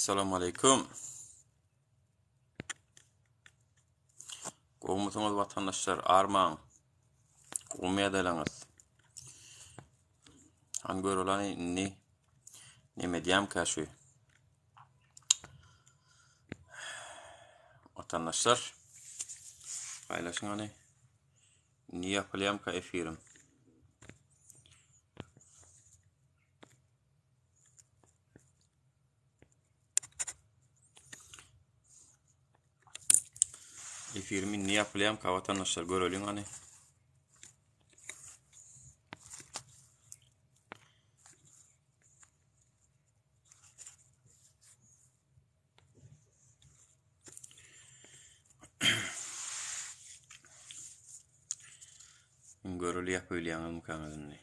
Assalamu alaikum. Gowmusyňyz watandaşlar armaň. Gowmaya dalaňyz. Han görülani nime diýem käşi. Watandaşlar gaýlaşyňany ni ýapylýam ka efirim. Efirimin ni ýapylýam ka watandaşlar göreliň hani. Göreli ýapylýan kanalynny.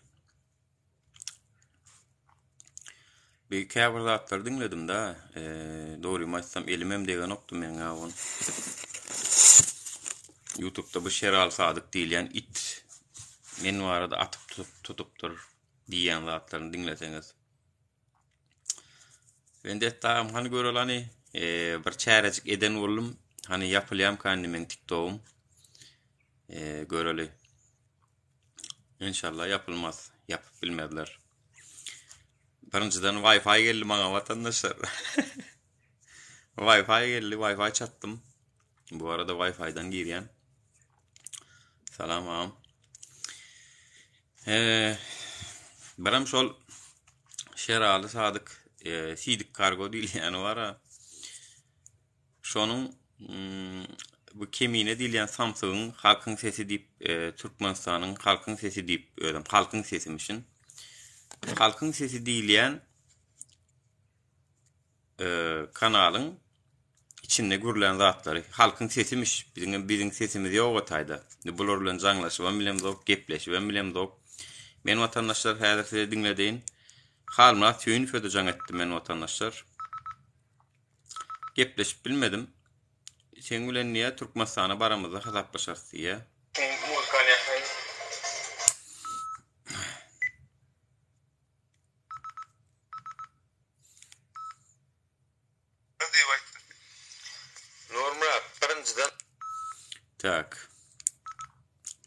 Bir käbirlatlar dinledim da, doğruyu açsam elimem degen oktu men awun. YouTube'da bu Şeral Sadık diýilen it men arada atıp tutupdur diýen zatlaryny dinleseňiz. Ben de tam hani görelani bir çärecik eden boldum. Hani ýapylýam kandy men TikTok'um. Göreli. İnşallah yapılmaz. Yapıp bilmediler. Birinciden Wi-Fi geldi bana vatandaşlar. Wi-Fi geldi. Wi-Fi çattım. Bu arada Wi-Fi'dan girýän. Salam ağam. Benim şol Şeraly Sadık Sidik Kargo diýilýän wara. Şonun bu kemine diýilýän Samsung'un halkyň sesi diýip Türkmenistanyň halkyň sesi diýip ödüm halkyň sesimişin. Halkyň sesi diýilýän kanalyň içinde gürlen zatlary halkyň sesimiş. Bizim sesimiz ýok gatayda. Bular bilen jaňlaşyp bilemdok, gepleşip bilemdok. Men watandaşlar häzir size dinlediň halma tüýün föde jaň etdim men watandaşlar. Gepleşip bilmedim. Sen bilen niye Türkmenistana baramyzda hasaplaşarys diýe. Normal birinciden tak.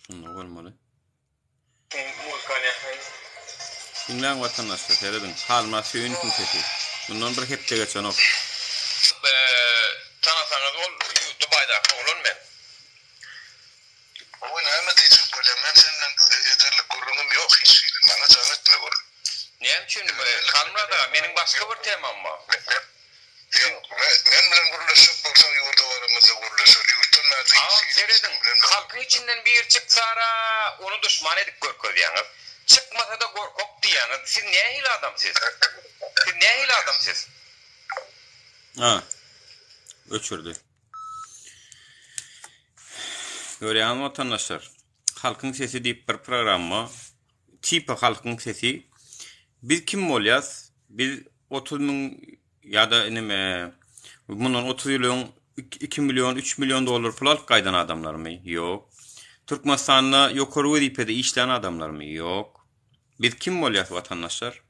Şunu bolmaly. Dinlen vatandaşlar, seredin. Halma söýünüň sesi. Bundan bir hepde geçen ok. Tanasanız ol Dubai'da oğlun men. O ne diyecek böyle ben senden yeterli gururum yok hiç. Bana zahmetme gurur. Niye çünkü kalmada benim başka bir temam var. Ben bilen gururlaşıp baksam yurda varımızda gururlaşır. Yurtun nerede? Ağam seredin. Halkın içinden bir çıksara onu düşman edip görködýäňiz. Çıkmasa da korkok diýäňiz. Siz näme hil adamsız? Siz näme hil adamsız? Ha. Öçürdü. Görýän vatandaşlar, halkyň sesi diýip bir programma, tipi halkyň sesi. Biz kim bolýas? Biz 30 000 ýa-da nime bundan 30 ýyl 2 milyon 3 milyon dolar pul alyp gaýdan adamlarmy? Ýok. Türkmenistanda ýokary wezipede işleýän adamlarmy? Ýok. Biz kim bolýas vatandaşlar?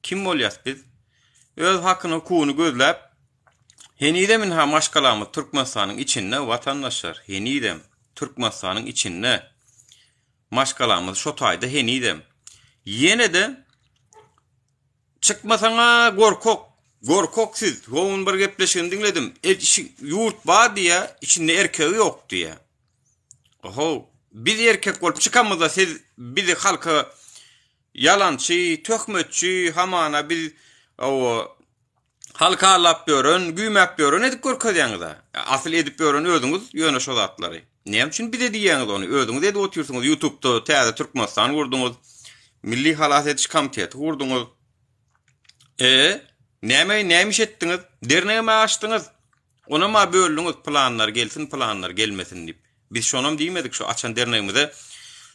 Kim bolýas biz? Öz hakyny hukugyny gözläp henidem ha maşgalamy Türkmenistanyň içinde vatandaşlar, henidem Türkmenistanyň içinde maşgalamy şo taýda henidem. Ýene de çıkmasaňa gorkok siz. Howun bir gepleşigini dinledim. Yurt bar diýe, içinde erkegi ýok diýe. Oho, biz erkek bolup çıkamyzda siz bizi halka yalançy, töhmetçi, hamana biz o halka alap görün, güýmep görün edip görkezýäňiz. Asyl edip görün özüňiz ýöne şo zatlary. Näme üçin bize diýýäňiz onu? Özüňiz edip oturýarsyňyz YouTube'da, täze Türkmenistan gurduňyz. Milli Halat Etiş Komiteti gurduňyz. Näme iş etdiňiz? Dernegime açdyňyz. Ona ma bölüňiz planlar gelsin, planlar gelmesin diýip. Biz şonam diýmedik şu açan dernegimize.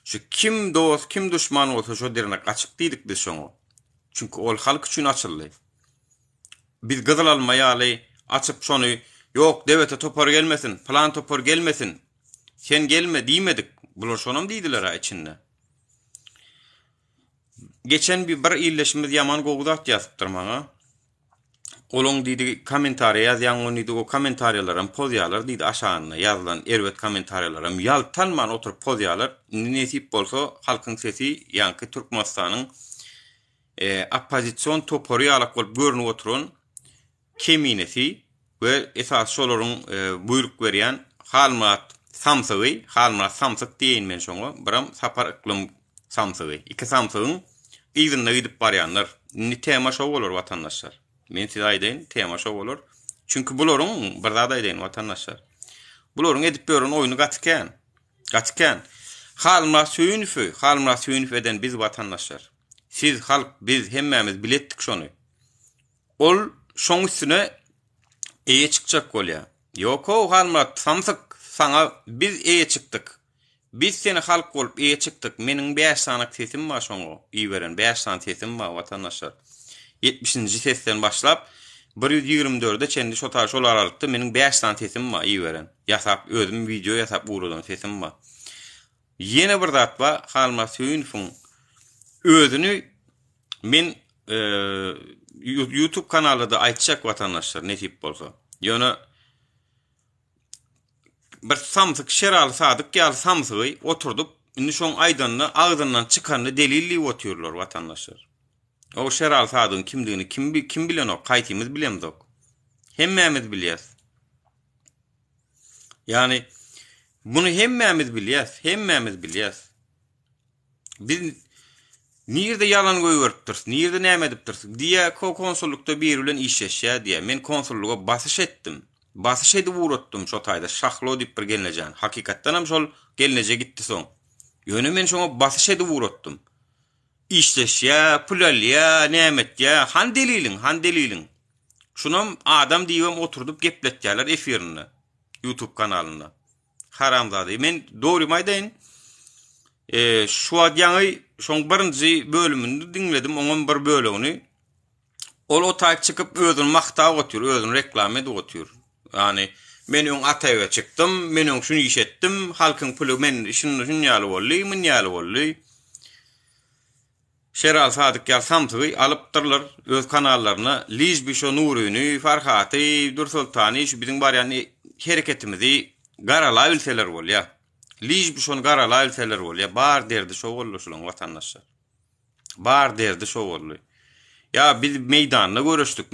Şu kim dost, kim düşman bolsa şo dernek açyk diýdik biz şoňa. Çünki ol halk üçin açyldy. Biz gyzyl almaýaly, açyp şonu ýok dewlete topar gelmesin, plan topar gelmesin. Sen gelme diýmedik. Bular şonam diýdiler içinde. Geçen bir illeşimiz yaman gowudat ýasypdyr maňa. Olong diýdi komentariýa ýazýan onu diýdi o komentariýalaram pozýalar diýdi aşagyna ýazylan erwet komentariýalaram ýaltanman oturup pozýalar nesip bolsa halkyň sesi ýa-ni Türkmenistanyň oppozisiýon topory ýalak bolup görnüp oturan keminesi we esas şolaryň buyruk berýän Halmat Samsyk diýen men şoňa biram sapar iklym Samsygy iki Samsygyň ýygyna gidip barýanlar ni tema şo bolar watandaşlar. Men size aýdyn, tema şo bolar. Çünki bularyň bir zat aýdyn watandaşlar. Bularyň edip berýän oýuny gatykän. Halma Süýünif eden biz watandaşlar. Siz halk, biz hemmämiz biletdik şonu. Ol şoň üstüne eýe çykjak bolýar. Ýoko Halma Samsyk sana biz eýe çykdyk. Biz seni halk bolup eýe çykdyk. Meniň 5 sanyk sesim bar şoňa. İyi beren 5 sanyk sesim bar watandaşlar. 70-nji sesten başlap 124'de çendi şo taş olar aralykda meniň 5 sanyk sesim bar iyi beren. Ýasap özüm video ýasap uğradan sesim bar. Ýene bir zat bar Halma Süýünifň özünü men YouTube kanalyda aýtjak watandaşlar nesip bolsa. Ýöne bir Samsyk Şeral Sadyk ýaly Samsygy oturdup indi şoň aýdanny agdyndan çykany delilli oturýarlar watandaşlar. O Şeral Sadygyň kimdigini kim bilen ok, gaýtymyz bilemzok. Hemmämiz bilýäs. Yani bunu hemmämiz bilýäs. Biz nirde yalan goýberipdir, nirde näme edipdir diýe konsullukda birilen işleşýär diýe. Men konsulluga basış etdim. Basış edip uğratdım şo taýda şahlo diýip bir gelnejen. Hakikatdan hem şol gelneje gitdi soň. Ýöne men şoňa basış edip uğratdım. İşleşýär, pulalýar, nämetýär, han delilin. Şunam adam diýem oturdup gepletýärler efirine. YouTube kanalyna. Haramzady. Men dogry maýdaýyn. Şu adyaňy şoň birinji bölümünde dinledim, oňun bir bölümini. Ol o taýp çykyp özüni maktap otýar, özüni reklam edip otýar. Yani men öň ataýa çykdym, men öň şunu iş etdim, halkyň puly men şunu ýaly boldy, men ýaly boldy. Şeral Sadyk ýa Samsygy alypdyrlar öz kanallaryna Lizbi şo Nuryny, Farhaty, Dursultany şu biziň barýan hereketimizi garala bilseler bolýar. Lizbi şonu garala bilseler bolýar. Bar derdi şo bolýar şolaň watandaşlar. Bar derdi şo bolýar. Ya biz meýdanyna görüşdük,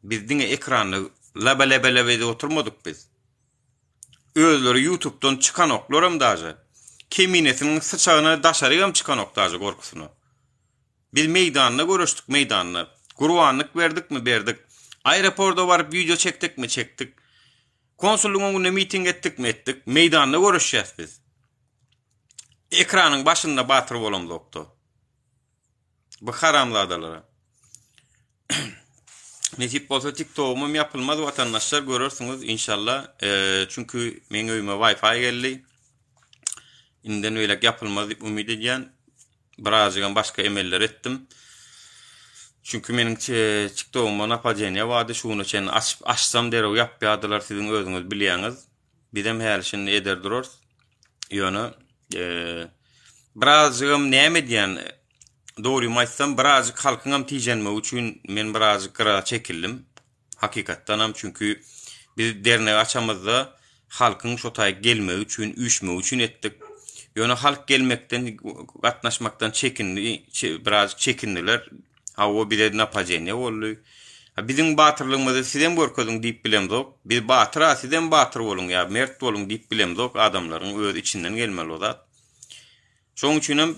biz diňe ekranyny lebe oturmadyk biz. Özleri YouTube'dan çıkan oklarım daja. Keminesinin sıçağına daşarıgam çıkan ok daja korkusunu. Biz meydanyna görüşdük, Gurbanlyk verdik mi? Berdik. Aeroportda barıp video çekdik mi? Çekdik. Konsulluğun önünde miting ettik mi? Ettik. Meydanyna görüşýäs biz. Ekranyň başynda batyr bolamdykdy. Bu haramladalara. Nesip bolsa TikTok'um yapılmaz vatandaşlar görürsünüz inşallah. Çünkü men öýüme Wi-Fi geldi. Inden öyle yapılmaz diýip umid edýän. Birazcık başka emeller ettim. Çünkü meniň TikTok'uma napajenýa wady şunu çen açsam dereg yapýardylar siziň özüňiz bilýäňiz. Bizem her şini eder durur. Ýöne birazcık näme diýen doğru maýsam birazcık halkyňam tijenme üçin men birazcık gara çekildim. Hakikatdan hem çünkü biz derneği açamazda halkyň şo taýa gelme üçin, üçme üçin etdik. Ýöne halk gelmekden, gatnaşmakdan çekindi, birazcık çekindiler. O bir de napajenýa boldy. Biziň batyrlygymyzy sizden görkezdiň diýip bilemzok. Biz batyra, sizden batyr bolun ýa mert bolun diýip bilemzok. Adamlaryň öz içinden gelmeli o zat. Şoň üçin hem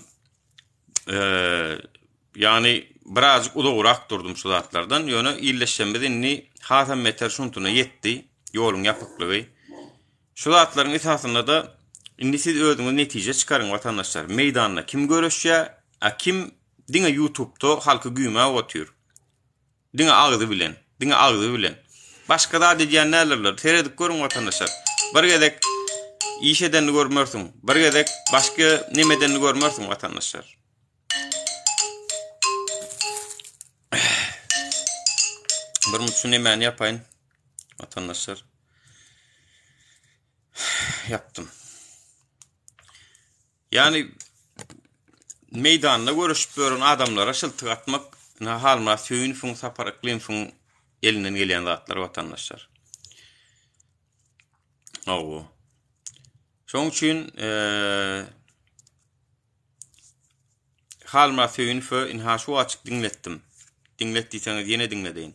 yani birazcık uzarak durdum şu zatlardan. Ýöne illeşşemde inni Hasan Meter şuntuna yetdi. Ýoluň ýapyklygy. Şu zatlaryň esasında da indi siz özüňiz netije çykarın watandaşlar. Meydanyna kim görüşýär, kim diňe YouTube'da halky güýme otýar. Diňe agzy bilen. Başga da diýen nälerler seredip görüň watandaşlar. Bir gedek iş edenini görmersiň. Bir gedek başga nemedenini görmersiň watandaşlar. Bir mutsuz nemen yapayın vatandaşlar. Yaptım. Yani meydanyna görüşüp görün adamlara şıltyk atmak Halma Süýünifň sapar iklimfň elinden gelen zatlar vatandaşlar. Aw. Şoň üçin halma söýünfö in haşu açyk dinletdim. Dinletdiýseňiz ýene dinledeýin.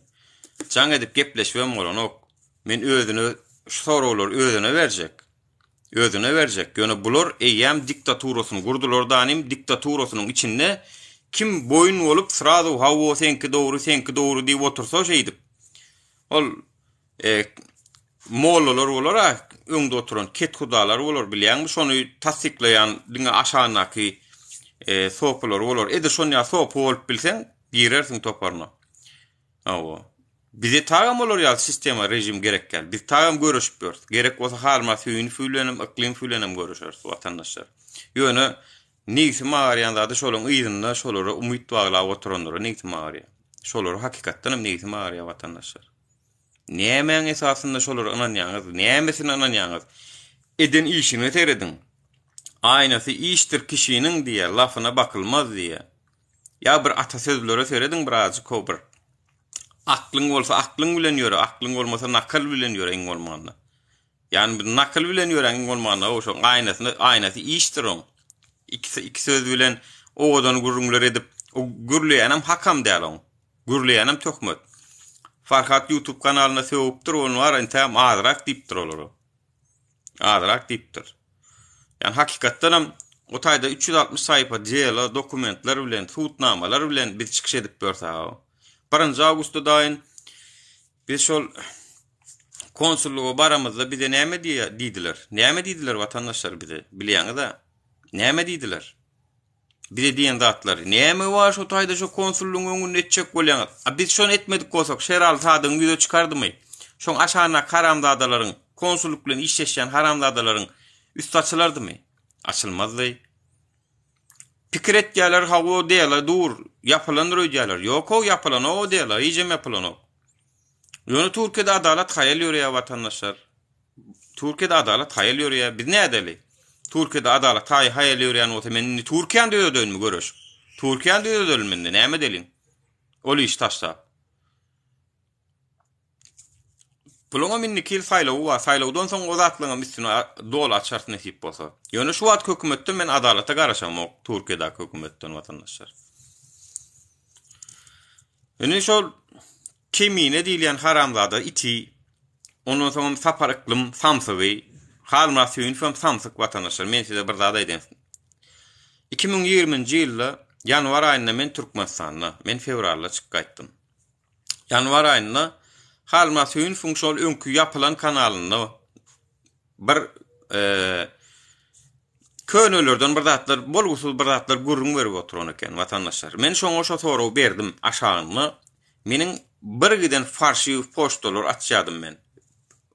Jaň edip gepleşmem bolanok. Men özüne soralar özüne berjek. Özüne berjek. Ýöne bular eýem diktaturasyny gurdular danym diktaturasynyň içinde kim boyun bolup sırada hawo senki doğru diýip otursa şeýdip. Ol mollalar bolar, öňde oturan ket hudalar bolar bilýärmi? Şonu tasdiklayan diňe aşanyky soplar bolar. Ede şonu ýa sop bolup bilseň, girersiň toparna. Awa. Bize tagam bolar ýa sistema rejim gerek gel. Biz tagam görüşüp börd. Gerek bolsa halma süýün füýlenem, iklim füýlenem görüşür watandaşlar. Ýöne nigsi magarýanda da şolaryň ýygyna şolary umyt baglap oturanlar nigsi magarýa. Şolary hakykatdan hem nigsi magarýa watandaşlar. Nämen esasında şolary ananýaňyz, nämesini ananýaňyz? Eden işini teredin. Aynasy iştir kişiniň diýe lafyna bakylmaz diýe. Ya bir atasözlere teredin birazjyk köpür. Aklyň bolsa aklyň bilen ýöre, aklyň bolmasa nakal bilen ýöre iň bolmanda. Yani bir nakal bilen ýöre iň bolmanda oşo aynasy iştir o. İki söz bilen owadan gurrunlar edip o gürleýänem hakam däl o. Gürleýänem tökmet. Farhat YouTube kanalyna söwüpdir, onu var entäm azrak diýipdir olar. Azrak diýipdir. Yani hakykatdan hem o taýda 360 saýpa jela dokumentler bilen, tutnamalar bilen bir çykyş edip bersa. 1 awgustda daýyn biz şol konsulluğa baramyzda bize näme diýdiler? Näme diýdiler watandaşlar bize? Bilýäňiz-de? Näme diýdiler? Bize diýen zatlar, näme var şo taýda şo konsullugyň öňünde etjek bolýaňyz? Biz şonu etmedik bolsak, şeral tadyň video çykardymy? Şoň aşaňa haramdadalaryň, konsulluk bilen işleşýän haramdadalaryň üst açylardymy? Açylmazdy. Pikir etýärler, hawa diýerler, dur, yapylandyr diýerler. Ýok, o yapylan o diýerler, ijem yapylan o. Ýöne Türkiýede adalet haýal ýörýär watandaşlar. Türkiýede adalet haýal ýörýär. Biz nädeli? Türkiýede adalet haýal ýörýän bolsa men Türkiýäň döýdönmi görüş? Türkiýäň döýdölmende näme delin? Ol iş taşlap. Bulunga minni kil saýlawdan soň o zatlygyň üstüne dol açart nesip bolsa. Ýöne şu wagt hökümetden men adalata garaşamok, Türkiýede hökümetden watandaşlar. Ýöne şol kemine diýilen haramzada iti, ondan soň sapar iklim, samsygy, halma süýün fem samsyk watandaşlar. Men size bir zat aýdym. 2020-nji ýylda ýanwar aýynda men Türkmenistana, men fevralda çykyp gaýtdym. Ýanwar aýynda halma süýün funksiýal öňkü ýapylan kanalyna bir könölerden bir zatlar, bolgusul bir zatlar gurrun berip oturan eken watandaşlar. Men şoňa şo soraw berdim aşagyny. Meniň bir giden farşy poçtalar atýardym men.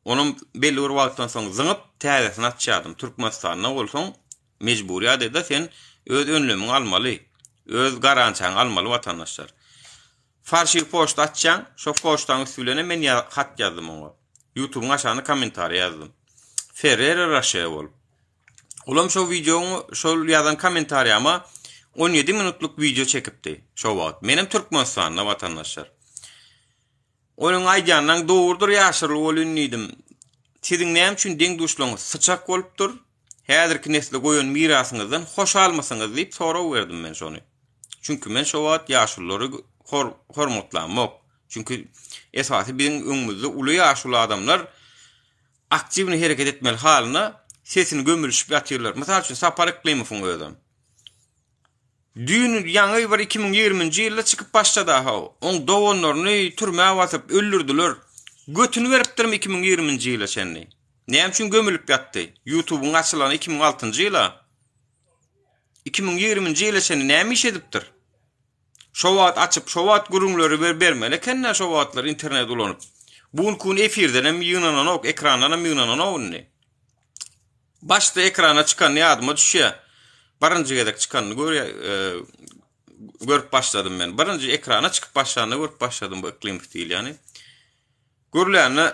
Onun belli bir wagtdan soň zyňyp täzesini atýardym. Türkmenistana bolsaň mejburi adeda sen öz önlemini almaly, öz garantiýaňy almaly watandaşlar. Farşy poçta atýan, şo poçtaň üstüne men hat ýazdym oňa. YouTube'un aşağına komentar ýazdym. Ferrer Raşew. Olam şo videoňy, şo ýazan komentarýama 17 minutluk video çekipdi. Şo wagt. Menim Türkmenistana watandaşlar. Onun aýdýandan dowurdur ýaşyryl bolýandyym. Siziň näme üçin deň duşlaňyz sıçak bolupdyr? Häzirki nesle goýan mirasyňyzdan hoş almasaňyz diýip soraw berdim men şonu. Çünki men şo wagt ýaşyllary hormatlamok. Çünki esasy biziň öňümizde uly ýaşyly adamlar aktivni hereket etmeli halyna sesini gömülüşüp ýatyrlar. Mysal üçin Sapar Iklimowň özüm. Dün ýaňy bir 2020-nji ýylda çykyp başlady ha. Oň dowonlaryny türmäge basyp öldürdiler. Götünü beripdirmi 2020-nji ýyla şenli. Näme üçin gömülüp ýatdy? YouTube'un açylany 2006-njy ýyla. 2020-nji ýyla şenli näme iş edipdir? Şo wagt açyp şo wagt gurunlary bermeli kenne şo wagtlar internet ulanyp. Bugun efirden hem ýynanan ok, ekrandan hem ýynanan ony. Başda ekrana çykan ýadyma düşýär. Barınjy gedek çykanyny görüp başladym men. Barınjy ekrana çykyp başlanyny görüp başladym bu iklim diýil ýani. Görläni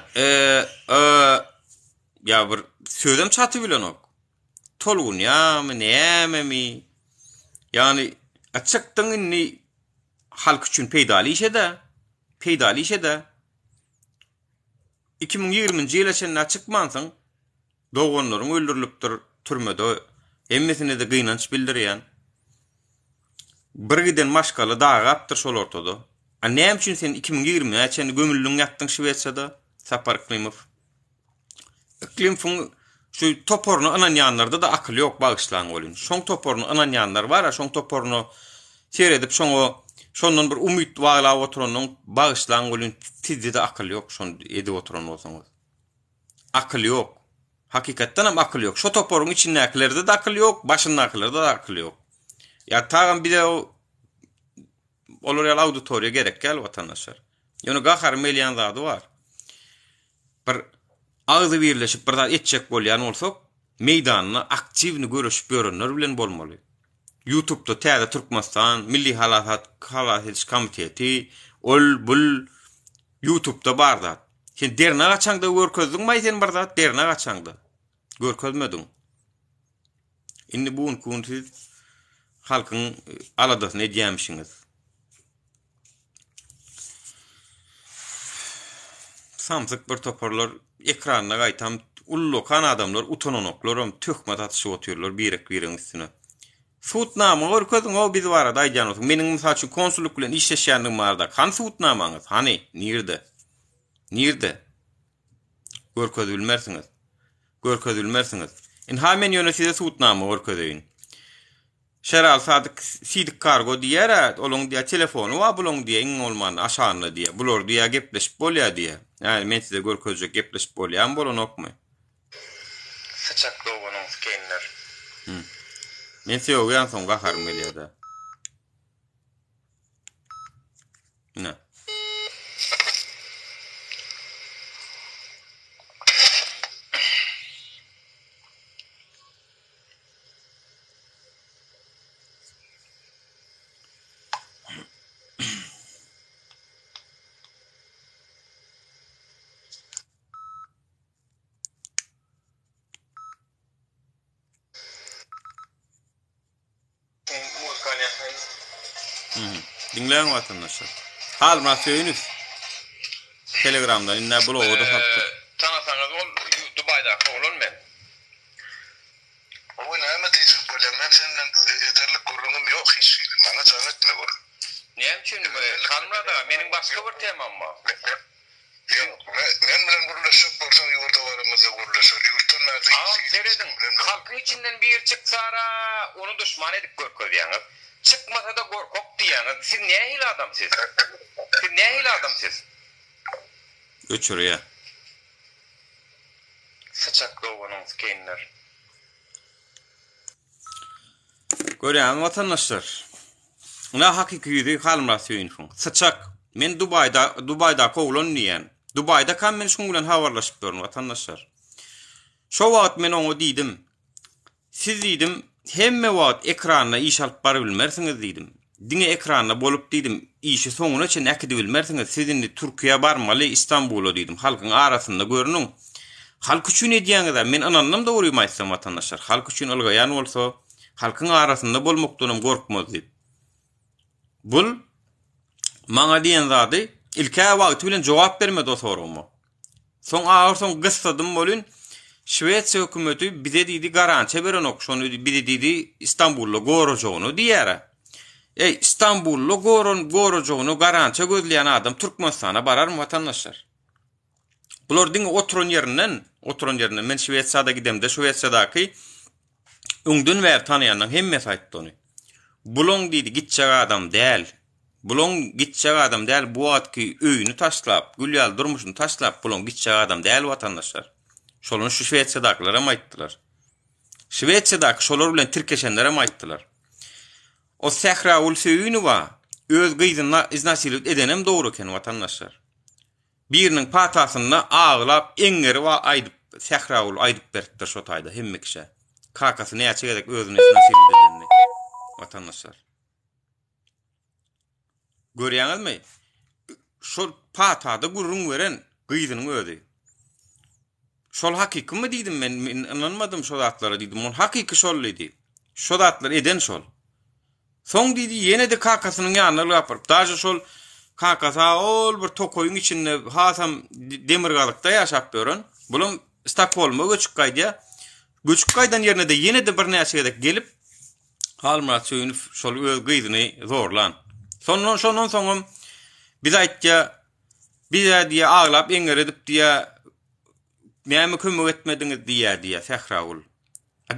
ýa bir sözüm çaty bilen ok. Tolgun ýa-my näme-mi? Ýani açykdyň inni halk üçin peýdali işe de. 2020-nji ýyla çenä çykmansyň, dogonlaryň öldürilipdir türmede, emmesine de gynanç bildirýän. Bir giden maşgaly dagapdyr şol ortada. A näme üçin sen 2020-nä çenä gömüllüň ýatdyň Şwetsiyada? Sapar Klimov. Klimov şu toporunu anan ýanlarda da akyl ýok bagyşlaň bolýan. Şoň toporunu anan ýanlar bar, şoň toporunu seredip şondan bir umyt baglap oturanyň bagyşlaň bolýan, sizde de akyl ýok, şon edip oturan bolsaňyz. Akyl ýok. Hakykatdan hem akyl ýok. Şo toporuň içindäkilerde de akyl ýok, başyndakilerde de akyl ýok. Ya tagyn bir de olar ýa auditoriýa gerek gel watandaşlar. Ýöne gahar melyan zady bar. Bir ağzı birleşip bir da etjek bolýan bolsak, meýdanyny aktivni görüşip görenler bilen bolmaly. YouTube'da täze Türkmenistan Milli Halakat Komiteti bul YouTube'da bar da. Sen derne gaçaňda görkezdiňmi sen bir da derne gaçaňda? Görkezmediň. Indi buň kuntiz halkyň aladasyny edýämişiňiz. Samsyk bir toparlar ekranyna gaýtam, ullukan adamlar utananoklar töhmet atyşyp oturýarlar birek-bireň üstüne. Suutnama görkezdiň, o biz barada aýdýanok. Meniň mysal üçin konsulluk bilen işleşýändigim barda. Kan suutnamaňyz? Hani? Nirde? Görkezilmersiňiz. Ha men ýöne size suutnama görkezýin. Şeral Sadyk Sidik Kargo diýär, olaň diýär telefonu wa buloň diýär iň bolman aşanyny diýär. Bular diýär gepleşip bolýar diýär. Ýani men size görkezjek gepleşip bolýan bolanokmy? Sıçak doğanın skenler. Men size oýan soňga harmelyada. Ne? Dinleyen vatandaşlar. Halma söyünüz. Telegram'dan inne bloğda hattı. Tanısanız ol Dubai'da oğlum ben. O ne ama diyecek böyle ben senden yeterlik gururum yok hiç. Bana zahmetme bu. Niye çünkü kalmada benim başka bir temam var. Ben bilen gururlaşıp borsan yurda varımızda gururlaşır. Yurttan nerede? Ağam seyredin. Halkın içinden bir çıksara onu düşman edip görközüyorsunuz. Çıkmasa da korkok diýäňiz. Siz nähili adamsyz? Göçürýär. Sıçak doğanın skenler. Görýän watandaşlar. Ula hakykýydy halmrasyň. Sıçak. Men Dubai'da koglan diýen. Dubai'da kam men şoň bilen habarlaşyp durýan watandaşlar. Şo wagt men oňa diýdim. Siz diýdim, hemme wagt ekranyna iş alyp bar bilmersiňiz diýdim. Diňe ekranyna bolup diýdim, işi soňuna çen äkidi bilmersiňiz. Siz indi Türkiýe barmaly, İstanbul'a diýdim. Halkyň arasynda görüniň. Halk üçin edýäňiz, men ananam da urymaýsam watandaşlar. Halk üçin ylgaýan bolsa, halkyň arasynda bolmakdan gorkmaz diýip. Bul maňa diýen zady ilkä wagty bilen jogap bermedi o soragma. Soň ağır soň gyssadym bolýan. Şwetsiýa hökümeti bize diýdi garantiýa berenok, şonu bize diýdi İstanbul'la gorajygyny diýär. İstanbul'la gorajygyny garantiýa gözleýän adam Türkmenistana bararmy watandaşlar? Bular diňe oturan ýerinden men Şwetsiýada gidemde Şwetsiýadaky öňden bäri tanýanlar hemmesi aýtdy ony. Buloň diýdi gitjek adam däl. Bu atky öýüni taşlap, gülýal durmuşyny taşlap buloň gitjek adam däl watandaşlar. Şolunu şu Şwetsiýadakylara aýtdylar. Şwetsiýadaky şolar bilen tirkeşenlere aýtdylar. O Sehraul söýüni wa öz gyzyna iznasylyk edenem dogry eken watandaşlar. Biriniň patasyna ağlap eňleri wa aýdyp Sehraul aýdyp berdi şo taýda hemme kişi. Kakasy näçe gerek özüne iznasylyk edenini watandaşlar. Görýäňizmi? Şol patada gurrun beren gyzynyň özi. Şol hakyky mı diýdim men inanmadım şol atlara diýdim. Ol hakyky şol idi. Şol atlar eden şol. Soň diýdi ýene de kakasynyň ýanyna gaparyp, daşy şol kakasa ol bir tokoyun içinde hasam demirgalıkta yaşap görün. Bulun Stockholm'a göçük gaýdy. Göçük gaýdan ýerine de ýene de bir näçe gelip Halmrat söýünüp şol öz gyzyny zorlan. Sondan soňum biz aýtja bize diýe aglap eňer edip diýe näme kömek etmediňiz diýe Sehraul.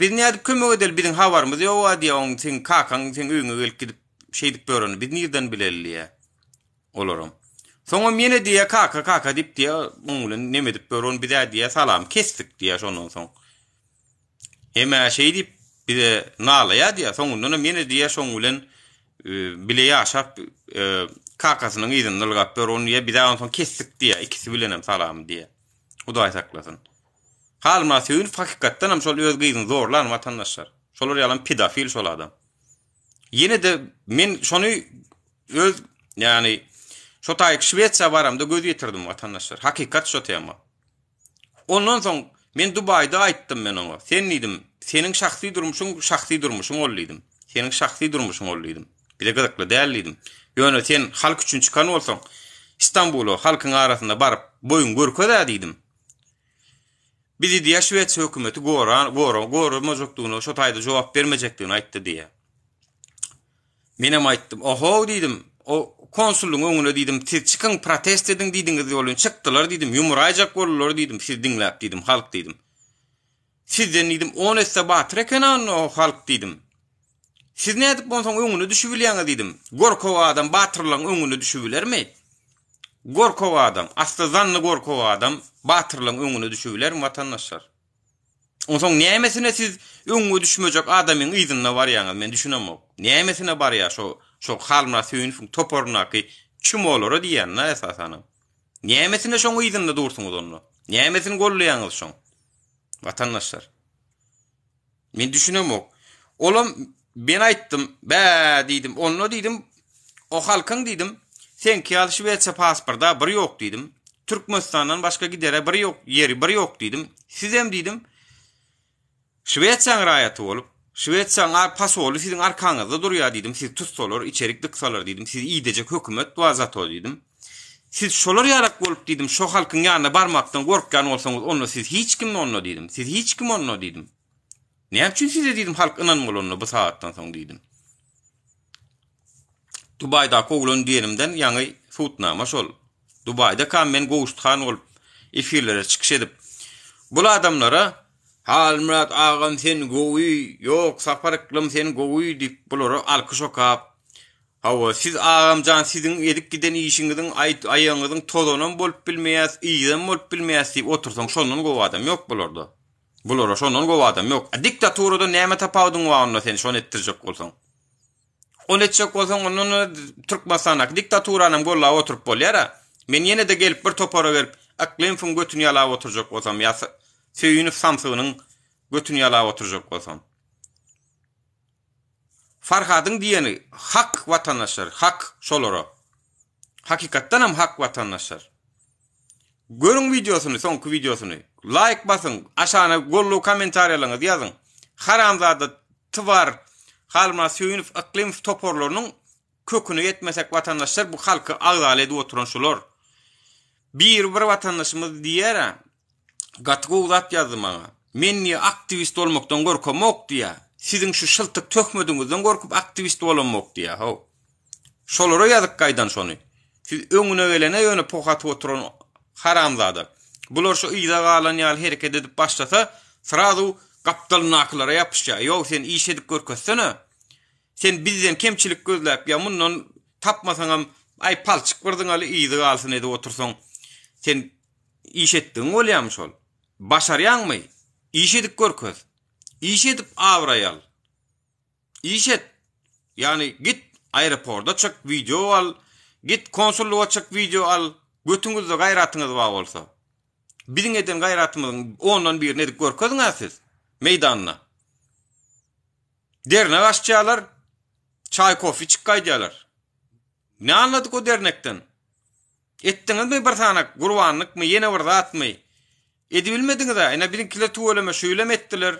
Biz näde kömek edel biziň habarymyz ýok diýe oň sen kakaň sen öňe gelip gidip şeýdik börüni biz nirden bilelliýe. Olaram. Soňam ýene diýe kaka diýip diýe oňulen näme edip börün bize diýe salam kestik diýe şondan soň. Heme şeý diýip bize nalaýa diýe soňundan meni diýe şoňulen bile ýaşap kakasynyň ýyzyny nylgap börün ýa bize ondan soň kestik diýe ikisi bilenem salam diýe. Hudaý saklasyn. Halma söýün hakykatdan hem şol öz gyzyny zorlan watandaşlar. Şolar ýalan pedofil şol adam. Ýene de men şonu öz ýani şo taýyk Şwetsiýa baramda göz ýetirdim watandaşlar. Hakykat şo tema. Ondan soň men Dubayda aýtdym men oňa. Sen diýdim, seniň şahsy durmuşyň bolýdym. Seniň şahsy durmuşyň bolýdym. Bir de gydykly däldidim. Ýöne sen halk üçin çykan bolsaň, İstanbul'a halkyň arasynda baryp boyun görkezä diýdim. Bizi diýe Şwetsiýa hökümeti goramazokdugyny, şo taýda jogap bermejekdigini aýtdy diýe. Menem aýtdym, oho diýdim, o konsulluň öňüne diýdim, siz çykyň protest ediň diýdiňiz ýolun çykdylar diýdim, ýumraýjak bolurlar diýdim, siz diňläp diýdim, halk diýdim. Sizden diýdim, 10 esse batyr eken o halk diýdim. Siz näde bolsaň öňüne düşübilýäňiz diýdim. Gorkow adam batyrlaryň öňüne düşübilermi? Gorkow adam, asla zanny gorkow adam batyrlaryň öňüne düşübilermi watandaşlar? Onsoň nämesine siz öňüne düşmejek adamyň ýyzyna barýaňyz men düşünemok. Nämesine barýar şo halma söýünüň topornaky kim bolary diýenler esasany. Nämesine şoň ýyzyna dursuňyz onu? Nämesini gollaýaňyz şoň? Watandaşlar. Men düşünemok. Olam ben aýtdym, "Bä" diýdim, "Onu diýdim, o halkyň diýdim, senki al Şwetsiýa pasporda bir ýok diýdim. Türkmenistandan başga gidere bir ýok, ýeri bir ýok diýdim. Siz hem diýdim, Şwetsiýa raýaty bolup, Şwetsiýa pasolu siziň arkaňyzda durýar diýdim. Siz tutsalar, içerik dyksalar diýdim. Siz iýdejek hökümet wazat diýdim. Siz şolar ýarak bolup diýdim, şo halkyň ýanyna barmakdan gorkgan bolsaňyz, onu siz hiç kim onu diýdim. Siz hiç kim onu diýdim. Näme üçin size diýdim halk inanmaly onu bu saatdan soň diýdim. Dubayda kogulun diýerimden ýaňy futnama şol. Dubayda kam men gowuştgan bolup efirlere çykyş edip bul adamlara Halmrat agam sen gowy, ýok saparyklym sen gowy diýip bulary alkyş okap. Hawa siz agamjan siziň edik giden işiňiziň aýaňyzyň tozanan bolup bilmeýäs, iýden bolup bilmeýäs diýip otursaň şondan gowy adam ýok bularda. Bulara şondan gowy adam ýok. Diktaturada näme tapadyň wagtynda sen şonu etdirjek bolsaň. On etjek bolsaň onu Türkmenistanak diktaturanyň gollap oturup bolýar. Men ýene de gelip bir topara berip aklen fun götüni ýalap oturjak bolsam ýa söýünüp Samsugynyň götüni ýalap oturjak bolsam. Farhadyň diýeni hak watandaşlar, hak şolara. Hakykatdan hem hak watandaşlar. Görüň videosunu, soňky videosunu. Like basın, aşağına gollu komentariýalaryňyzy ýazyň. Haramzada tvar halma söýünüp aklim toporlarynyň köküne yetmesek watandaşlar bu halky agdal edip oturan şolar. Bir watandaşymyz diýer, gatgy uzat ýazdy maňa. Men niýe aktivist bolmakdan gorkamok diýär. Siziň şu şyltyk tökmediňizden gorkup aktivist bolanmok diýär. Haw. Şolara ýazyk gaýdan şonu. Siz öňüne gelene ýöne pokatyp oturan haramzada. Bular şu ýyda galan ýaly hereket edip başlasa, sıradu kaptalyn aklara ýapyşýar. Ýok sen iş edip görkezsene. Sen bizden kemçilik gözläp ýa mundan tapmasaň hem ay palçyk birdiň aly ýyda galsyn edip otursaň, sen iş etdiň bolýarmy şol? Başarýanmy? İş edip görkez. İş edip awraýal. İş et. Yani git aeroportda çyk video al, git konsulluğa çyk video al. Götüňizde gaýratyňyz bar bolsa. Biziň eden gaýratymyzyň ondan birini edip görkeziňiz siz meýdanyna. Derne başçalar çay kofi çykaýdylar. Ne anladyk o dernekden? Etdiňizmi bir sanak gurbanlykmy, ýene bir zatmy? Edibilmediňiz ha, ene birinkiler tuweleme şöýlem etdiler.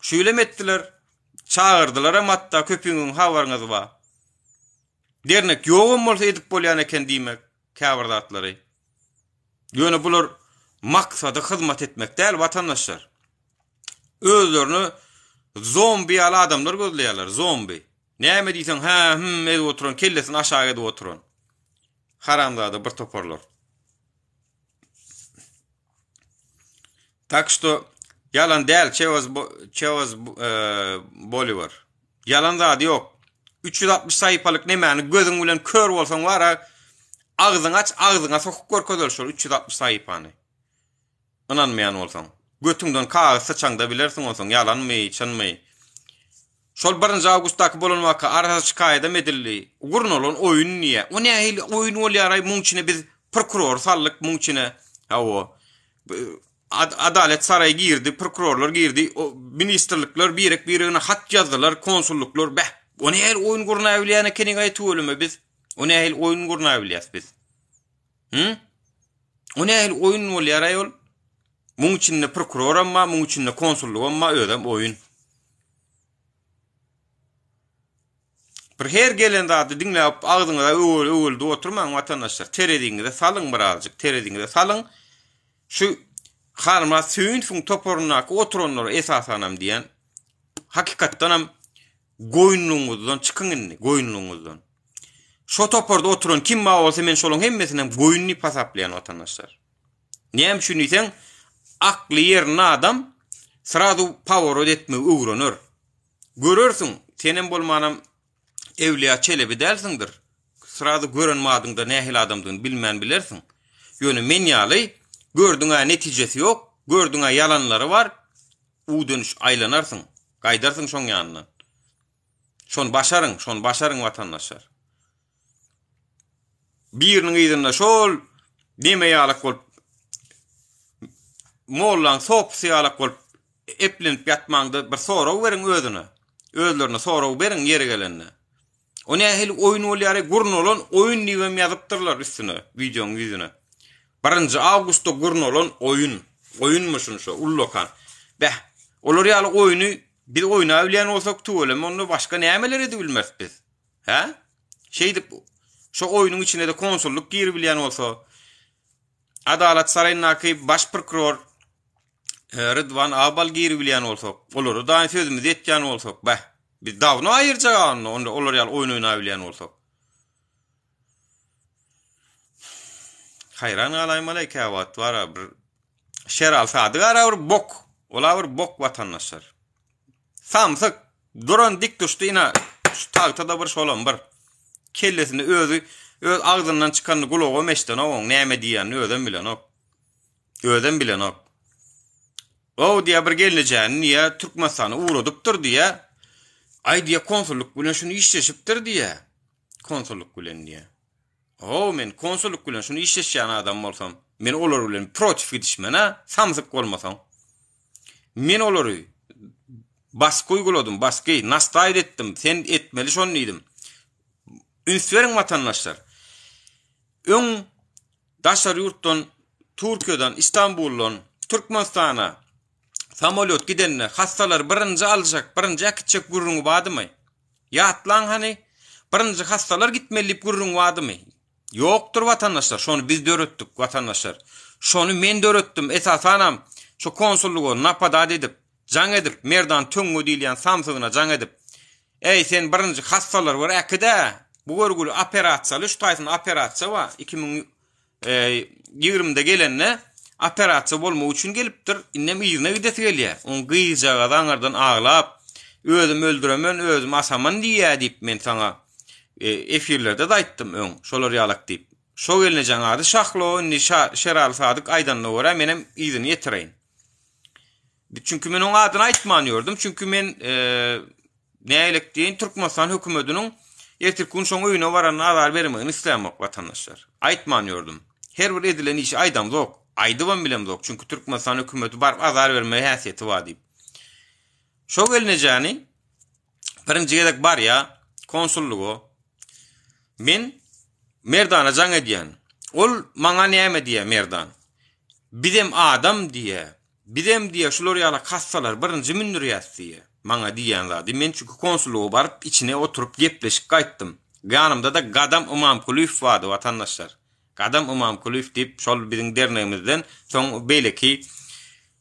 Şöýlem etdiler. Çağırdylar hem hatta köpüňiň habaryňyz bar. Dernek ýogum bolsa edip bolýan eken diýmek käbirdatlary. Ýöne bular maksady hyzmat etmek däl watandaşlar. Özlerini zombi ýaly adamlar gözleýärler, zombi. Näme diýsen, edip oturan, kellesini aşağı edip oturan. Haramzada bir toparlar. Tak što yalan däl, çewaz bolivar. Yalan zady ýok. 360 saýpalyk nemäni gözüň bilen kör bolsaň wara, ağzyny aç, ağzyna sokup görkezler şol 360 saýpany. Inanmaýan bolsaň, götüňden kağız saçaňda bilersiň bolsaň, yalanmy, çynmy. Şol 1 awgustdaky bolan waka arasy şikaýet edildi. Gurun olan oýun niýe? O nähil oýun bolýar, muň içine biz prokuror sallyk, muň içine Adalet sarayı girdi, prokurorlar girdi, o ministerlikler birine hat yazdılar, konsulluklar, o nähil oýun guruna öwliýän ekeni gaýty ölüme biz? O nähil oýun guruna öwliýäs biz? O nähil oýun bolýar aýol? Muň içinde prokuror amma, muň içinde konsulluk amma ödem oýun. Bir her gelen zady diňläp agdyňyza öwüldi oturmaň watandaşlar. Terediňizde salyň birazjyk, terediňizde salyň. Şu harma süýün fun toporunak oturanlar esasanam diýen hakykatdan ham goýunluğunuzdan çykyň indi, goýunluğunuzdan. Şo toporda oturan kim ma bolsa men şolaň hemmesini goýunny pasaplayan watandaşlar. Näme üçin diýsen, akly ýerine adam sıradu power etme öwrenür. Görürsiň, senem bolmanam Evliya Çelebi dälsiňdir. Sırada görenmadyňda nähil adamdygyny bilmän bilersiň. Ýöne men ýaly gördüňä netijesi ýok, gördüňä yalanlary var. U dönüş aýlanarsyň, gaýdarsyň şoň ýanyna. Şon başaryň watandaşlar. Biriniň ýerine şol deme ýalyk bolup mollan sopsy ýalyk bolup eplenip ýatmaňda bir soraw beriň özüne. Özlerine soraw beriň ýere gelende. O nähil oýun bolýar, gurun olan oýun diýip ýazypdyrlar üstüne, videoň ýüzüne. 1 awgustda gurun olan oýunmuşun şo ullokan. Olar ýaly oýuny bir oýna bilýän bolsak tuwelem, onu başga nämeler edip bilmez biz. Şeýdip şo oýunyň içine de konsulluk girip bilýän bolsa, Adalet saraýyndaky baş prokuror Rıdvan Abal girip bilýän bolsak, olary da sözümizi etýän bolsak, biz dawno aýyrjak onda olar ýaly oýun oýna bilýän bolsak. Hayran alaýmaly käwat wara bir şeral sady gara bir bok. Ola bir bok watandaşlar. Samsyk duran dik düşdi ina şu tagtada bir şolan bir kellesini öz agzyndan çykany gulagy meşden oň näme diýän özüm bilen ok. O diýe bir gelinjäni niýe Türkmenistany uğradypdyr diýe. Ay diýe konsulluk bilen şunu işleşipdir diýe. Konsulluk bilen diýe. Men konsulluk bilen şunu işleşýän adam bolsam, men olar bilen protif gidişmen samsyk bolmasam. Men olary baskı uyguladım, baskıyı nastaýr etdim, sen etmeli şonu diýdim. Ünsveriň watandaşlar. Öň daşar ýurtdan, Türkiýeden, İstanbuldan, Türkmenistana samolyot gidenne hastalar birinji aljak, birinji akitjek gurrungy badymy? Ýatlan hani birinji hastalar gitmelip gurrungy badymy? Ýokdur watandaşlar, şonu biz döretdik watandaşlar. Şonu men döretdim, esasanam şu konsullugy napadad edip, jaň edip, merdan töňgü diýilýän samsygyna jaň edip, ey sen birinji hastalar bar äkide, bu görgüli operasiýaly, şu taýsyn operasiýa wa 2020-de gelenne operasiýa bolmak üçin gelipdir. Innem ýerine gidesi gelýär. On gyýjaga daňardan aglap, özüm öldüremen, özüm asaman diýär diýip men saňa efirlerde de aýtdym öň, şolar ýalak diýip. Şo gelene jaňady şahlo, şeral sadyk aýdanna görä menem ýerine ýetireýin. Çünkü men oň adyny aýtmanýordum. Çünkü men näýlik diýen Türkmenistan hökümetiniň ertirkün şoň öýüne baran azar bermegini islämek watandaşlar. Aýtmanýordum. Her bir edilen işi aýdam zok. Aýdybam bilem zok. Çünkü Türkmenistan hökümeti baryp azar bermegi häsiýeti bar diýip. Şo gelenejäni birinji gedek bar ýa konsullugy. Men merdana jaň edýän. Ol maňa näme diýe merdan? Bidem adam diýe. Bidem diýe şolar ýaly kassalar birinji münür ýasy diýe. Maňa diýen zady men çünkü konsullugy baryp içine oturup gepleşip gaýtdym. Yanımda da Gadam İmamkulüf vardı vatandaşlar. Gadam İmamkulüf deyip şol bizim derneğimizden son belki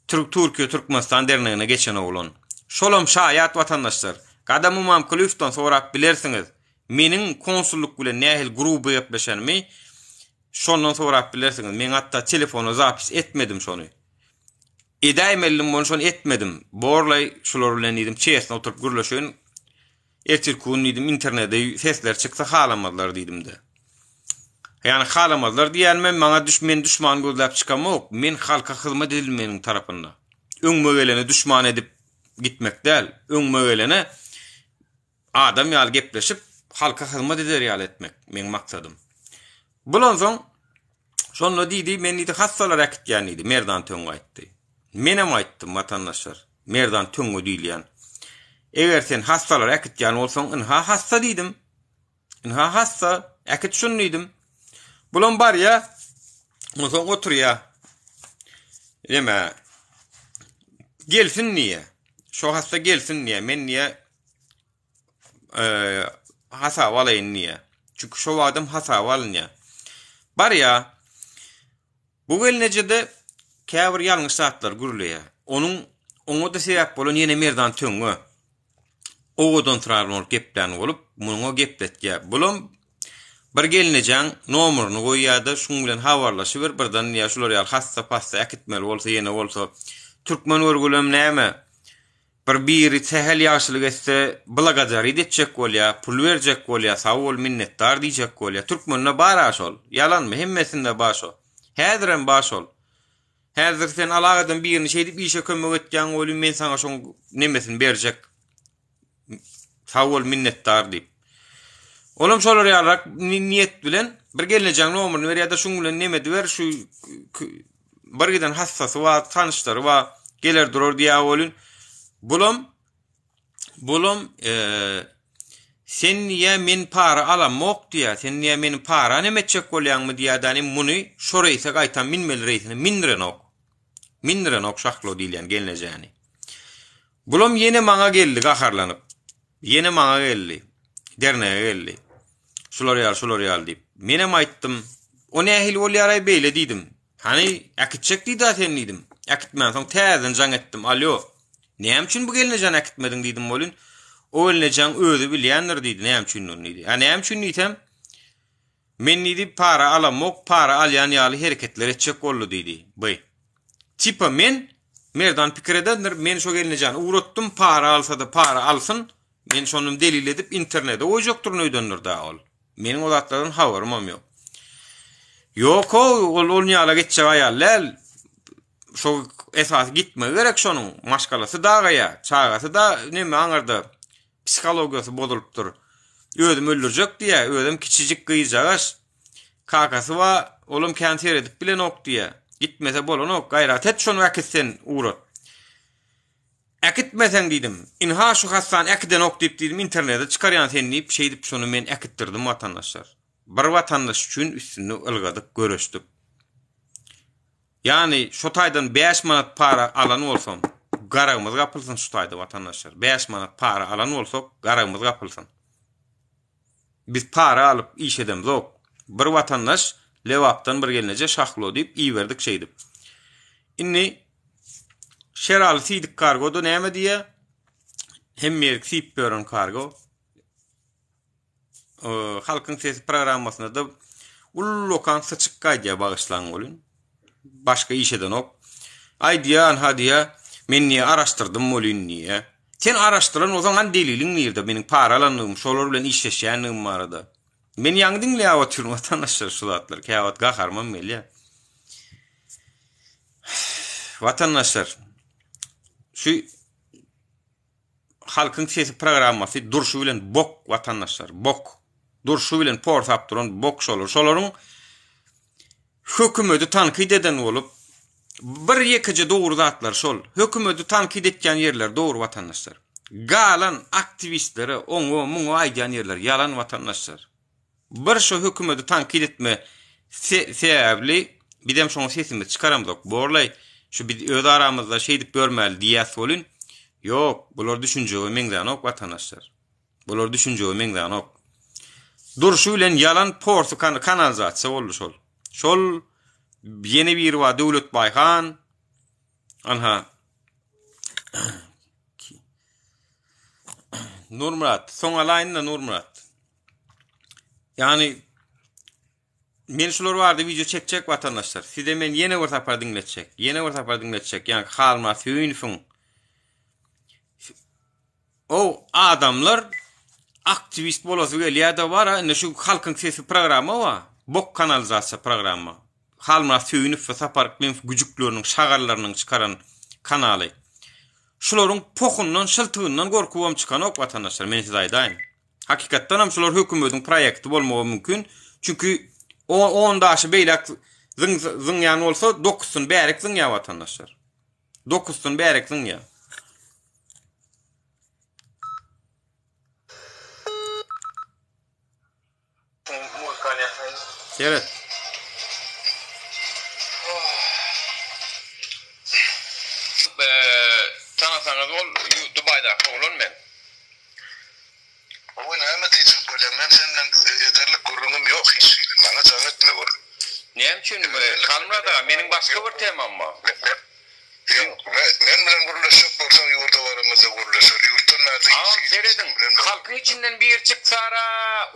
Türkiye Türkmenistan derneğine geçen oğlun. Şolum şayat vatandaşlar. Gadam İmamkulüf'ten sorak bilersiniz. Menin konsulluk bilen nähil grubu yaplaşanmy şondan sorak bilersiniz. Men hatta telefonu zapis etmedim şonu. Edäýmelim bunu şonu etmedim. Borlay şolar bilen idim çeýesine oturup gürleşýän. Ertir kun idim internetde sesler çyksa halamadylar diýdim de. Yani halamadylar diýelmem maňa düşman gözläp çykamok. Men halka hyzmat edilmeniň tarapynda. Öňme düşman edip gitmek däl. Öňme adam ýaly gepleşip halka hyzmat eder ýaly etmek men maksadım. Bulan soň şonu diýdi, men ýa-da hassalar akitýän idi, merdan töňe aýtdy. Menem aýtdym vatandaşlar, merdan töňe diýilýän. Eger sen hassalar akitýän bolsaň, inha hassa diýdim. Inha hassa, akit şunu diýdim. Bulan bar ýa, onuň soň oturýa. Ema gelsin niye? Şu hassa gelsin niye? Men niye hasa walayın niye? Çünkü şu adam hasa walyn ya. Bar ya, bu gelnejede käbir ýalňyş zatlar gürleýär. Oňa da sebäp bolan ýene merdan töňe. Oňdan turarlar gepden bolup, muňa gepletýär. Bulan bir gelnejaň nomeryny goýýardy, şoň bilen habarlaşyp birden ýa şular ýaly hassa passa akitmeli bolsa ýene bolsa türkmen örgülem näme? Bir sehel ýaşylyk etse blagadar edecek bolýar, pul berjek bolýar, sag bol minnetdar diýjek bolýar. Türkmenine baraş ol. Yalanmy? Hemmesinde baş ol. Häzirem baş ol. Häzir sen alagadan birini şey diýip işe kömek etýän bolýan, men saňa şoň nemesini berjek. Sag bol minnetdar diýip. Olam şolar ýarak niýet bilen bir gelnejaň nomeryny berýär-de şoň bilen neme diýer, şu birgiden hassasy we tanışlary we geler durur diýär bolýan. Bulum sen niye men para alamok diýär, sen niye men para nemetjek bolýanmy diýär dany muny şoraýsa gaýtan minmeli reýsine minrenok şahlo diýilýän gelnejäni. Bulum ýene maňa geldi gaharlanyp. Ýene maňa geldi. Derneğe geldi. Şular ýal diýip. Menem aýtdym, o nähil bolýar beýle diýdim. Hani akitjek diýdi sen diýdim. Akitmän soň täzen jaň etdim. Alo. Näme üçin bu gelnejaň akitmediň diýdim bolun. O gelnejaň özü bilýändir diýdi. Näme üçin onu diýdi. Ha näme üçin diýsem? Men diýdi para alamok, para alýan ýaly hereketler etjek boldy diýdi. By. Tipa men merdan pikir edendir. Men şo gelnejaň uğratdym, para alsa da para alsın. Men şonum delil edip internete oýjakdyr öýdendir da ol. Meniň o zatlardan habarym ýok. Ýok, ol ýala getjek aýallar. Şo esas gitme gerek şonuň maşgalasy dagaýa, çagasy da näme aňarda psihologiýasy bozulypdyr. Özüm öldürjek diýär, özüm kiçijik gyýjagas. Kakasy we olum kanser edip bilen ok diýär. Gitmese bolan ok, gaýrat et şonu akitsen uğrat. Akitmesen diýdim. Inha şu hassan akiden ok diýip diýdim internetde çykarýan sen diýip şey diýip şonu men akitdirdim vatandaşlar. Bir vatandaş üçin üstüni ılgadyk, görüşdik. Yani şu taýdan 5 manat para alan bolsam, garagymyz gapylsyn şu taýda vatandaşlar. 5 manat para alan bolsak, garagymyz gapylsyn. Biz para alıp iş edemiz ok. Bir vatandaş lewapdan bir gelneje şahlo diýip iý berdik şey diýip. Inni şeraly sidik kargoda näme diýe? Hemmer sip beren kargo. Halkyň sesi programmasyna da ullokan saçykkaýa bagyşlan bolýan. Başka iş eden ok. Aydiyan hadiya men niye araştırdım molin niye? Sen araştıran o zaman delilin nerede? Benim para alanım, şolar bilen işleşýänim barada. Men ýaňy dinleýär oturýan vatandaşlar şu zatlar. Käwat gaharman melýär. Vatandaşlar şu halkyň sesi programmasy durşu bilen bok vatandaşlar, bok. Durşu bilen por tapdyran bok şolar. Şolaryň hökümeti tankid eden olup, bir yekice doğru zatlar şol. Hökümeti tankid etken yerler doğru vatandaşlar. Galan aktivistlere onu muňa aýdýan yerler yalan vatandaşlar. Bir şu hökümeti tankid etme sebäpli bidem şoň sesimi çykaramdyk. Borlay şu biz öz aramyzda şey diýip görmeli diýäs bolun. Ýok, bular düşünje meňden ok vatandaşlar. Bular düşünje meňden ok. duruşu bilen yalan porsu kanalizasiya boldy şol. Şol yeni bir wa Döwlet Bayhan anha Nurmurat, soňalayynda Nurmurat. Yani men şular bardy video çekjek watandaşlar. Sizde men yeni bir tapar dinletjek. Yani halma süýünfün. O adamlar aktivist bolasy gelýär-de bara, şu halkyň sesi programma wa, bok kanalizasiya programma. Halma süýünüp we saparlyk güjükleriniň, şagarlarynyň çıkaran kanaly. Şularyň pokundan, şyltygyndan gorkubam çıkan ok watandaşlar, men size aýdaýyn. Hakykatdan hem şular hökümetiň proýekti bolmagy mümkin. Çünkü o daşy beýlek zıň ýany bolsa 9-sun bärik zıň ýa watandaşlar. 9-sun bärik zıň ýa. Evet. Tanısanız ol Dubai'da oğlum men. O näme diýip bolýar? Men senden ederlik gurrunum ýok hiç. Bana zahmetme bol. Näme üçin kalmada meniň başga bir temam bar. Men bilen guruluşyp bolsaň ýurda barymyza guruluşar. Ýurtdan näde? Ağam seredin. Halkyň içinden bir çyksara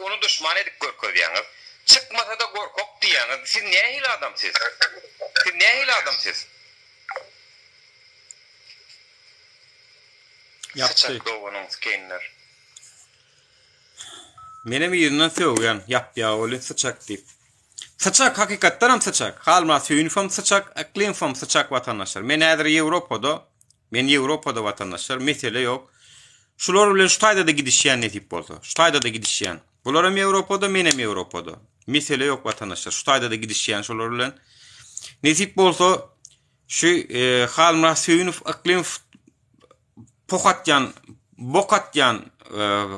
onu düşman edip görkezýäňiz. Çıkmasa da gorkok diýäňiz. Siz nähil adamsyz? Siz nähil adamsyz? Yaptı. Menem ýerinden söwgen, ýapýa oly sıçak diýip. Sıçak hakykatdan hem sıçak. Halma süýünfam sıçak, aklimfam sıçak watandaşlar. Men häzir Ýewropada watandaşlar, mesele ýok. Şular bilen şu taýda da gidişýän netip bolsa. Şu taýda da gidişýän. Bular hem Ýewropada, men hem Ýewropada. Mesele ýok watandaşlar. Şu taýda da gidişýän şular bilen. Netip bolsa şu halma süýünüp aklimf bokatyan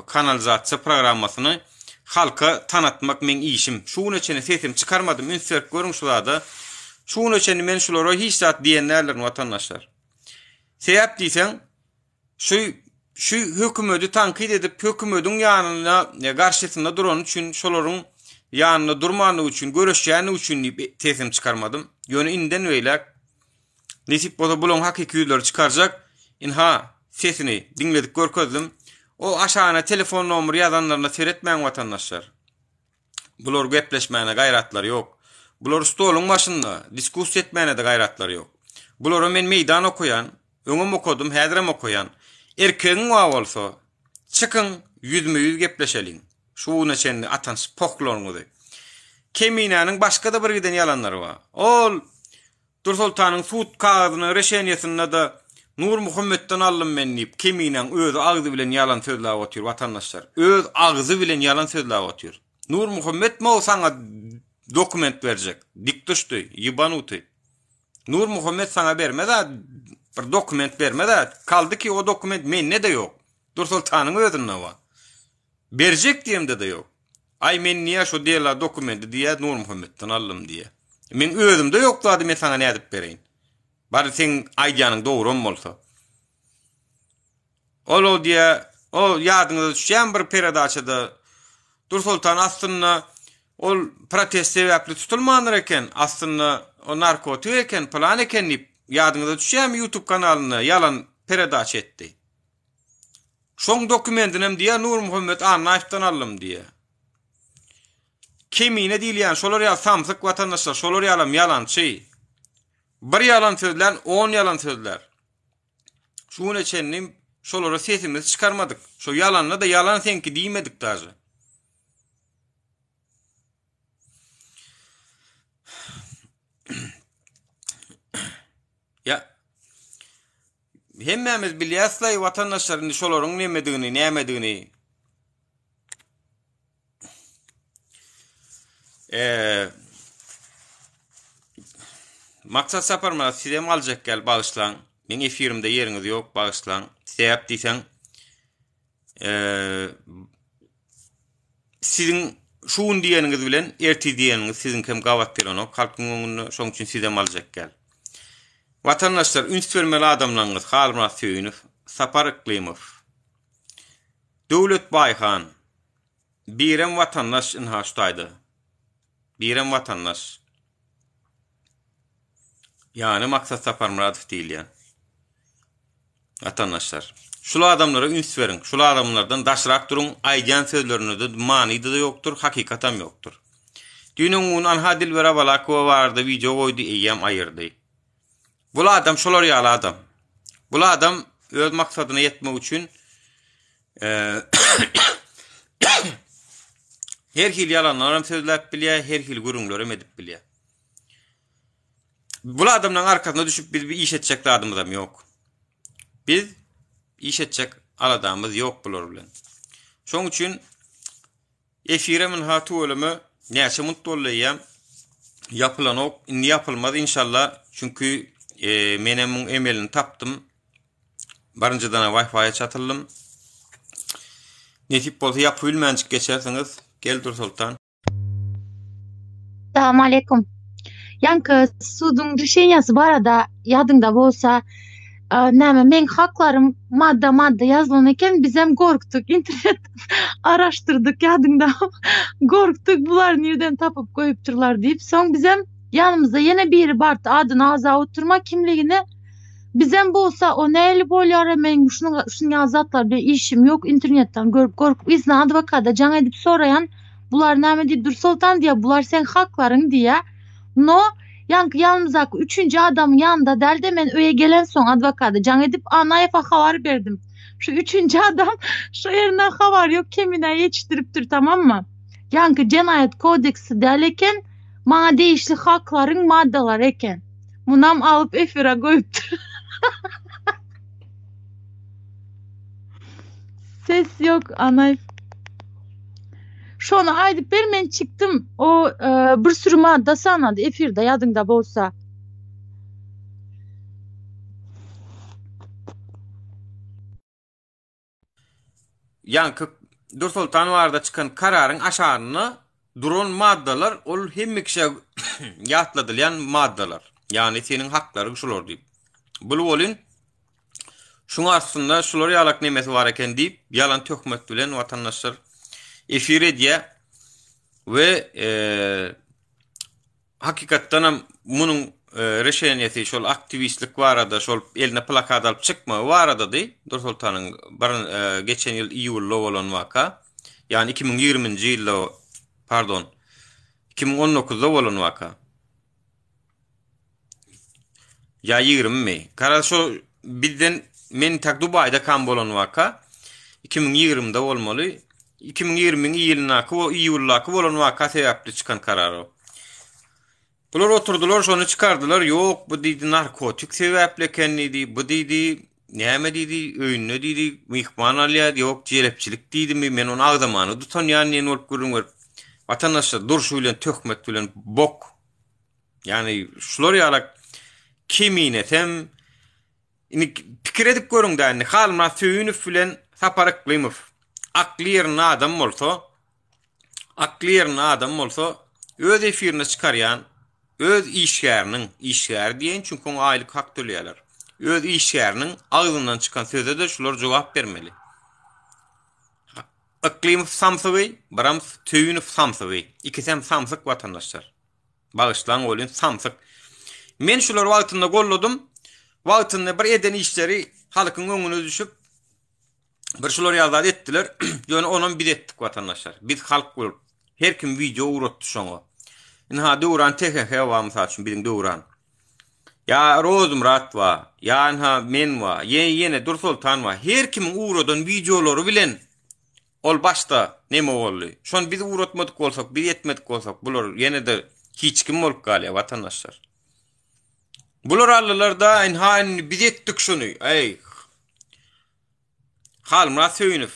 kanalizasiya programmasyny halka tanatmak men işim. Şuň üçin sesim çıkarmadym. Ünsert görüň şulada. Şuň üçin men şulara hiç zat diýenlerler watandaşlar. Sebäp diýsen şu hökümeti tankit edip hökümetiň ýanyna garşysynda duran üçin şolaryň ýanyna durmany üçin görüşýäni üçin sesim çıkarmadym. Ýöne inden öýlek nesip bolsa bulan hakyky ýüzler çıkarjak. Inha sesini dinledik görkezdim. O aşağına telefon nomuru yazanlarına seyretmeyin vatandaşlar. Bular gepleşmeyene gayratları yok. Bular stolun başında diskus etmeyene de gayratları yok. Bular men meydan okuyan, öňüm okudum, häzirem okuyan, erkeğin wa bolsa, çıkın yüzme-yüz gepleşeliň. Şuň üçin atan spoklarňyzy. Keminanyň başga da bir giden yalanlary bar. Ol Dursultanyň sud kağıdyny reşeniýetinde da Nur Muhammed'den aldım men diýip keminen öz ağzı bilen yalan sözler atýar vatandaşlar. Öz ağzı bilen yalan sözler atýar. Nur Muhammed mi o sana dokument verecek? Dik düştü, yibanuty. Nur Muhammed sana bermedi, bir dokument bermedi. Kaldı ki o dokument menne de yok. Dursultanyň özünde var. Berjek diýemde de yok. Ay men niýe şu diýerler dokumenti diýe Nur Muhammed'den aldım diýe. Men özümde ýoklady, men sana nädip bereýin? Bari sen aýdýanyň dogry bolsa. Olo diye, o ýadyňyza düşýän bir peredaçada Dursultan aslında ol protest sebäpli tutulmandyr eken, aslında o narkotik eken, plan eken diýip ýadyňyza düşýän YouTube kanalyny yalan peredaç etdi. Şoň dokumentinem diýe Nur Muhammed Annaýevden aldım diýe. Kemine diýilýän şolar ýa samsyk watandaşlar, şolar ýalam yalançy. Bir yalan sözler, 10 yalan sözler. Şuň üçin şolara sesimizi çıkarmadık. Şu yalanla da yalan senki diýmedik daýy. Ya hemmemiz bilýäsler watandaşlaryň şolaryň nämedigini. Maksat saparma sizem aljak gel bağışlan. Men efirimde ýeriňiz ýok, bağışlan. Sebäp diýsen sizin şuň diýeniňiz bilen erti diýeniňiz sizin hem gawat bilen ok. Halkyň öňünde şoň üçin sizem aljak gel. Watandaşlar üns vermeli adamlaryňyz Halma Süýünüp, Sapar Iklimov, Döwlet Bayhan, birem vatandaş inha şutaydı. Birem vatandaş. Yani maksat Sapar Muradov değil yani. Vatandaşlar. Şulu adamlara üns verin. Şulu adamlardan daşrak durun. Aycan sözlerini de manide de yoktur. Hakikatam yoktur. Dünün anha Dilbera Balakova vardı. Video koydu. Eyyem ayırdı. Bula adam şolar yalı adam. Bula adam öz maksadına yetmek için her hil yalanlarım sözlep bilye, her hil gurunlarım edip bilye. Bula adamdan arkasına düşüp bir iş edecek adamım yok. Biz iş edecek aladığımız yok bulur bilen. Şoň üçin efiremin hatu ölümü näçe mutlu olayım. Yapılan ok, indi yapılmadı inşallah. Çünkü menemun emelini taptım. Barıncadan Wi-Fi'ye çatıldım. Netip bolsa yapıbilmänçik geçerseniz gel dur Sultan. Assalamu alaikum. Yankı sudun düşenyası barada yadında bolsa näme men haklarım madda yazılan eken bizem gorktuk. İnternet araştırdık yadında. Gorktuk bular nereden tapıp koyupturlar deyip son bizem yanımızda yine biri bardı adını ağza oturma kimliğini bizem bolsa o neyli bolyar men şunu yazatlar bir işim yok internetten görüp gorkup izni advokada can edip sorayan bular näme deyip dur Sultan diye bular sen hakların diye no yankı yanımıza üçüncü adamın yanında delde men öye gelen son advokada can edip anayfa haber verdim. Şu üçüncü adam şu yerine haber yok kemine yetiştiriptir tamam mı? Yankı cinayet kodeksi derleken madde işli hakların maddeler eken. Munam alıp efire koyuptur. Ses yok anay. Şonu aydıp ben çıktım o bir sürü madde sanadı efirde yadında bolsa. Yankı Dur Sultan varda çıkan kararın aşağını duran maddeler ol hemmikşe yatladılan maddeler. Yani senin hakların şular deyip. Bulu olun şunu aslında şuları yalak nemesi var eken deyip yalan töhmet bilen vatandaşlar efire diye ve hakikaten bunun reşeniyeti şol aktivistlik var arada şol eline plakat alıp çıkma var arada değil. Dur Sultan'ın geçen yıl iyullu olan vaka yani 2020 yılda pardon 2019'da olan vaka ya 20 karar şu bizden men tak Dubai'da kan bolan vaka 2020'de olmalı 2020 yılına o iyullaki bolan vaka sebepli çıkan kararı. Bular oturdular, şonu çıkardılar. Yok, bu dedi narkotik sebeple kendiydi. Bu dedi näme dedi, öýünne dedi, mihman alýar, yok jelepçilik dedi mi? Men onu agdamanı tutan yani ne olup görüňür. Vatandaşlar durşu bilen töhmet bilen bok. Yani şular ýalak kiminetem ini pikir edip görüň da, halma söýünüp bilen Saparak Klimov. Akly ýerine adam bolsa, öz efirine çıkaryan öz işgäriniň diýen çünkü onu aýlyk hak töleýärler. Öz işgäriniň agzyndan çıkan söze de şular jogap bermeli. Aklim Samsowy, Bram Tüýünüp Samsowy. İkisem samsyk vatandaşlar. Bağışlan bolun samsyk. Men şular wagtynda golladym. Wagtynda bir eden işleri halkyň öňüne düşüp bir şular ýazat etdiler. Ýöne onuň bir etdik vatandaşlar. Biz halk bolup her kim video uratdy şoňa. İnha döwran THH wa mysal üçin biziň döwran. Ya Rozum Ratwa, ya inha men wa, ýene Dur Sultan wa, her kim uradan videolary bilen ol başta neme boldy. Şon biz uratmadyk bolsak, biz etmedik bolsak, bular ýene de hiç kim bolup galýar vatandaşlar. Bular allarda inha biz etdik şonu. Ey. Halmra söýünüp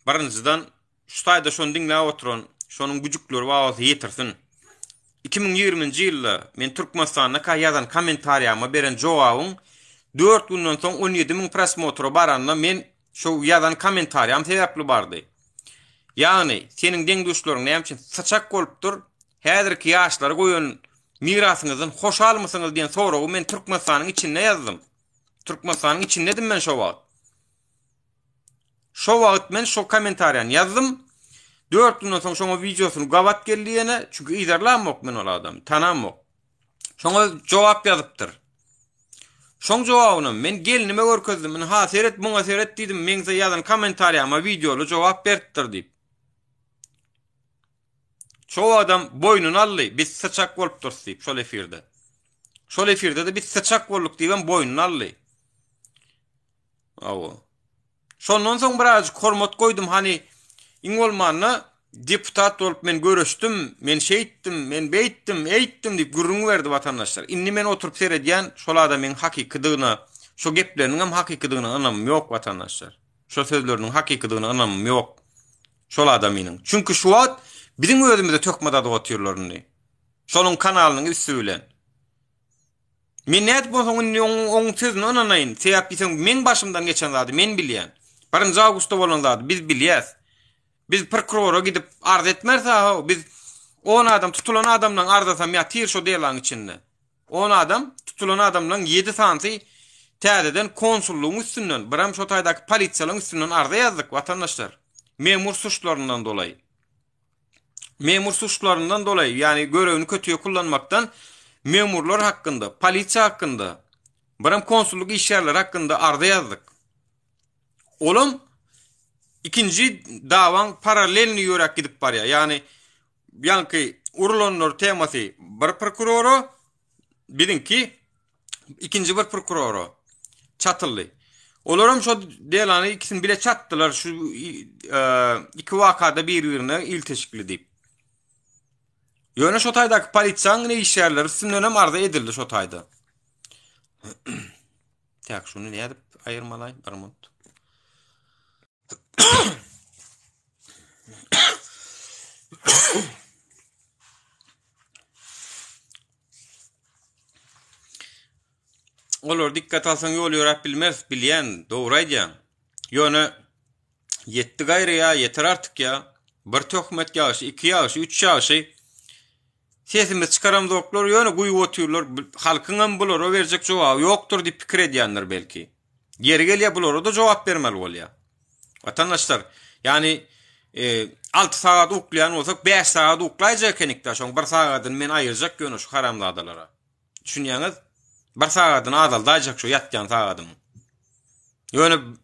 barynjydan şu taýda şonu diňläp oturan, şonuň güjükleri wagy ýetirsin. 2020 ýylda men Türkmenistana ýazan kommentariýama beren jogabyň 4 günden soň 17.000 prosmotr baranda men şu ýazan kommentariýam sebäpli bardy. Ýani seniň deňdüşleriň näme üçin saçak bolupdyr? Häzirki ýaşlary goýan mirasyňyzdan hoş almasyňyz diýen soragy men Türkmenistanyň içinde ýazdym. Türkmenistanyň içinde edim men şo wagt. Şo wagt men şo kommentariýany ýazdym. 4 günden soň şoňa videosunu gawat geldiğine çünkü iderlanmok men ol adam tanamok. Şoňa jogap ýazypdyr. Şoň jogabyny men gelinime görkezdim. Men ha seyret muňa seyret diýdim. Meňze ýazan kommentariýama videolu jogap beripdir diýip. Çoğu adam boynunu allı. Biz sıçak bolup dursyp şol efirde. Şol efirde de biz sıçak bolduk diýen boynunu allı. Awo. Şondan soň biraz hormat koydum hani iň bolmanyna deputat bolup men görüşdüm, men şeýitdim, men beýtdim, eýtdim diýip gürrüň berdi watandaşlar. Inni men oturup seyredýän şol adamyň hakykydygyna, şo gepleriniň hem hakykydygyna anam ýok watandaşlar. Şo sözleriniň hakykydygyna anam ýok. Şol adamynyň. Çünkü şu wagt bizim özümizde tökmada da otyrlaryny. Şolun kanalynyň üstü bilen. Men näet bolsa oň sözüni ananaýyn. Sebäp biseň men başymdan geçen zady men bilýän. Barynja Augusta bolan zady biz bilýäs. Biz prokurora gidip arz etmerse biz 10 adam tutulan adamdan arzasam ya tir şo diýelan içinde. 10 adam tutulan adamdan 7 santy täzeden konsulluğun üstünden, biram şo taýdaky polisiýalyň üstünden arza ýazdyk watandaşlar. Memur suçlarından dolayı. Memur suçlarından dolayı yani görevini kötüye kullanmaktan memurlar hakkında, polisiýa hakkında, biram konsulluk işyerler hakkında arza ýazdyk. Olum ikinci dawan paralelni ýörek gidip barýar. Yani ýanky urulanlar temasy bir prokuroro, birinki ikinci bir prokuroro çatyldy. Olaram şo delany ikisini bile çatdylar şu iki wakada bir-birine ilteşikli diýip. Ýöne şo taýdaky polisiýaň işyerleri üstünden hem arza edildi şo taýda. Tak şunu nädip aýyrmalaýyn Armand. Olar dikkat alsaň ýol ýörep bilmez, bilýän, dogry aýdýan. Ýöne ýetdi gaýry ýa, yeter artyk ýa. Bir töhmet ýaşy, 2 ýaşy, 3 ýaşy. Sesimiz çıkaram doktor ýöne guýup otyrlar. Halkyň hem bulara berjek jogaby ýokdur diýip pikir edýänler belki. Geri gelýär bulara da jogap bermeli bolýar. Vatandaşlar, yani 6 saat uklayan olsak 5 saat uklayacak kenikde şoň 1 saatyn men aýyrjak ýöne şu haramly adalara. Düşünýäňiz? 1 saatyn adal daýjak şu ýatýan saatym. Ýöne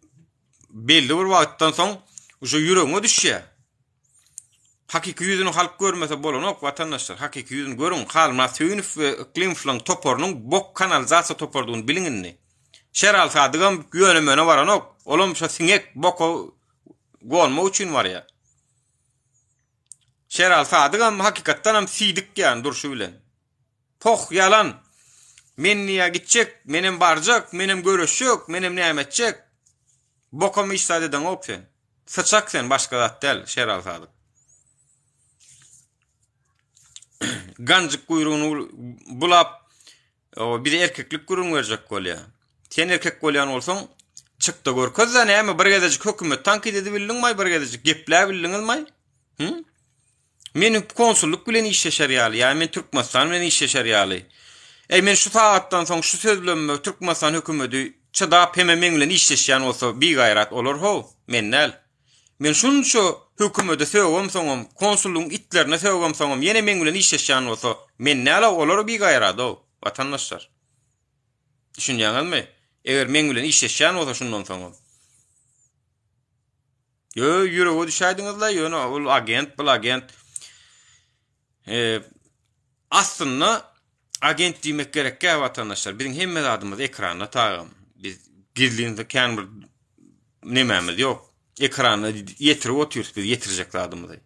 belli bir wagtdan soň şu ýüregiňe düşýär. Hakiki ýüzüni halk görmese bolanok vatandaşlar. Hakiki ýüzüni görün. Halma Söýünüf we Klimflang toporunyň bok kanalizasiýa topordugyny biliňinni. Şeral sadygan ýönemene baranok. Olum şo siňek boko golma üçin var ya. Şeral sadygan hakykatdan hem sidik ýan durşy bilen. Poh yalan. Men niýe gitjek, menem barjak, menem görüşjek, menem näme etjek. Bokomy işlad eden ok sen. Sıçak sen başga zat del şeral sadyk. Gancık kuyruğunu bulap bir de erkeklik kuyruğunu verecek bolýar. Sen erkek bolýan bolsaň çykda görkezä näme bir gezejik hökümet tankit edip bildiňmi, bir gezejik gepler bildiňizmi? Menin konsulluk bilen işleşer ýaly, ýani men Türkmenistan bilen işleşer ýaly. Men şu saatdan soň şu söz bilen Türkmenistan hökümeti çydap hem men bilen işleşýän bolsa bir gaýrat olar ho, men näl. Men şunço hökümete söwgem soňam, konsulluň itlerine söwgem soňam, ýene men bilen işleşýän bolsa, men näle olar bir gaýrat o, watandaşlar. Düşünýäňizmi? Eger men bilen işleşýän bolsa şundan soňam. Ýüregi düşädiňizler, ýöne ol agent, bul agent. Aslında agent diýmek gerek ki watandaşlar. Bizim hemme adymyz ekrana taýam. Biz gizliňizde kän bir nememiz ýok. Ekrana ýetirip oturýarys, biz ýetirjek adymyzy.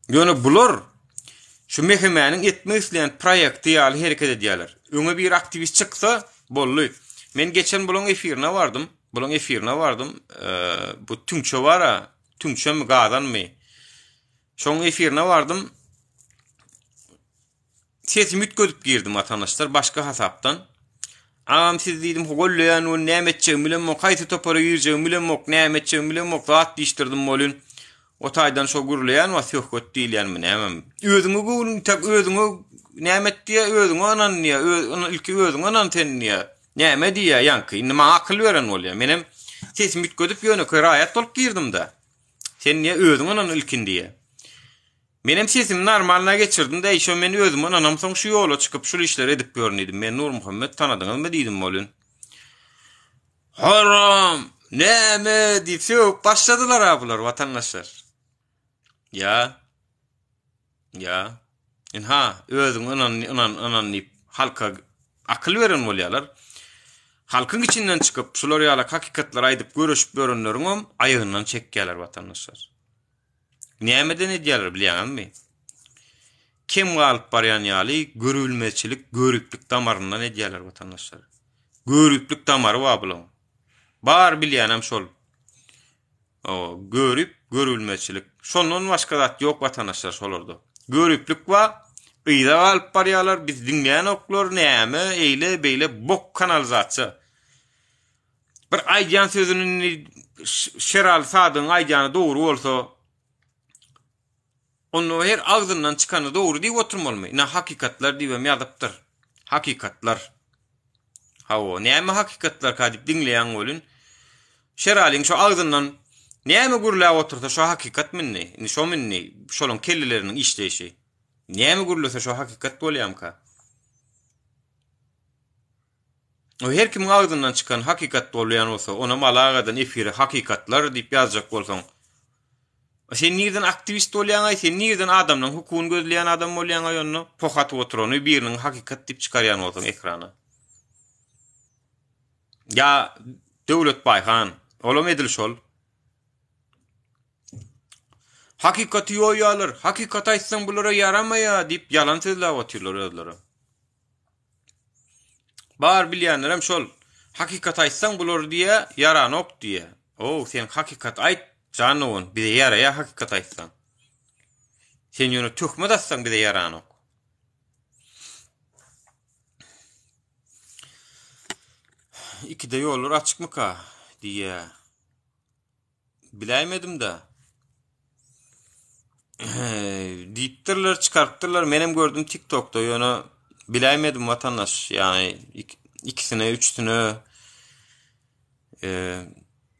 Ýöne bular şu mehemeniň etmek isleýän proýekti ýaly hereket edýärler. Öňe bir aktivist çyksa bolly. Men geçen bulan efirine vardım. Bu Tüňçe wara, Tüňçe mi gadanmy? Şoň efirine vardım. Sesimi ütgödüp girdim watandaşlar başka hasapdan. Siz diýdim golleýän we näme etjegim bilenmok, haýsy topara ýürjegim bilenmok, näme etjegim bilenmok, zat diýişdirdim bolun. O taýdan şo gürleýän we söhbet diýilýänmi näme? Özüňe gowun tak özüňe näme etdiýä, özüňe ananýa, ilki özüňe anan tenniýä. Näme diýä ýanky, indi maňa akyl beren bolýar. Menem sesimi ütgödüp ýöne köraýat bolup girdim da. Sen niye özüň onan ilkin diye. Menem sesim normalna geçirdim de şo men özüm onam soň şu ýola çykyp şu işleri edip görnýdim. Men Nur Muhammed tanadyňyzmy diýdim bolun. Haram, näme diýip söp başladylar abular watandaşlar. Ya. Ha, özüň onan diýip halka akıl beren bolýarlar. Halkyň içinden çykyp şular ýaly hakykatlar aýdyp görüşip görenleriň aýygyndan çekýärler watandaşlar. Nämeden edýärler bilýärmi? Kim galyp barýan ýaly görülmeçilik, görüklük damaryndan edýärler watandaşlar. Görüklük damary wa bulan. Bar bilýänem şol. O görüp görülmeçilik. Şondan başga zat ýok watandaşlar şolarda. Görüklük wa ýa galyp barýarlar biz diňleýän oklar näme eýle beýle bok kanalizatsiýa. Bir aýjan sözüni şeral sadyň aýjany dogry bolsa onu her ağzından çıkanı doğru diye oturmalı. Ne hakikatlar diye mi yazıptır? Hakikatlar. Ha o näme hakikatlar kadip dinleyen olun. Şeralin şu ağzından näme gurla otursa şu hakikat minni. Ni şu minni. Şolun kellilerinin işleyişi. Näme gurlasa şu hakikat bolýam ka. O her kim ağzından çıkan hakikat bolýan olsa ona malagadan efiri hakikatlar diýip ýazjak bolsaň sen nirden aktivist bolýan, sen nirden adamnyň hukugyny gözleýän adam bolýan ýonny pohatyp oturany biriniň hakikat diýip çykarýan bolsaň ekrana. Ya Döwlet Baýhan, olam edil şol. Hakikaty ýoýalar, hakikat aýtsaň bulara yaramaýa diýip ýalan sözler otyrlar özleri. Bar bilýänler şol. Hakikat aýtsaň bular diýe yaranok diýe. O sen hakikat aýt canowun bize yaraya hakikat aýtsaň. Sen ýony töhmet atsaň bize yaranok. İkide ýollar açykmyka diýe. Biläýmedim de. Diýipdirler, çykartdyrlar. Menem gördüm TikTok'da ýöne biläýmedim watandaş. Yani ikisine, üçsine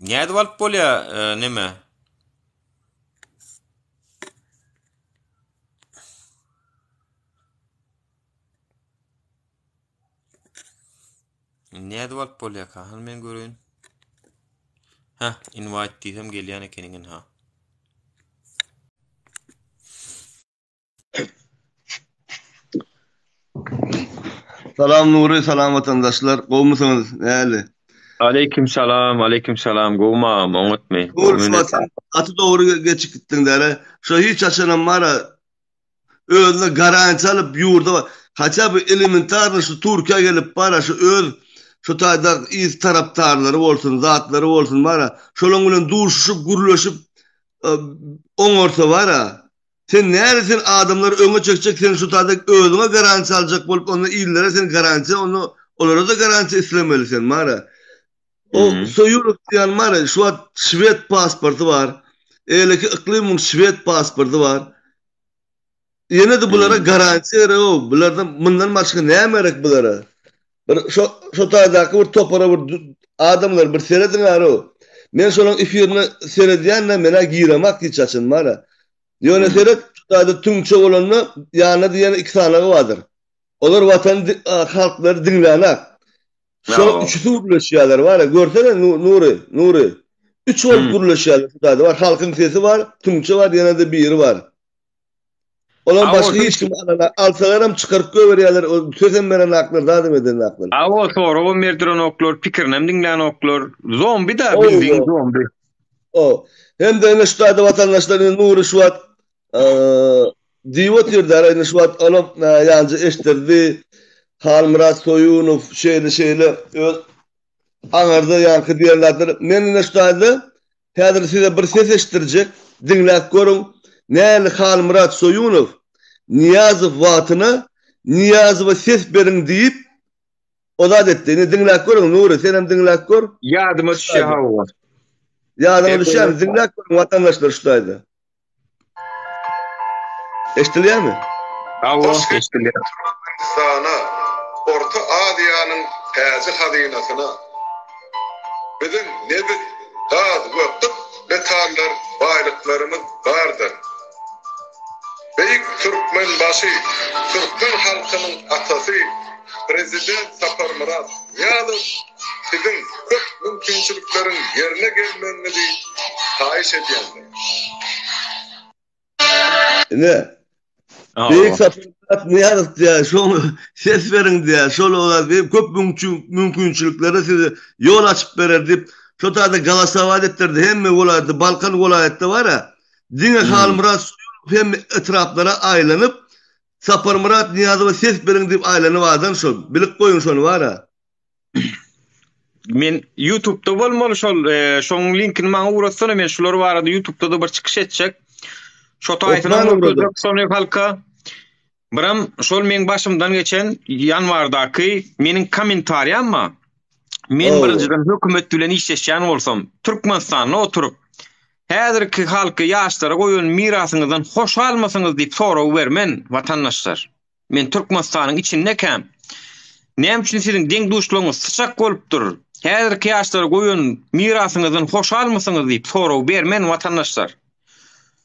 näde bolup bolýar neme? Näde bolup bolýar ka? Hal men görýän. Invite diýsem gelýän ekeniň ha. Salam Nuri, salam vatandaşlar. Gowmusyňyz? Näli? Aleyküm salam. Gowmam, oňatmy. Atı doğru geçip gittin dere. Şu hiç açanan mara özüne garanti alıp yurda var. Haça bir elementarlı şu Türkiye gelip para şu öz şu tayda iz taraftarları olsun, zatları olsun mara. Şolun bilen duşuşup, guruluşup oňorsa bara. Sen neresin adamlar öňe çekecek sen şu tayda özüne garanti alacak bolup onu illere sen garanti onu olara da garanti islemelisin mara. O soyuluk diýen mara şu an Şwed pasportu var. Eýleki iklimyň Şwed pasportu var. Ýene de bulara garanti berýär. Bulardan mundan başga näme gerek bulara? Bir şu taýdaky bir topara bir adamlar bir seredinler o. Men şolaň efirini seredýänle mena giremek hiç açyn mara. Ýöne seret taýda tüňçe bolanyny ýanyna diýen iki sanagy bardyr. Olar watan halklar dinlänek. Şol üçü guruluşýarlar var. Görsene Nuri. Üç ol guruluşýarlar şurada var. Halkyň sesi var, tüňçe var, ýene de biri var. Olar başga hiç kim alsalaram çykaryp göberýärler. O sözem beren aklar, dadym eden aklar. O sonra o merdiren oklar, pikirnem dinleyen oklar. Zombi da bildiğin zombi. O. Hem de ene şurada vatandaşların Nuri şuat diýip ýerler, ene şuat alıp ýanjy eşdirdi. Halmurat Soyunov şeýle öz aňarda ýanky diýerlerdir. Men näşdaýdy? Häzir size bir ses eşdirjek. Dinläp görüň. Näli Halmurat Soyunov Niyazow watyna Niyazowa ses beriň diýip ozat etdi. Dinläp görüň Nuri, sen hem dinläp gör. Ýadyma düşýär hawa. Ýadyma düşýär, dinläp görüň watandaşlar şudaýdy. Eşdilýärmi? Hawa eşdilýär. Sana Orta Aziýanyň täze hazynasyna bizim nebit gaz göpdük metallar, baylıklarımız vardır. Beyik Türkmen başı, Türkmen halkının atası, Prezident Sapar Murat Niyazov sizin köp mümkünçülüklerin yerine gelmenizi tayiş ediyendir. Ne? Büyük sapırlat Niyazov diye, şonu ses verin diye, şolu olan bir köp mümkünçülükleri size yol açıp verir deyip, şu tarafta Galasavad ettirdi, hem mi olaydı, Balkan olaydı var ya, Dine Halmurat hem etraflara aylanıp, Sapar Murat Niyazov'a ses verin deyip aylanıp adan şol, bilip koyun şonu var ya. Men YouTube'da bolmaly şoň linkini maňa uratsana, men şular barada YouTube'da da bir çykyş etjek. Şo taýtyna uratjak sony halka. Biram şol men başymdan geçen ýanwardaky meniň kommentariýamma. Men birinjiden hökümet bilen işleşýän bolsam, Türkmenistanda oturup häzirki halky ýaşlara goýan mirasyňyzdan hoş almasyňyz diýip sorag bermen watandaşlar. Men Türkmenistanyň içinde käm. Näme üçin siziň deň duşlugyňyz sıçak bolupdyr? Häzirki ýaşlara goýan mirasyňyzdan hoş almasyňyz diýip sorag bermen watandaşlar.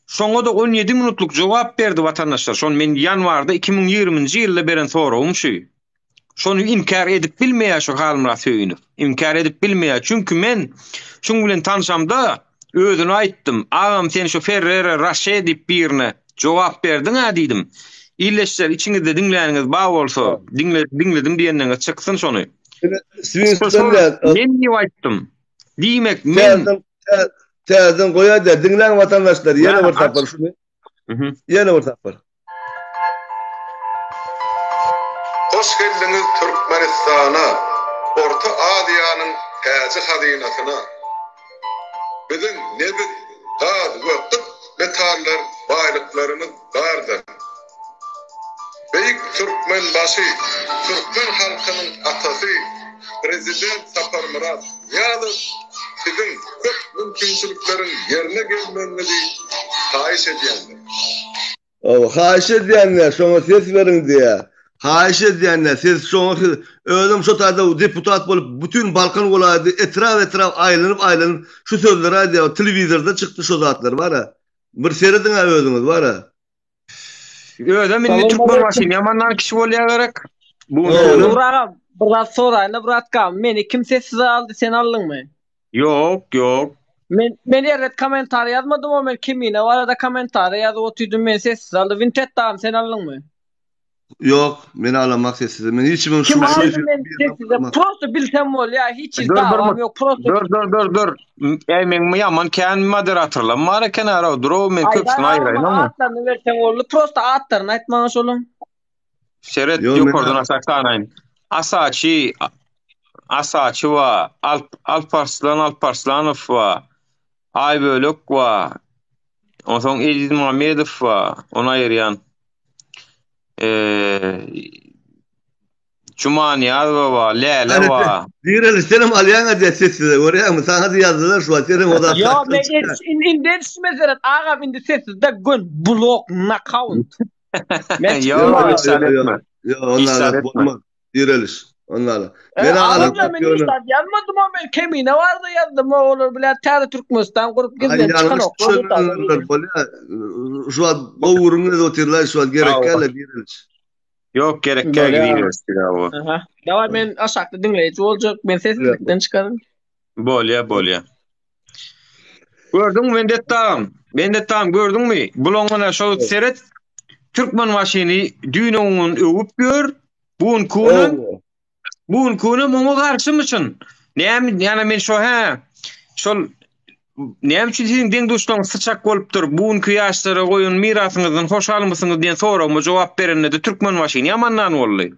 Şoňa da 17 minutluk jogap berdi watandaşlar. Şonu men ýanwarda 2020-nji ýylda beren soragym şu. Şonu inkar edip bilmeýär şu Halmurat Söýünov. İnkar edip bilmeýär. Çünki men şoň bilen tanışamda özüne aýtdym. Agam sen şu Ferrero Rocher diýip birine jogap berdiň ha diýdim. İlleşler içiňizde dinläniňiz ba bolsa, dinledim diýendiňiz çyksyn şonu. Men niýe aýtdym? Diýmek men Terden koyar da dinlen vatandaşlar yine bir tapar şunu. Yine bir tapar. Hoş geldiniz Türkmenistan'a, Orta Asya'nın häzi hazinasına. Bizim nebit, gaz ve tıp metallar, baylıklarımız vardır. Beyik Türkmen başı, Türkmen halkının atası, Prezident Sapar Murat Niyazov sizin köp mümkünçülüklerin yerine gelmenizi tayiş ediyendir. Hayiş ediyenler, şona ses verin diye. Hayiş ediyenler, siz şona ölüm şu tarafta deputat bolup bütün Balkan olaydı etraf aylanıp şu sözleri diye televizorda çıktı şu zatlar var ha. Bir seyredin ha özünüz var ha. Öyle milli Türkmen başyny ýamanlar kişi bolýarak. Bu Nuragam, bir soraýla Buratkam, meni kimse size aldı, sen aldyňmy? Yok. Men eret komentar yazmadım o men kimine var da komentar yazıp oturdum men sessiz aldı. Vintet dağım sen aldyňmy? Yok, meni alamak sessiz. Men hiçbir Kim aldı men sessiz? Prosto bilsem bol ya, hiç dağım yok prosto. Dur. Men yaman kän moderatorlar mara kenara dur o men köpsün aýraýyn ama. Atlarını versem boldy, prosto atlaryny aýtmaňyz olum. Şeret ýokardan aşağı Asaçy wa Alparslanov wa Aýbölek wa onsoň Ediz Muhammedow wa ona ýerýän Cumaniýar wa Lele wa Direl senem alýan diye sessiz. Görýärmi? Sana ýazdylar şu senem oda. Yo, men indi mesele agam indi sessiz de gün blok account. Yo, onlar bolmaz. Direliş. Onlarla. Ben yazmadım o men kemine vardı yazdım o olur bilen täze Türkmenistan gurup gezden çıkan oklar. Şu an doğurunu otirler şu an gerekli direliş. Yok gerekli direliş bu. Dawa men aşakda dinleýici boljak, men sessizlikden çıkarım. Bolýa. Gördüň men de tam gördüňmi? Buloňana şo seret Türkmen maşyny düýnüň öwüp gör. Buň kunu muňa garşym üçin. Näme ýani men şol näme üçin siziň deň duşlaryň sıçak bolupdyr. Buňky ýaşlara goýun mirasyňyzdan hoş almasyňyz diýen soragma jogap berende Türkmen maşyny ýamandan boldy.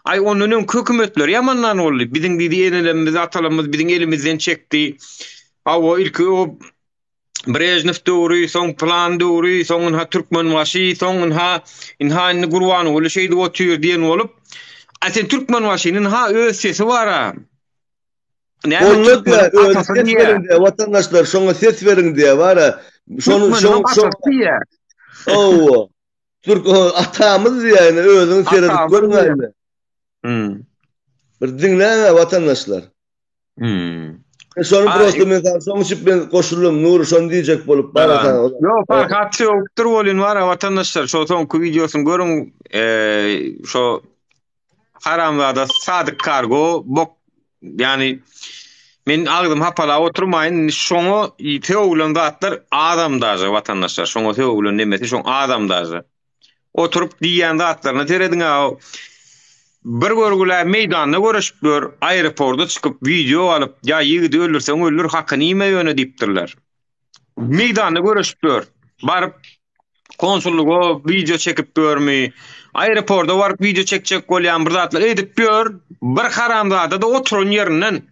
Ay onuň hökümetler ýamandan boldy. Biziň diýenlerimiz atalarymyz biziň elimizden çekdi. O ilki o Brejnev döwri, soň plan döwri, soň ha Türkmen maşy, soň ha inha Gurban ol şeýdi o tür diýen bolup Aten Türkmen maşynyň ha öz sesi var ha. Onluk ya ses verin diye vatandaşlar şona ses verin diye var ha. Şonu Türk atamız yani özüň seredip görmeli. Bir dinle vatandaşlar. Şonu prosto men soň şip ben goşulum Nuri şonu diýjek bolup baratan. Yok farkatı yoktur bolun var vatandaşlar. Şo soňky videosunu görün. Şo haramlarda sadık kargo bok yani men agdym hapala oturmayın. Şoňa teoğlan zatlar adamdazy vatandaşlar. Şoňa teoğlan nemesi şoň adamdazy. Oturup diýen zatlaryny terediň ha. Bir görgüler meydanda görüşüpler, aeroportda çıkıp video alıp ya ýigidi öldürseň öldür hakyny ime ýöne diýipdirler. Meydanda görüşüpler. Barıp konsulluğa video çekip görmi. Aeroportda barıp video çekjek bolýan bir zatlar edip gör. Bir haramzada da oturun ýerinden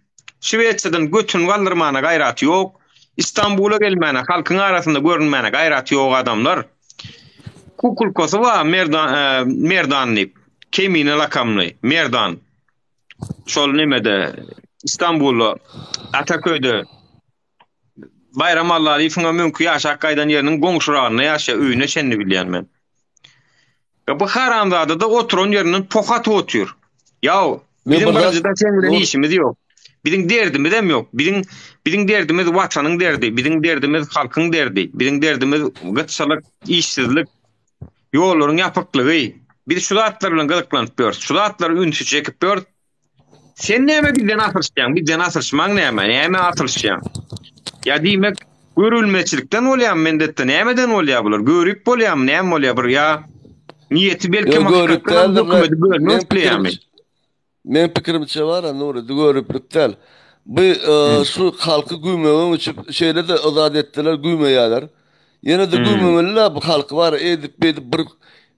Şweýçeden götün galdyrmana gaýraty ýok. İstanbul'a gelmene, halkyň arasynda görünmene gaýraty ýok adamlar. Kukulkosy wa merdanly, kemine lakamly, merdan. Şol nemede İstanbul'da Ataköy'de bayram Allah'ı ifunga mümkün yaşak kaydan yerinin goňşuragyna yaşa öýüne şenli bilýän men. Bu haramzada da oturun yerinin pokat otur. Yaw, bizim barajda çengden işimiz ýok. Bizim derdimiz hem ýok. Bizim derdimiz watanyň derdi, bizim derdimiz halkyň derdi, bizim derdimiz gıtçylyk, işsizlik, ýollaryň ýapyklygy. Biz şu zatlar bilen gyzyklanıp ýör. Şu zatlar ünsü çekip ýör. Sen näme bizden atyrşýan? Bizden atyrşmaň näme? Näme atyrşýan? Ya diýmek görülmeçilikden bolýar mendetde. Nämeden bolýar bular? Görüp bolýarmy? Näme bolýar bir ya? Niyeti belki mahkemeden hökümeti görmüş. Men pikirimçe var ha Nuri, görüplikden. Bu şu halkı güýmegiň üçin şeýlerde azat etdiler, güýmeýärler. Ýene de güýmemeliler bu halky var edip bir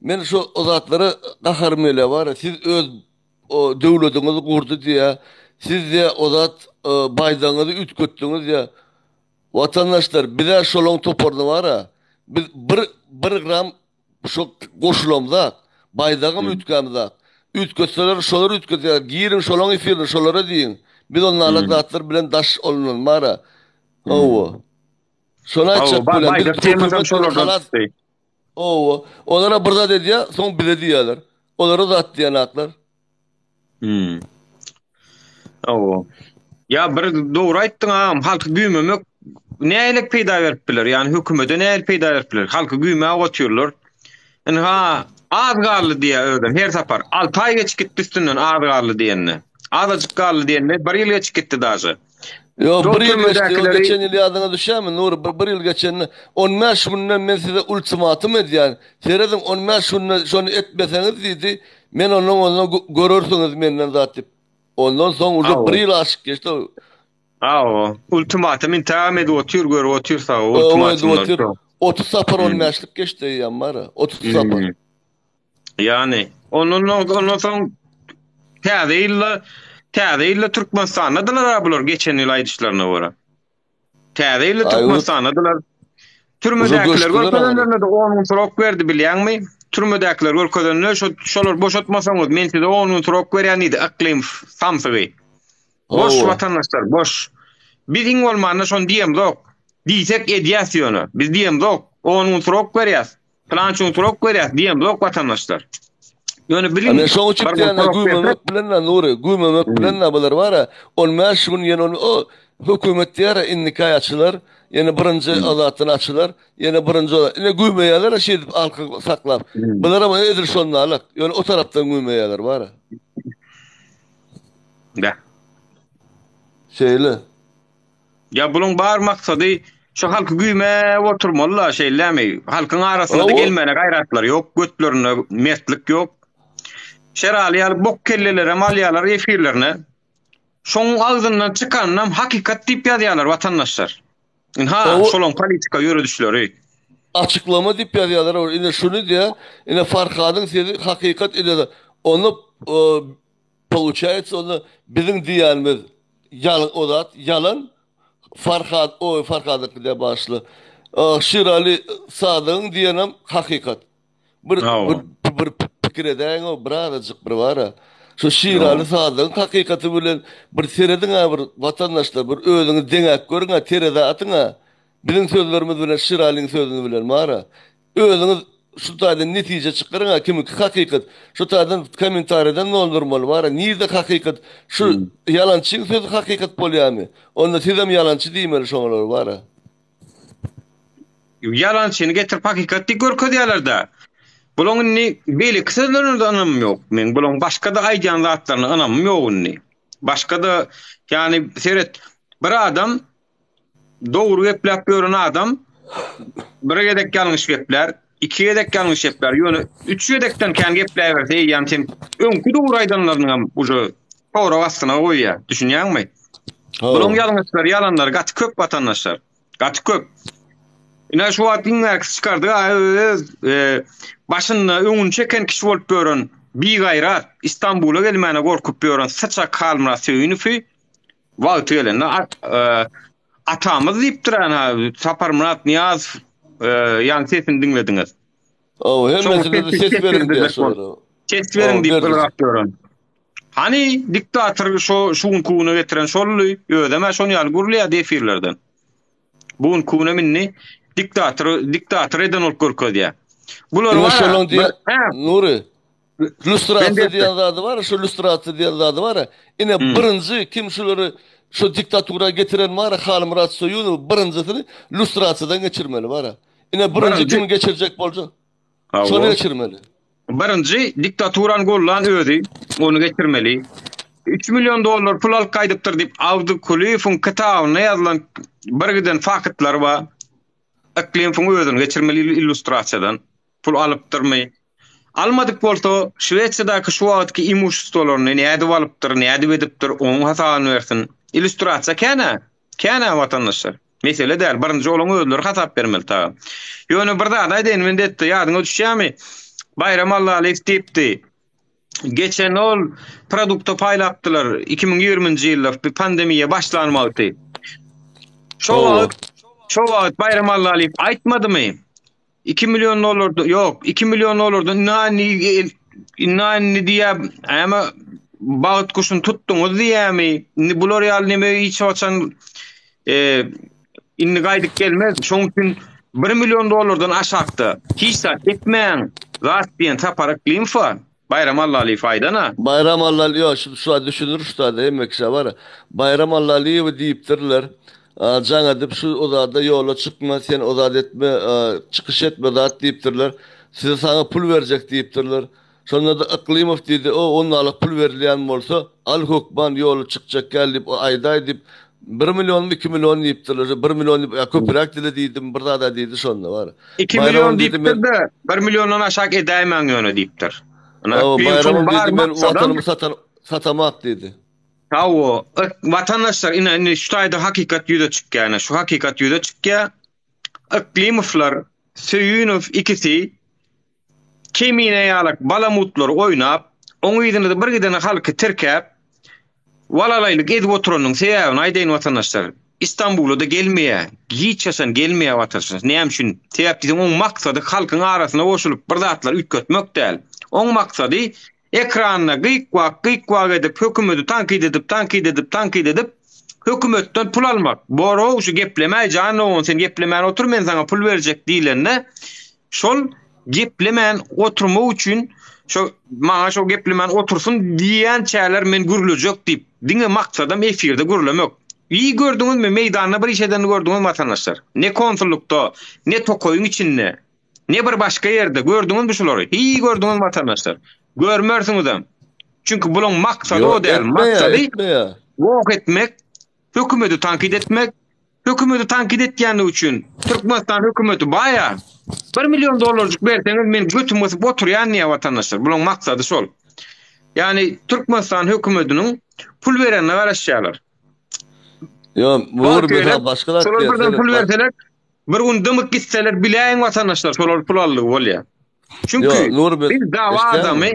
men şu azatlary gaharmele var. Siz öz o döwletinizi gurdy diýe, siz de azat baýdaňyzy ütkötdiňiz diýe. Vatandaşlar bize şolong toporny var ha. Biz bir gram şu goşulamda baýdagym ütkämizde. Ütkötseler şolar ütkötýär. Girin şolong efirde şolara diýin. Biz onlarla zatlar bilen daş olunmar ha. Owo. Şona açık bilen bir temasam şolardan. Owo. Onlara burada dediýär, soň bize diýerler. Olara zat diýen atlar. Owo. Ya bir dogry aýtdyň ha, halky güýmemek nälik peýda beripdiler? Ýani hökümete nälik peýda beripdiler? Halky güýmäge otyrlar. Ha, az garly diýe öýden her sapar. 6 aý geçip gitdi üstünden az garly diýenni. Azajyk garly diýenni 1 ýyl geçip gitdi daşy. Yo, 1 ýyl geçen ýyl ýadyňa düşärmi? Nur 1 ýyl geçen 15 günden men size ultimatum edýän. Seredin 15 günden şonu etmeseňiz diýdi. Men onu görürsiňiz menden zat dip. Ondan soň uza 1 ýyl aşyk geçdi. Ultimatum intiham edip otyr gör otyrsa ultimatum. 30 sapar 15'lik geçdi ýa-mara. 30 sapar. Yani ondan soň täze ýylla Türkmenistanydalar bular geçen ýyl aýdyşlaryna görä. Täze ýylla Türkmenistanydalar. Türmedekiler görkezlerine de 10 gün sorok berdi bilýärmi? Türmedekiler görkezlerine şolar boşatmasaňyz men size 10 gün sorok berýän idi iklim samsygy. Boş vatandaşlar, boş. Biziň bolmanda şonu diýem zok. Diýsek edýäsiýony. Biz diýem zok. 10 gün sorok berýäs. Plançy sorok berýäs diýem zok vatandaşlar. Ýöne bilim. Ana şoň çykdyňa güýmemek bilen Nuri, güýmemek bilen bular bara 15 gün ýene o hökümet diýär indikay açylar, ýene birinji azatyny açylar, ýene birinji ýene güýmeýärler şeýdip alky saklap. Bular ama edir şonu alyk. Ýöne o tarapdan güýmeýärler bara. Da. Şeýle. Ya bunun bar maksady şu halky güýme oturmalylar şeýlemi. Halkyň arasynda gelmene gaýratlar ýok, götlerine mertlik ýok. Şeralyar bok kellelere malyalar efirlerine şoň agzyndan çykanyň hakykat diýip ýazýarlar vatandaşlar. Ha, şolong politika ýöredişleri. Açıklama diýip ýazýarlar. Ine şunu diýär, ine Farhadyň sezi hakykat edýär. Onu получается, onu bizim diýärmiz yalan odat, yalan Farhadyk diye başlı. Şirali Sadyň diýenem hakykat. Bir pikir edäň o birazajyk bir bara. Şu Şirali Sadyň hakykaty bilen bir serediň bir vatandaşlar bir özüňiz deňek görüňä terede atyňa. Bizim sözlerimiz bilen Şiraliň sözüni bilen mara. Özüňiz şu taýdan netije çykyryň kimiki hakykat. Şu taýdan kommentariydan doldurmaly bar. Nirde hakykat? Şu yalançyň sözi hakykat bolýarmy? Onda sizem yalançy diýmeli şoňalar bar. Yalançyny getirip hakykatdy görkezýärler-de. Bulan ni beli kısalarında anlamı yok. Men bulan başka da aýdýan zatlaryny anlamı yok ni. Başka da yani seyret bir adam doğru gepläp gören adam bir gedek ýalňyş gepler, iki gedek ýalňyş gepler, ýöne üç gedekden kän gepläberse ýa-ni sen öňkü doğru aýdanlaryny uje doğru wastyna goýýar. Düşünýärmi? Bulan ýalňyşlar, ýalanlar gaty köp watandaşlar. Gaty köp. Ina şu wagtynlar çykardy, başyna öňüni çeken kişi bolup gören bir gaýrat İstanbul'a gelmäne gorkup gören saçak kalmra söýünüfi wagty gelende atamyz diýipdir Sapar Murat Niyaz ýa-ni sesini dinlediňiz. Hemmesinde de ses verin diýär sonra. Ses verin diýip gapdyran. Hani diktator şuň kuny getiren şolly ödeme şonu ýaly gurulýar defirlerden. Buň kuny minni diktator eden olup görkezýär. Bular var. Nuri. Lustrasiýa diýen zady bar, şu lustrasiýa diýen zady bar. Ine birinji kim şolary şu diktatura getiren bar, Haly Murat Soýunow birinjisini lustrasiýadan geçirmeli bar. Ine birinji kim geçirjek bolsa, şonu geçirmeli. Birinji diktaturany gollan özi, onu geçirmeli. 3 milyon dolar pul alyp gaýdypdyr diýip Abdulkuliyowň kitabyna ýazylan birgiden fakatlar bar. Akliýeň özüni geçirmeli illustrasiýadan pul alypdyrmy? Almadyk bolsa Şweçiýadaky şu wagtky imуществolaryny näde alypdyr, näde edipdir, onuň hasabyny bersin. Illustrasiýa käne watandaşlar. Mesele däl, birinji olaň özleri hasap bermeli ta. Ýöne bir zat aýdyn men detdi, ýadyňa düşýärmi? Bayram Allahyň diýipdi. Geçen ol produkta paýlapdylar 2020-nji ýylda bir pandemiýa başlanmagy. Şo wagt Bayram Allahyň aýtmadymy? 2 milyon dolar yok 2 milyon dolardan nani diye ama bağıt kuşun tuttunuz diyemi bular ýaly neme hiç açan inni gaýdyk gelmez şoň üçin 1 milyon dolardan aşakdy hiç sat etmeň zat diýen taparak limfa Bayram Allahyň faydana Bayram Allahyň ýa şu düşünür usta demekse var Bayram Allahyň diýipdirler. Jaňa dip şu odada ýola çykma, sen odada etme, çykyş etme zat diýipdirler. Size sana pul berjek diýipdirler. Şonda da Iklimow diýdi, onun alyp pul berilýän bolsa, al hukman ýola çykjak gelip aýda dip 1 milyon 2 milyon diýipdirler. 1 milyon köpürek dile diýdim, bir da diýdi şonda var. 2 milyon diýipdir de 1 milyondan aşak edäýmän ýöne diýipdir. Bayram diýdi, men watanymı satamak diýdi. Tawo vatandaşlar ine şu taýda hakykat ýüze çykýan, şu hakykat ýüze çykýar. Iklimowlar, Soýunow ikisi kemine ýalyk balamutlar oýnap, oň ýerinde bir gidene halky terkep, walalaylyk edip oturanyň sebäbini aýdyn vatandaşlar. İstanbul'a gelmeýär, hiç ýaşan gelmeýär vatandaşlar. Näme üçin? Sebäp diýsem oň maksady halkyň arasyna goşulyp bir zatlar ütkötmek däl. Oň maksady ekranna gıykwa edip hökümeti tankid edip hökümetten pul almak. Boro şu geplemä jany sen geplemän otur men sana pul berjek diýlende şol geplemän oturmak üçin şu maňa şu geplemän otursun diýen çäler men gürüljek diýip diňe maksadam efirde gürlemek. İyi gördüňizmi meýdanda bir işeden gördüňiz vatandaşlar. Ne konsullukda, ne tokoýuň içinde, ne bir başka ýerde gördüňizmi şolary? İyi gördüňiz vatandaşlar. Görmersiňizem. Çünkü bulan maksady o däl, maksady wok etmek, hökümeti tankid etmek. Hökümeti tankid etýäni üçin Türkmenistan hökümeti baýa 1 milyon dolarlyk berseňiz men götüm basıp oturýan niýe vatandaşlar. Bulan maksady şol. Yani Türkmenistan hökümetiniň pul berenine garaşýarlar. Yo, bu bir başgalar diýer. Pul berseler, bir gün dymyk gitseler biläň vatandaşlar şolar pul aldy bolýar. Çünkü biz dawa adamy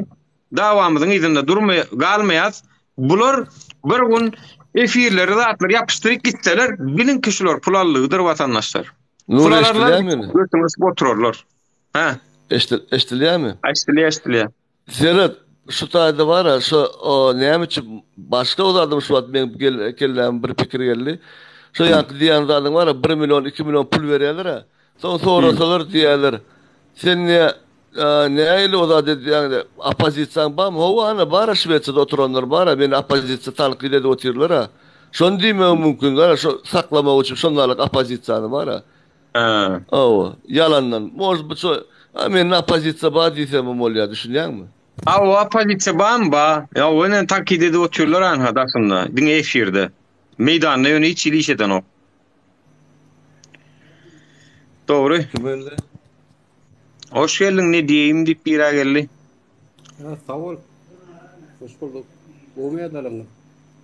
dawamyzyň ýerinde galmaýas. Bular bir gün efirleri zatlar ýapyşdyryp gitseler, bilin kişiler pul aldygydyr vatandaşlar. Pularlar götüňiz oturarlar. Ha, eştilýärmi? Eştilýär. Zerat şu taýda bar, şu näme üçin başga uzardım şu wagt men gelen bir pikir geldi. Şu ýanky diýen zadyň bar, 1 milyon 2 milyon pul berýärler. Sonra sorasalar diýerler. Sen niye neyle o da dedi yani apozisyon bam hova ana bara Şveç'te oturanlar bara beni apozisyon tanqid edip otururlar ha. Şonu demem mümkün gara şu saklama için şonlarlık apozisyonu bara. Ha. O yalandan. Moz bu şu men apozisyon ba diysem bolýar düşünýär mi? O apozisiýa bamba. Ya onu tankid edip oturlar anha dasynda. Diňe efirde. Meýdanda ýöne hiç ilişeden o. Doğru. Kimelde? Hoş geldin ne diyeyim dip bir geldi. Ha, sağ ol. Hoş bulduk. Olmaya dalımda.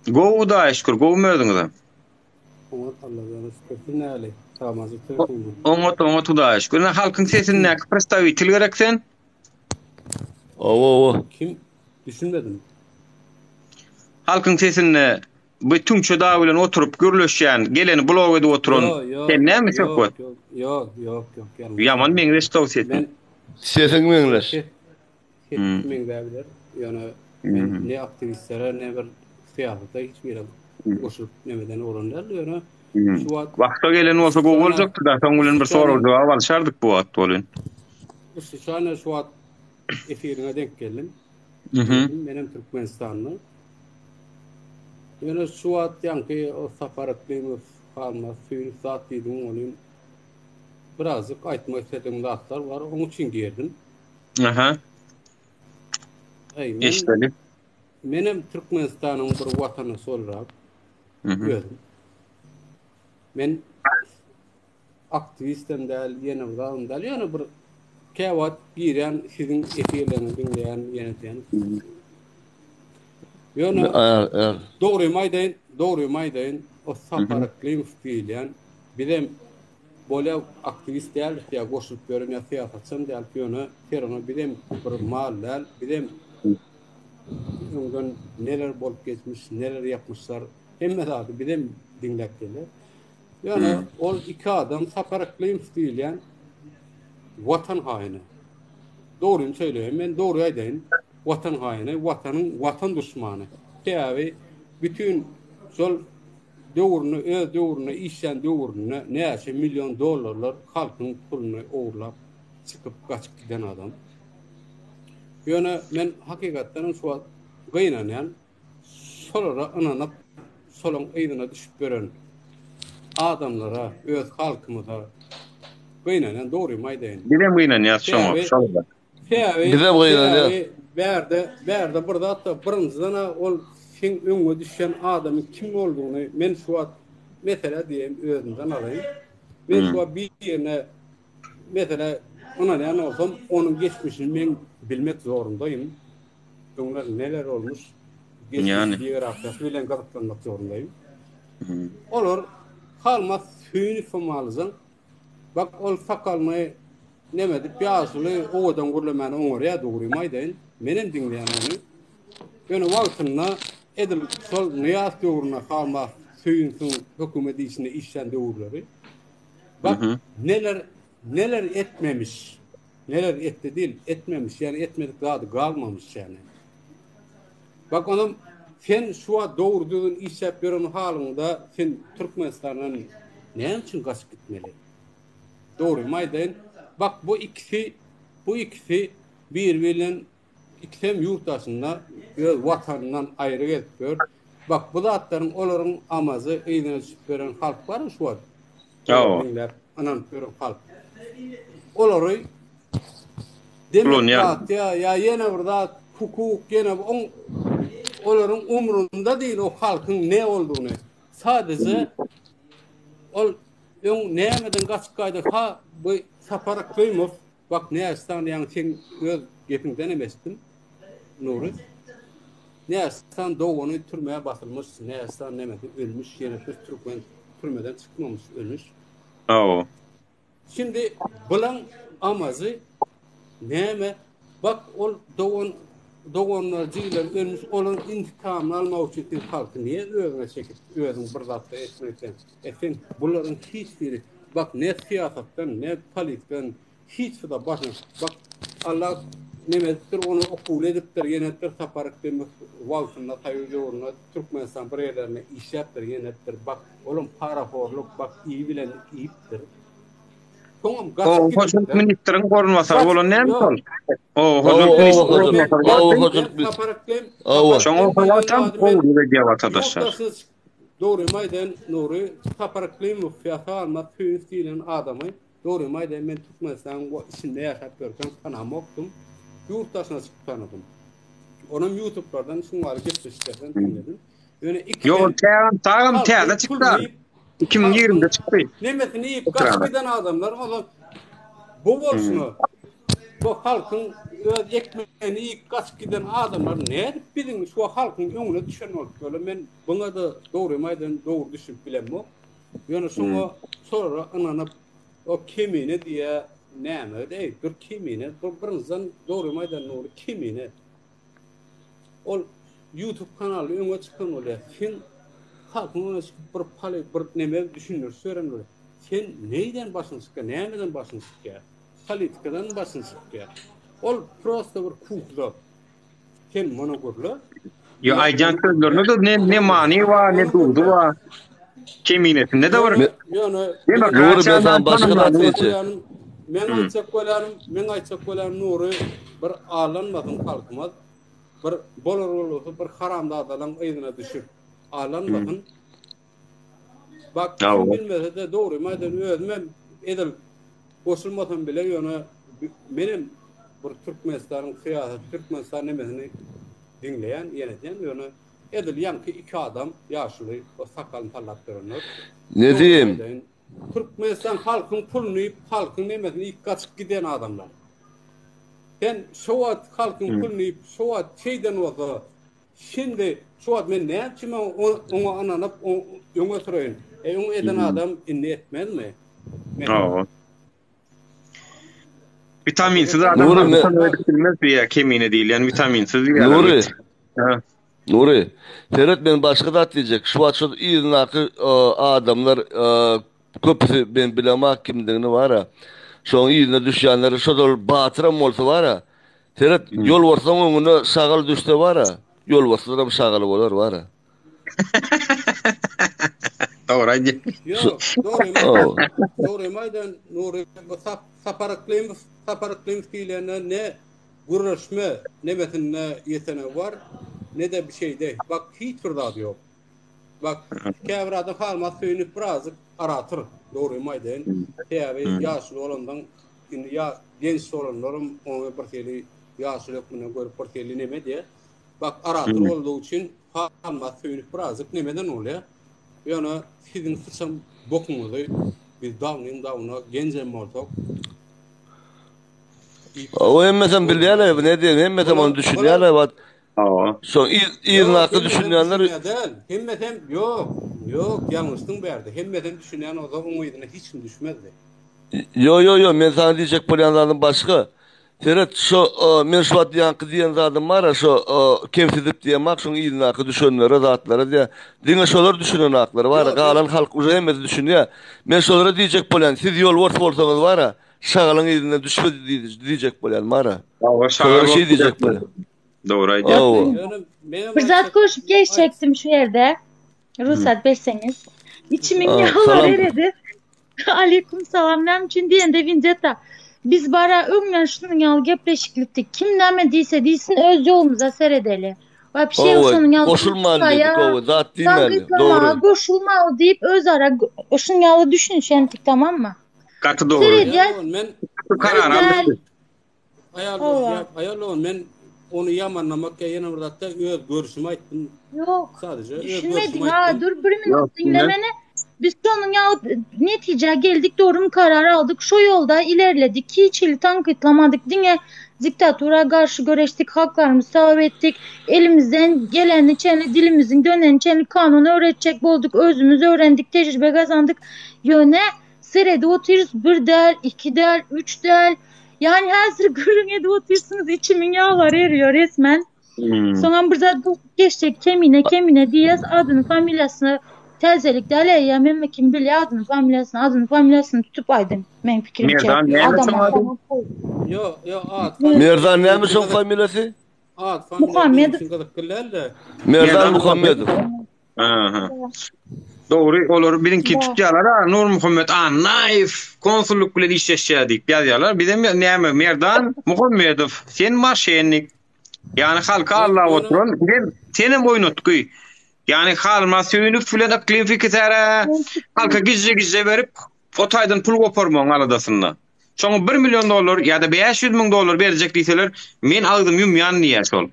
Gowu da şükür gowmödüň da. Ona Allah'ın şükür ne ali. Tamazı Türk'üm. Oňa da şükür. Halkyň sesini näki prostawitel gerek sen? O. Kim? Düşünmedim. Halkyň sesini bütün çöda bilen oturup gürleşýän, geleni blog edip oturan. Sen näme söküp? Yok. Yaman meňe stow setdi. Ben Sesin meňleş. men bäbiler. Yani ne aktivistlere ne bir siyasata hiç bir koşup nemeden oranlar yani şu wagt Wagta gelen bolsa gow boljakdy da soň bilen bir soraw jogap alşardyk bu wagt bolan. şu an şu wagt efirine denk geldim. Benim Türkmenistan'da. Yani şu wagt ýanky o saparatlymy halma suyun saatlydyň olyň birazcık aýtmak istediğim zatlar var. Onun için girdim. Aha. Eşitli. Benim Türkmenistan'ın bir watandaşy olarak gördüm. Men aktivistem däl, ýene bir adam däl, ýene bir käwat giren sizin efirlerinizi dinleyen, ýene. Ýöne dogry maýdaýyn o saparatly fiýlen bilem bolýa aktivist däl, ýa goşup görän siýasatçy däl, ýöne terona bilem bir mal däl, bilem öňden neler bolup geçmiş, neler yapmışlar, hemme zady bilem dinläp geler. Ýöne ol iki adam saparatly fiýlen watan haýyny. Dogry söýleýän, men dogry aýdaýyn. Watan haýyny, watan düşmany. Täbi bütün şol döwrüne, öz döwrüne, işen döwrüne näçe milyon dollarlar halkyň puluny oğurlap çykyp gaçyp giden adam. Ýöne men hakykatdan şu gynanýan solara ananyp solaň eýdine düşüp gören adamlara, öz halkymyza gynanýan dogry maýdaýyn. Bilem gynanýar şoňa. Bilem gynanýar. Berde burada hatta birinjiden ol sen öňe düşen adamyň kim boldugyny men şu wagt mesele diýem özümden alaýyn. Men şu wagt bir ýerine mesele ona näme bolsam onuň geçmişini men bilmek zorundaýym. Öňler neler olmuş? Yani biografiýasy bilen gaplanmak zorundaýym. Olar halma süýni formalyzyn. Bak ol sakalmy nemedi piýasyly owadan gurulmany oňarya dogry maýdaýyn. Menen dinleýän ony. Ýöne wagtyna edil sol niýas döwrüne halma süýünsiň hökümet işine işen döwürleri. Bak neler etmemiş. Neler etti değil, etmemiş. Yani etmedik zady galmamış yani. Bak onuň sen şu döwürden işläp beren halynda sen Türkmenistanyň näme üçin gaçyp gitmeli? Dogry maýdaýyn. Bak bu ikisi bir-birinden ikisem ýurtdaşynda öz watanyndan aýry gelip. Bak bu zatlaryň olaryň amazy eýdine düşüp beren halk bar şu wagt. Anan görüp halk. Olary demek ya ýene bir zat hukuk ýene olaryň umrunda diýil o halkyň ne boldugyny. Sadece ol nämeden gaçyp gaýdy ha bu saparak koýmaz. Bak nästan ýa-ni sen öz gepiňden emesdin. Nuri. Nästan dogony türmäge basylmış, nästan nemedi ölmüş, ýene Türkmen türmeden çykmamış, ölmüş. Şimdi bulan amazy näme? Bak ol dogonlar jiýler ölmüş, olan intikamını almak üçin halky niye özüne çekip, özüň bir zatda etmekden. Sen bularyň hiçbiri, bak ne siýasatdan, ne politikden, hiç de başına, bak Allah nemetdir onu okul edipdir, ýene-dir saparak demek, wagtyna taýýar oruna, Türkmenistan bir ýerlerine işläpdir, ýene-dir, bak, olum paraforluk, bak, iyi bilen iyipdir. Tamam, O hoşluk ministerin korunmasar bolan näme sol? O hoşluk o, ministerin o, korunmasar o, bolan. hoşluk biz. Şoňa okuyapam, o gibi diýip atadaşlar. Doğru maydan nuri taparaklayım fiyata alma tüyün stilen adamı. Doğru maydan men Türkmenistan o içinde yaşap görken tanamoktum. Yurttaşına çıkıp tanıdım. Onun YouTube'lardan şunları geçmişlerden dinledim. Yani iki Yo, tağım täze çykdy. 2020'de çykdy. Nemetini yiyip gaspeden adamlar o bu bolsun. Bu halkın öz ekmeğini yiyip gasp giden adamlar ne bilin şu halkın öňüne düşen olup böyle men buna da doğru maydan doğru düşüp bilemmo. Yani sonra ananıp o kimine diye näme diýip bir kimine birinizden doğru maydan doğru kimine ol YouTube kanaly öňe çykan bolýar. Sen halkyň bir paly bir neme düşünür söýrenler. Sen neýden başyň çykýar, nämeden başyň çykýar? Politikadan başyň çykýar. Ol prosta bir kukla. Sen muny görle. Yo aýjan sözlerine de ne many wa ne durdy wa. Keminetinde de var. Yani Nuri ben sana başka da diyeceğim. Men aýtsak bolan Nuri bir alanmadyň halkymaz. Bir bolar bolsa bir haramda adalan eýdine düşüp alanmadyň. Bak kim bilmese de doğru maydan özüme edil goşulmadan bile ýöne menim bir Türkmenistan'ın siyasat Türkmenistan nemesini dinleyen ýene ýöne edil ýanky iki adam ýaşly o sakalyn parlapdyrynlar. Ne diyeyim? Türkmenistan halkyň pulunu ýyp halkyň nemesini ýyp gaçyp giden adamlar. Ben şu wagt halkyň pulunu ýyp şu wagt şeyden bolsa şimdi şu wagt men näçime oňa ananyp öňe süreýin. Öňe eden adam inni etmezmi? Oo. Vitaminsiz adam bilmez ya kemine değil yani vitaminsiz ya. Nuri. Nuri. Ferhat men başka da diyecek. Şu wagt ýylynaky adamlar köpüsi ben bilemek kimdigini wara. Şoň ýylyna düşýänleri şodol batyram bolsa wara. Ferhat yol barsaň öňüne şagal düşse wara. Yol barsaň da şagaly bolar wara. Doğru aýdy. Yok, doğru maydan Nuri saparaklayım fiillerine ne guruşma nemesine yetene var ne de bir şey değil. Bak hiç bir yok. Bak kevradan halma söýünüp birazcık aratır. Doğru maydan. Tebi yaşlı olandan ya genç olanlarım onu bir keli yaşlı okuna görüp bir keli neme diye. Bak aratır olduğu için halma söýünüp birazcık nemeden oluyor. Yani sizin fırsam bokumuzu biz dağına genzem olduk. O emmesem bilýärler, ne diýeyim, emmesem onu düşünýärler, bat. Şoň ýyrnakly düşünýänler hemmesem yok, ýalňyşdyň berdi. Hemmesem düşünýän o zaman oňyna hiç kim düşmezdi. Yo, men sana diýjek bolýanlardan başga. Ferhat, men şu wagt ýanky diýen zadym bar, şu kemsizlik diýmek, şoň ýyrnakly düşünenlere, zatlara diýe. Diňe şolar düşünen aklary bar, galan halk uja emes düşünýär. Men şolara diýjek bolýan, siz ýol borsaňyz bar, şagalyň ýerine düşmedi diýjek bolýan mara. Şolar şey diýjek bolýan. Doğru aýdy. Bir zat koşup geçecektim şu yerde. Ruhsat berseniz. İçimin yağlar eridi. Aleyküm salam. Nem için diyen de Vincetta. Biz bara öňden şunun ýaly gepleşiklikdi. Kim näme diýse diýsin öz ýolumuza seredeli. Wa bir şey şunun ýaly goşulman diýdik, o zat diýmeli. Doğru. Goşulma diýip öz ara şunun ýaly düşünşendik, tamam mı? Katı doğru. Men karar aldım. Ayarlı men onu yamanlamak ýene bir zatda öz görüşimi aýtdym. Yok. Sadece öz düşünmedim görüşimi ha, aýtdym. dur bir minut dinlemene. Biz sonun ya netice geldik, doğru mu karar aldık, şu yolda ilerledik, hiç tankıtlamadık, dine diktatura karşı göreştik, haklarımızı talep ettik, elimizden geleni çeni, dilimizin döneni çeni kanunu öğretecek olduk, özümüzü öğrendik, tecrübe kazandık, yöne sırada oturuyoruz, bir del, iki del, üç del, yani her sıra görünüyor oturuyorsunuz, içimin yağlar eriyor resmen. Sonra burada geçecek kemine diyez, adını, familyasını, Tezelikde ya men kim bilýär adını familyasını tutup aydın men fikrimçe. Adam. Yo Merdan näme şoň familyasy? Muhammed. Merdan Muhammed. Doğru, olur birinki tutjalar Nur Muhammed Naif konsulluk bilen işleşýär diýip ýazýarlar. Bizem näme Merdan Muhammedov sen maşennik. Yani halka Allah oturun. Senin boynutkuy. Yani halma söýünüp filan aklim fikirlere halka gizli berip fotaýdan pul goparmaň aladasynda. Şoňa $1 milyon ýa-da $500.000 berjek diýseler, men agdym ýumýan diýär şol.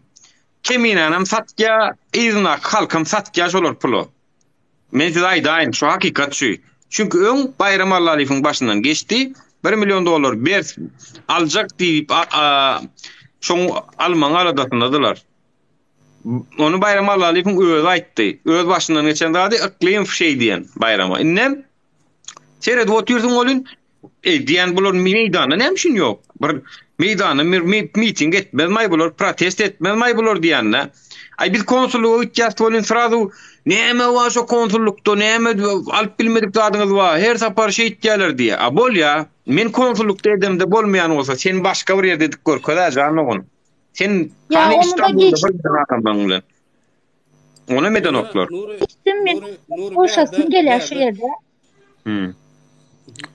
Keminanam satja, izna halkam satja şolar pulu. Men size aýdaýyn, şu hakikat şu. Çünkü öň Bayram Allalyň başyndan geçti, $1 milyon ber aljak diýip şoň almaň aladasyndadylar. Onu Bayram Allalyň öýü aýtdy. Öz başyndan geçen zady iklim şey diýen Bayrama. Innem Seret oturýarsyň bolun, diýen bular meýdana näme üçin ýok? Bir meýdana miting etmezmay bular, protest etmezmay bular diýenler. Ay biz konsulluğa gitjäs bolun sıradu näme wa şo konsullukda näme alyp bilmedik zadyňyz bar. Her sapar şey etýärler diýe. A bol ya, men konsullukda edemde bolmaýan bolsa sen başga bir ýerde dik görkezä janyň. Sen hani İstanbul'da ona meden oklar. Boşasın gelýär şu ýerde.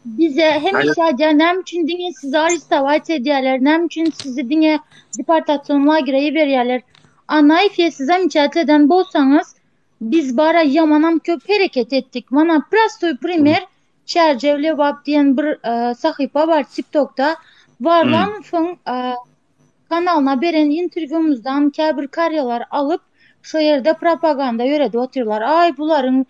Bize hem şaja näme üçin diňe sizi aristowat edýärler, näme üçin sizi diňe deportasiýon lagereýe berýärler. Anayfiye size mücadele eden bolsanız biz bara yamanam köp hareket ettik. Mana prostoy primer çerçevle web diyen bir sahipa var TikTok'ta. Varlanfın kanalına beren interviwumuzdan käbir karyalar alıp şu yerde propaganda yöredi oturlar. Ay buların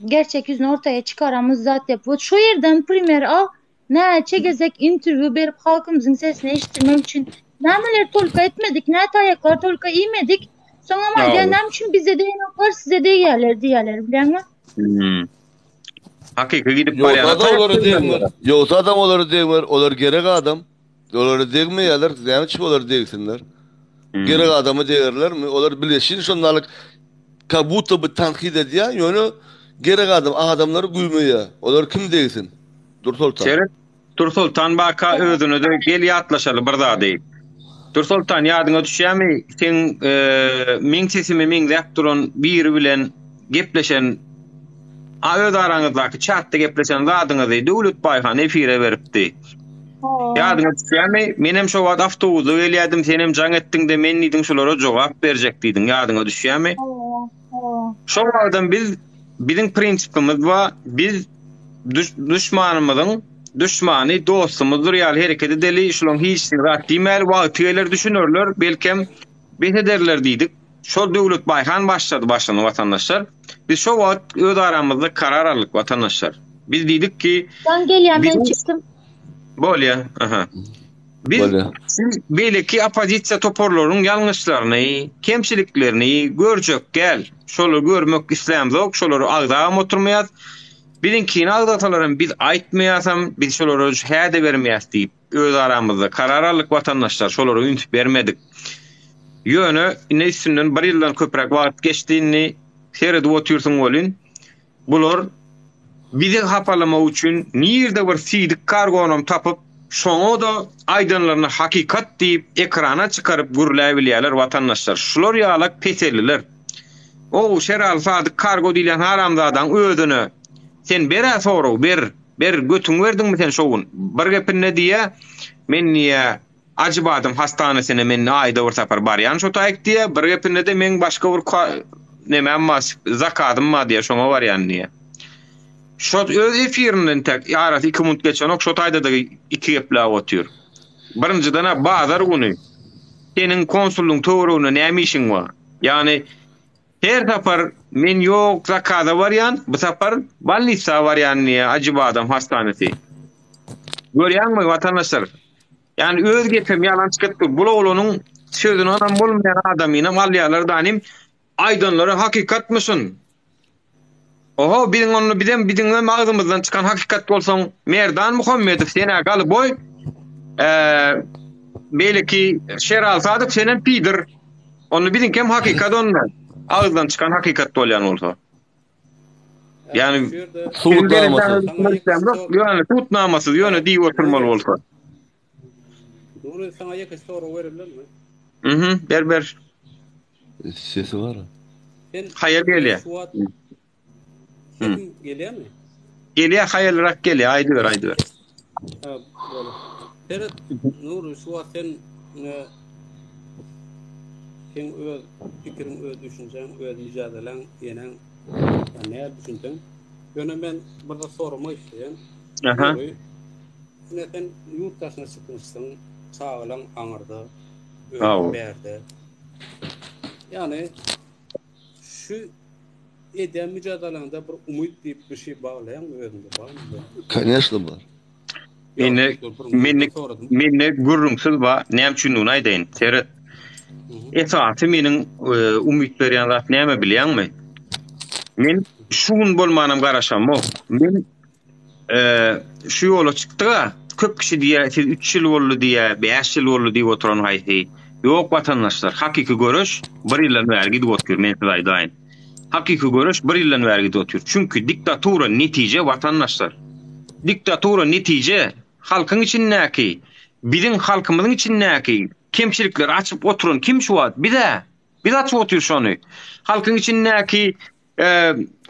gerçek yüzünü ortaya çıkaramız zaten. Şu yerden primer al ne çegezek interview berip halkımızın sesini eşittirmek için nämeler tolka etmedik, ne taýaklar tolka iýmedik. Soňa maýdanam üçin bize de ýoklar, size de ýerler diýerler, bilenmi? Hakiki gidip barýar. Ýoksa adam olary diýmer, olar gerek adam. Olary diýmeýärler, näme üçin olar diýsinler? Gerek adamy diýerlermi? Olar bileşin şondalyk kabuta bir tanqid edýär, ýöne gerek adamlary güýmeýär. Olar kim diýsin? Dursultan baka özüne de gel ýatlaşaly bir zat diýip. Dursultan ýadyňa düşýärmi? Sen meň sesimi meňzäp duran biri bilen gepleşen öz araňyzdaky chatda gepleşen zadyňyzy Döwlet Baýhan efire beripdi. Ýadyňa düşýärmi? Menem şo wagt awtobusy gelýärdim, senem jaň etdiňde men diýdim şolara jogap berjek diýdim. Ýadyňa düşýärmi? Şo wagtdan biziň prinsipimiz we biz düşmanymyzyň düşmany dostumuzdur ýaly hereket edeli şolon hiç rahat diýmeli wagtlar düşünürler belkem behederler diýdik. Şol Döwlet Baýhan başlady watandaşlar. Biz şo wagt öz aramyzda karar aldyk watandaşlar. Biz diýdik ki ben gelýän men çykdym. Bolýa, aha. Biz belki opozisiýa toporlaryň ýalňyşlaryny, kemçiliklerini görjek gel. Şolu görmek islämzok, şolary agdam oturmaýar. Birinkini agdatalarym biz aýtmaýasam, biz şolary häde bermeýäs diýip öz aramyzda karar aldyk watandaşlar, şolary üntüp bermedik. Ýöne ine üstünden bir ýyldan köprek wagt geçdiğini seredip oturýarsyň bolun. Bular bizi hapalamak üçin nirde bir sidik kargonam tapıp şoňa da aýdanlaryny hakikat diýip ekrana çykaryp gürläp bilýärler watandaşlar. Şular ýalak peselliler. O şeral sadyk kargo diýilen haramzadan özüne sen bera soraw ber götüň berdiňmi sen şowun? Bir gepin ne diýe? Men niýe Acıbadym hastanasyna men aýda bir sapar barýan şo taýyk diýe, bir gepin ne de men başga bir nemem mas zakatym ma diýe şoňa barýan diýe. Şo öz efirinden tek ýarat 2 minut geçen ok şo taýda da 2 gepler otýar. Birinciden bazar güni senin konsulluň töweregine näme işiň bar? Yani her sapar men ýok zakada barýan, bu sapar balnitsa barýan diýe Acıbadym hastanasy. Görýärmi watandaşlar? Yani öz gepim yalan çıkıptı. Bu oğlunun sözünü adam bolmayan adamyna malyalar danim aydınları hakikatmısın? Oho bizim onu bizim ağzımızdan çıkan hakikat bolsaň Merdan Muhammedov sene galy boy belki şeral sadık senen pidir. Onu bizim kim hakikat ondan ağzından çıkan hakikat bolýan bolsa. Yani tutnamasız ýöne diýip oturmaly bolsa. Doğru sana yakış soru verebilir mi? Ber. Sesi var. Hayır gelýär. Sesim geliyor mi? Geliyor hayırlırak geliyor. Aydı ver. Ha, böyle. Ferhat, Nuri, şu an sen öz fikrin, öz düşüncen, öz mücadelen yenen ne düşündün? Yöne ben burada sormak isteyen. Aha. Nuri, sen yurttaşına çıkmışsın, sağlam anırdı, Bravo. verdi. Yani şu eden mücadelende bir umut deyip bir şey bağlayan mı özünde var mı? Конечно var. Menne gurrungsuz ba näme üçin aýdaýyn. Serhat. Esasy meniň umyt berýän zat näme bilýänmi? Men şuň bolmanam garaşam o. Men şu ýola çykdyga köp kişi diýär, siz 3 ýyl boldy diýär, 5 ýyl boldy diýip oturan haýsy. Ýok watandaşlar, hakiki görüş 1 ýyldan bäri gidip otur, men size aýdaýyn. Hakiki görüş 1 ýyldan bäri gidip otur. Çünki diktatura netije watandaşlar. Diktatura netije halkyň için näki? Bizim halkymyzyň için näki? Kemçilikler açyp oturun kim şu wagt? Biz açyp otur şonu. Halkyň için näki?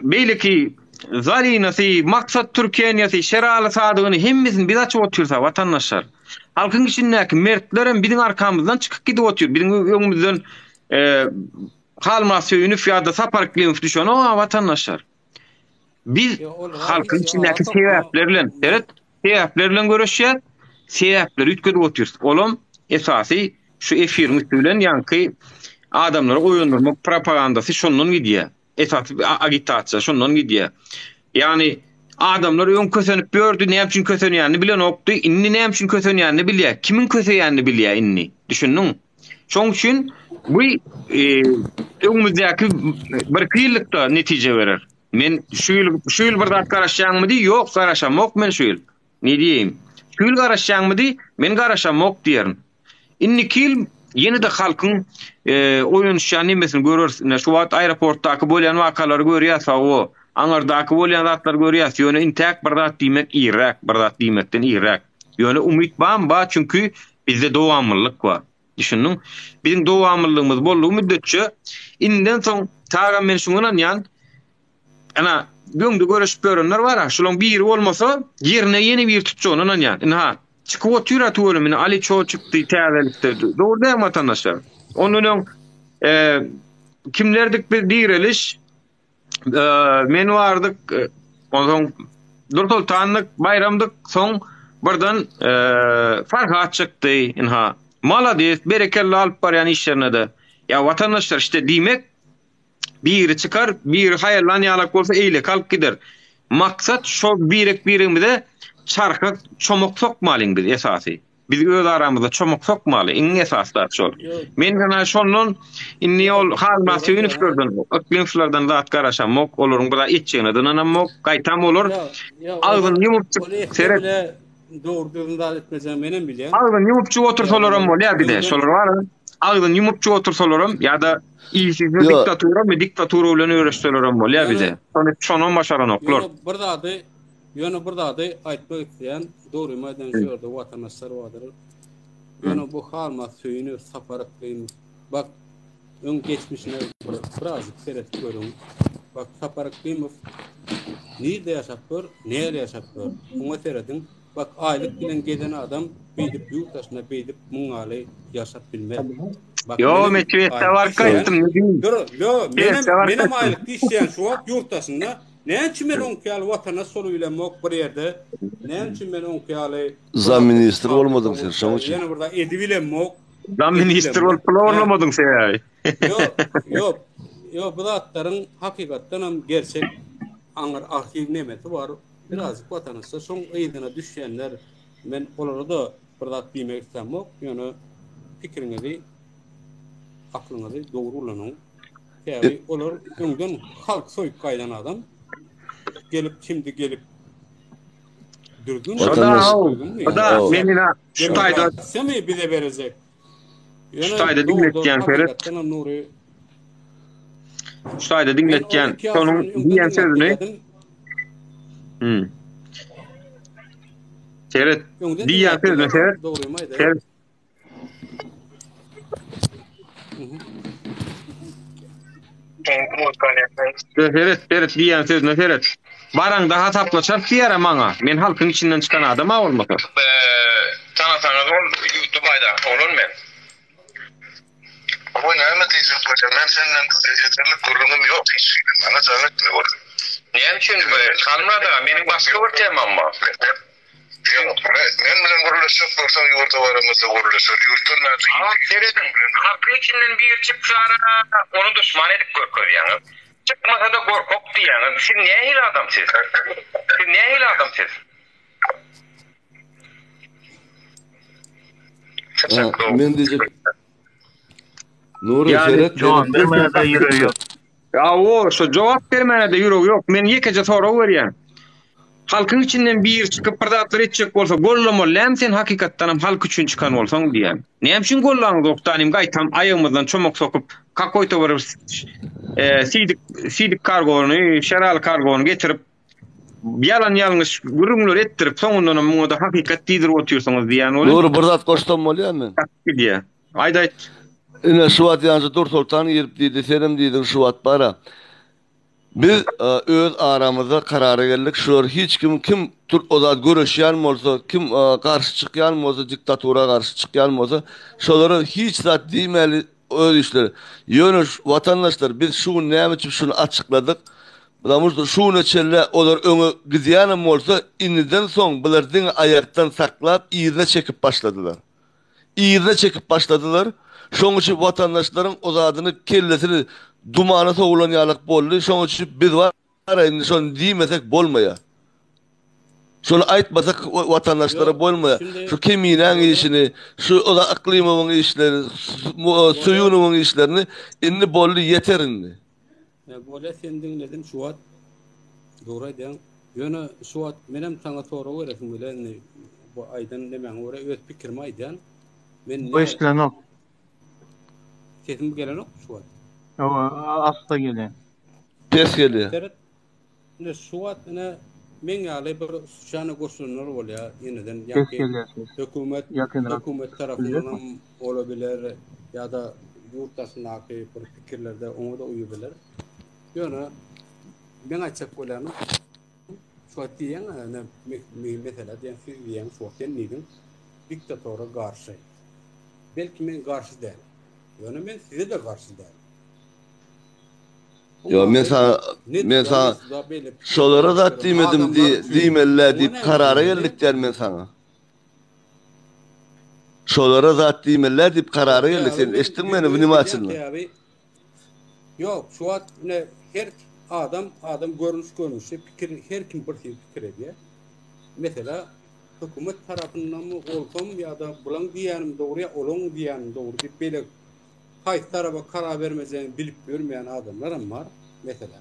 Beýleki zalinasy maksat Türkiýanyasy şeraly sadygyny hemmisin biz açyp otursa watandaşlar. Halkyň için näki? Mertlerim bizim arkamızdan çykyp gidip otur. Bizim öňümizden halmasy ýünüp ýa-da sapark bilen düşen o watandaşlar. Biz halkyň içindäki sebäplerle görüşýär. Sebäpleri ütküdip oturýar. Olam esasy şu efiriň bilen ýanky adamlara oýundurmak propagandasy şondan gidýär. Esasy agitasiýa şondan gidýär. Yani adamlar öň kösenip gördü, näme üçin kösenýärni bilen okdy, inni näme üçin kösenýärni bilýär, kimin kösenýärni bilýär inni. Düşündiň? Şoň üçin bu öňümüzdäki bir kıýlykda netije berer. Men şu ýyl bir zat garaşýanmydy? Ýok, garaşamok men şu ýyl. Ne diýeyim? Şu ýyl garaşýanmydy? Men garaşamok diýerim. Inni kil ýene-de halkyň oýunşýan nimesini görürsin. Şu wagt aeroportdaky bolýan wakalary görýärsiň o. Aňardaky bolýan zatlar görýärsiň. Ýöne intäk bir zat diýmek iýrak, bir zat diýmekden iýrak. Ýöne umyt ba çünki bizde dowamlılık bar. Düşündiň? Bizim dowamlylygymyz bolduğu müddetçe inden soň taýan men şuňdan ýan ana göňde görüşip görenler bar. Şolaň biri bolmasa ýerine ýeni bir tutjanyň ýan. Ha, çykyp oturar tuğrumini Ali çoğu çıktı täzelikde. Doğru değil mi vatandaşlar? Onun kimlerdik bir direliş men vardyk ondan Nursultanlyk bayramdyk soň birden Farhat çykdy. Ha, malades berekelli alyp barýan işlerine de. Ya vatandaşlar işte diýmek biri çıkar, biri hayallanýalak bolsa eýle kalyp gider. Maksat şo birimize çarka çomok sokmalyň biz esasy. Biz öz aramyzda çomok sokmaly. Iň esasda şol. Men gana şondan inni ol halmasy ünüflerden, öklemşlerden zat garaşamok, olaryň bula etçegine dynanamok, gaýtam olur. Ağzyn ýumupçyk seret doğru düzgün etmezem menen bilýän. Ağzyn ýumupçyk otursalaram bolýar bide. Şolar bar. Ağzyn ýumupçyk otursalaram ýa-da diktatura bilen öýreşseleram bolýar bide. Şonu başaranoklar. Ýöne bir zady aýtmak isleýän dogry maýdan şurada watandaşlar bardyr. Ýöne bu halma söýünür saparak diýip. Bak öň geçmişine biraz seret görün. Bak saparak diýip nirde ýaşapdyr, näde ýaşapdyr. Oňa seredin. Bak aýlyk bilen geden adam beýdip ýurtdaşyna beýdip muňaly ýaşap bilmez. Yo meçhiyette var kaýtym. Menem aýlyk işleýän şu wagt ýurtdaşyna näçe men oňkaly watana soru bilenmok bir ýerde, näçe men oňkaly zam ministr bolmadyň sen şoň üçin. Ýene burada edip bilenmok. Zam ministr bolup bolmadyň sen. Yo, bu zatlaryň hakykatdan hem gerçek aňyr arhiw nemeti bar. Biraz watandaşlar şoň eýdine düşýänler men olary da bir zat diýmek istemok. Ýöne pikiriňizi, aklyňyzy dogry ulanyň. Ýa-ni olar öňden halk soýup gaýdan adam şimdi gelip düzgün da menina şu taýda semi bize berecek. Şu taýda dinletýän Ferhat. Şu taýda dinletýän şonuň diýen sözüni Ferhat diýen sözüni Ferhat. Ferhat diýen sözüni Ferhat. Baran daha taplaşar diýer maňa. Men halkyň içinden çıkan adam olmasa. Tanısanız YouTube'da olur men. O näme diýip koşan? Men senden yeterli durumum yok hiç. Bana tanıtmıyor. Näme üçin kalmada meniň başga bir temam bar. Yok, men bilen guruluşup bolsaň ýurda baramyzda guruluşur. Ýurtdan näme? Seredin halkyň içinden bir çıkşara onu düşman edip görkezýäňiz. Çıkmasa da gorkok diýäňiz. Siz nähil adamsyz? Siz nähil adamsyz? Men diyecek. Nuri Yani, Seret Cevap vermene de yüreği yok. Ya o şu cevap vermene de yüreği yok. Men yekece soru berýän. Halkyň içinden bir çıkıp birdatlar etjek bolsa gollamollam sen hakykatdan halk üçin çıkan bolsaň diýen. Näme üçin gollaňyz oktanym gaýtam aýygymyzdan çomok sokup kakoýta bir sidik kargony, şeral kargony getirip yalan ýalňyş gürümler ettirip soňundan muňa da hakykat diýdirip oturýarsyňyz diýen ol. Nuri bir zat koştan bolýan men. Diýe. Aýda Ine şuwat ýanjy dur sultan ýerip diýdi, senem diýdiň şuwat bara. Biz öz aramyzda karara geldik. Şular hiç kim o zat görüşýän bolsa, kim karşı çykýan bolsa, diktatura karşı çykýan bolsa, şolary hiç zat diýmeli öz işleri. Ýöne watandaşlar biz şu näme üçin şunu açykladyk. Bular şunu çelle olar öňe gidýän bolsa, indiden soň bular diňi aýakdan saklap, ýerine çekip başladylar. Ýerine çekip başladylar. Şoň üçin watandaşlaryň o zadyny kellesini dumana soğulan ýalyk boldy. Şoň üçin biz var indi şonu diýmesek bolmaýar. Şonu aýtmasak watandaşlara bolmaýar. Şu kemiňiň işini, şu ola iklimiň işlerini, suyunyň işlerini indi boldy yeter indi. Bola sen dinledin şuwat. Dogry diýen. Ýöne şuwat menem taňa soraw beresim bilen bu aýdan demäň ora öz pikirimi aýdan. Men Bu işlen ok. sesim gelenok şuwat. O asta gelen. Pes gelýär. Ne şuwat ne men ýaly bir şana goşulmalar bolýar ýeniden Pes gelýär. hökümet tarapyndan olabilir ýa-da ýurtdaşyndaky bir pikirlerde oňa da uýabilir. Ýöne men aýtjak bolýan şuwat diýen mesela diýen siz diýen şuwat diýen diktatora garşy. Belki men garşy däl. Ýöne men size de garşy däl. Yo men sana şolara zat diýmedim diýmeler diýip karara geldikler men sana. Şolara zat diýmeler diýip karara geldik. Sen eşitdiňmi bu nima üçin? Yok, şuwat ne her adam görnüşi pikir her kim bir pikir edýär. Mesela hökümet tarapyndan bolsam ýa-da bulan diýänim dogry, olaň diýänim dogry diýip bele haýsy tarafa karar bermezeni bilip görmeýän adamlar hem var. Mesela.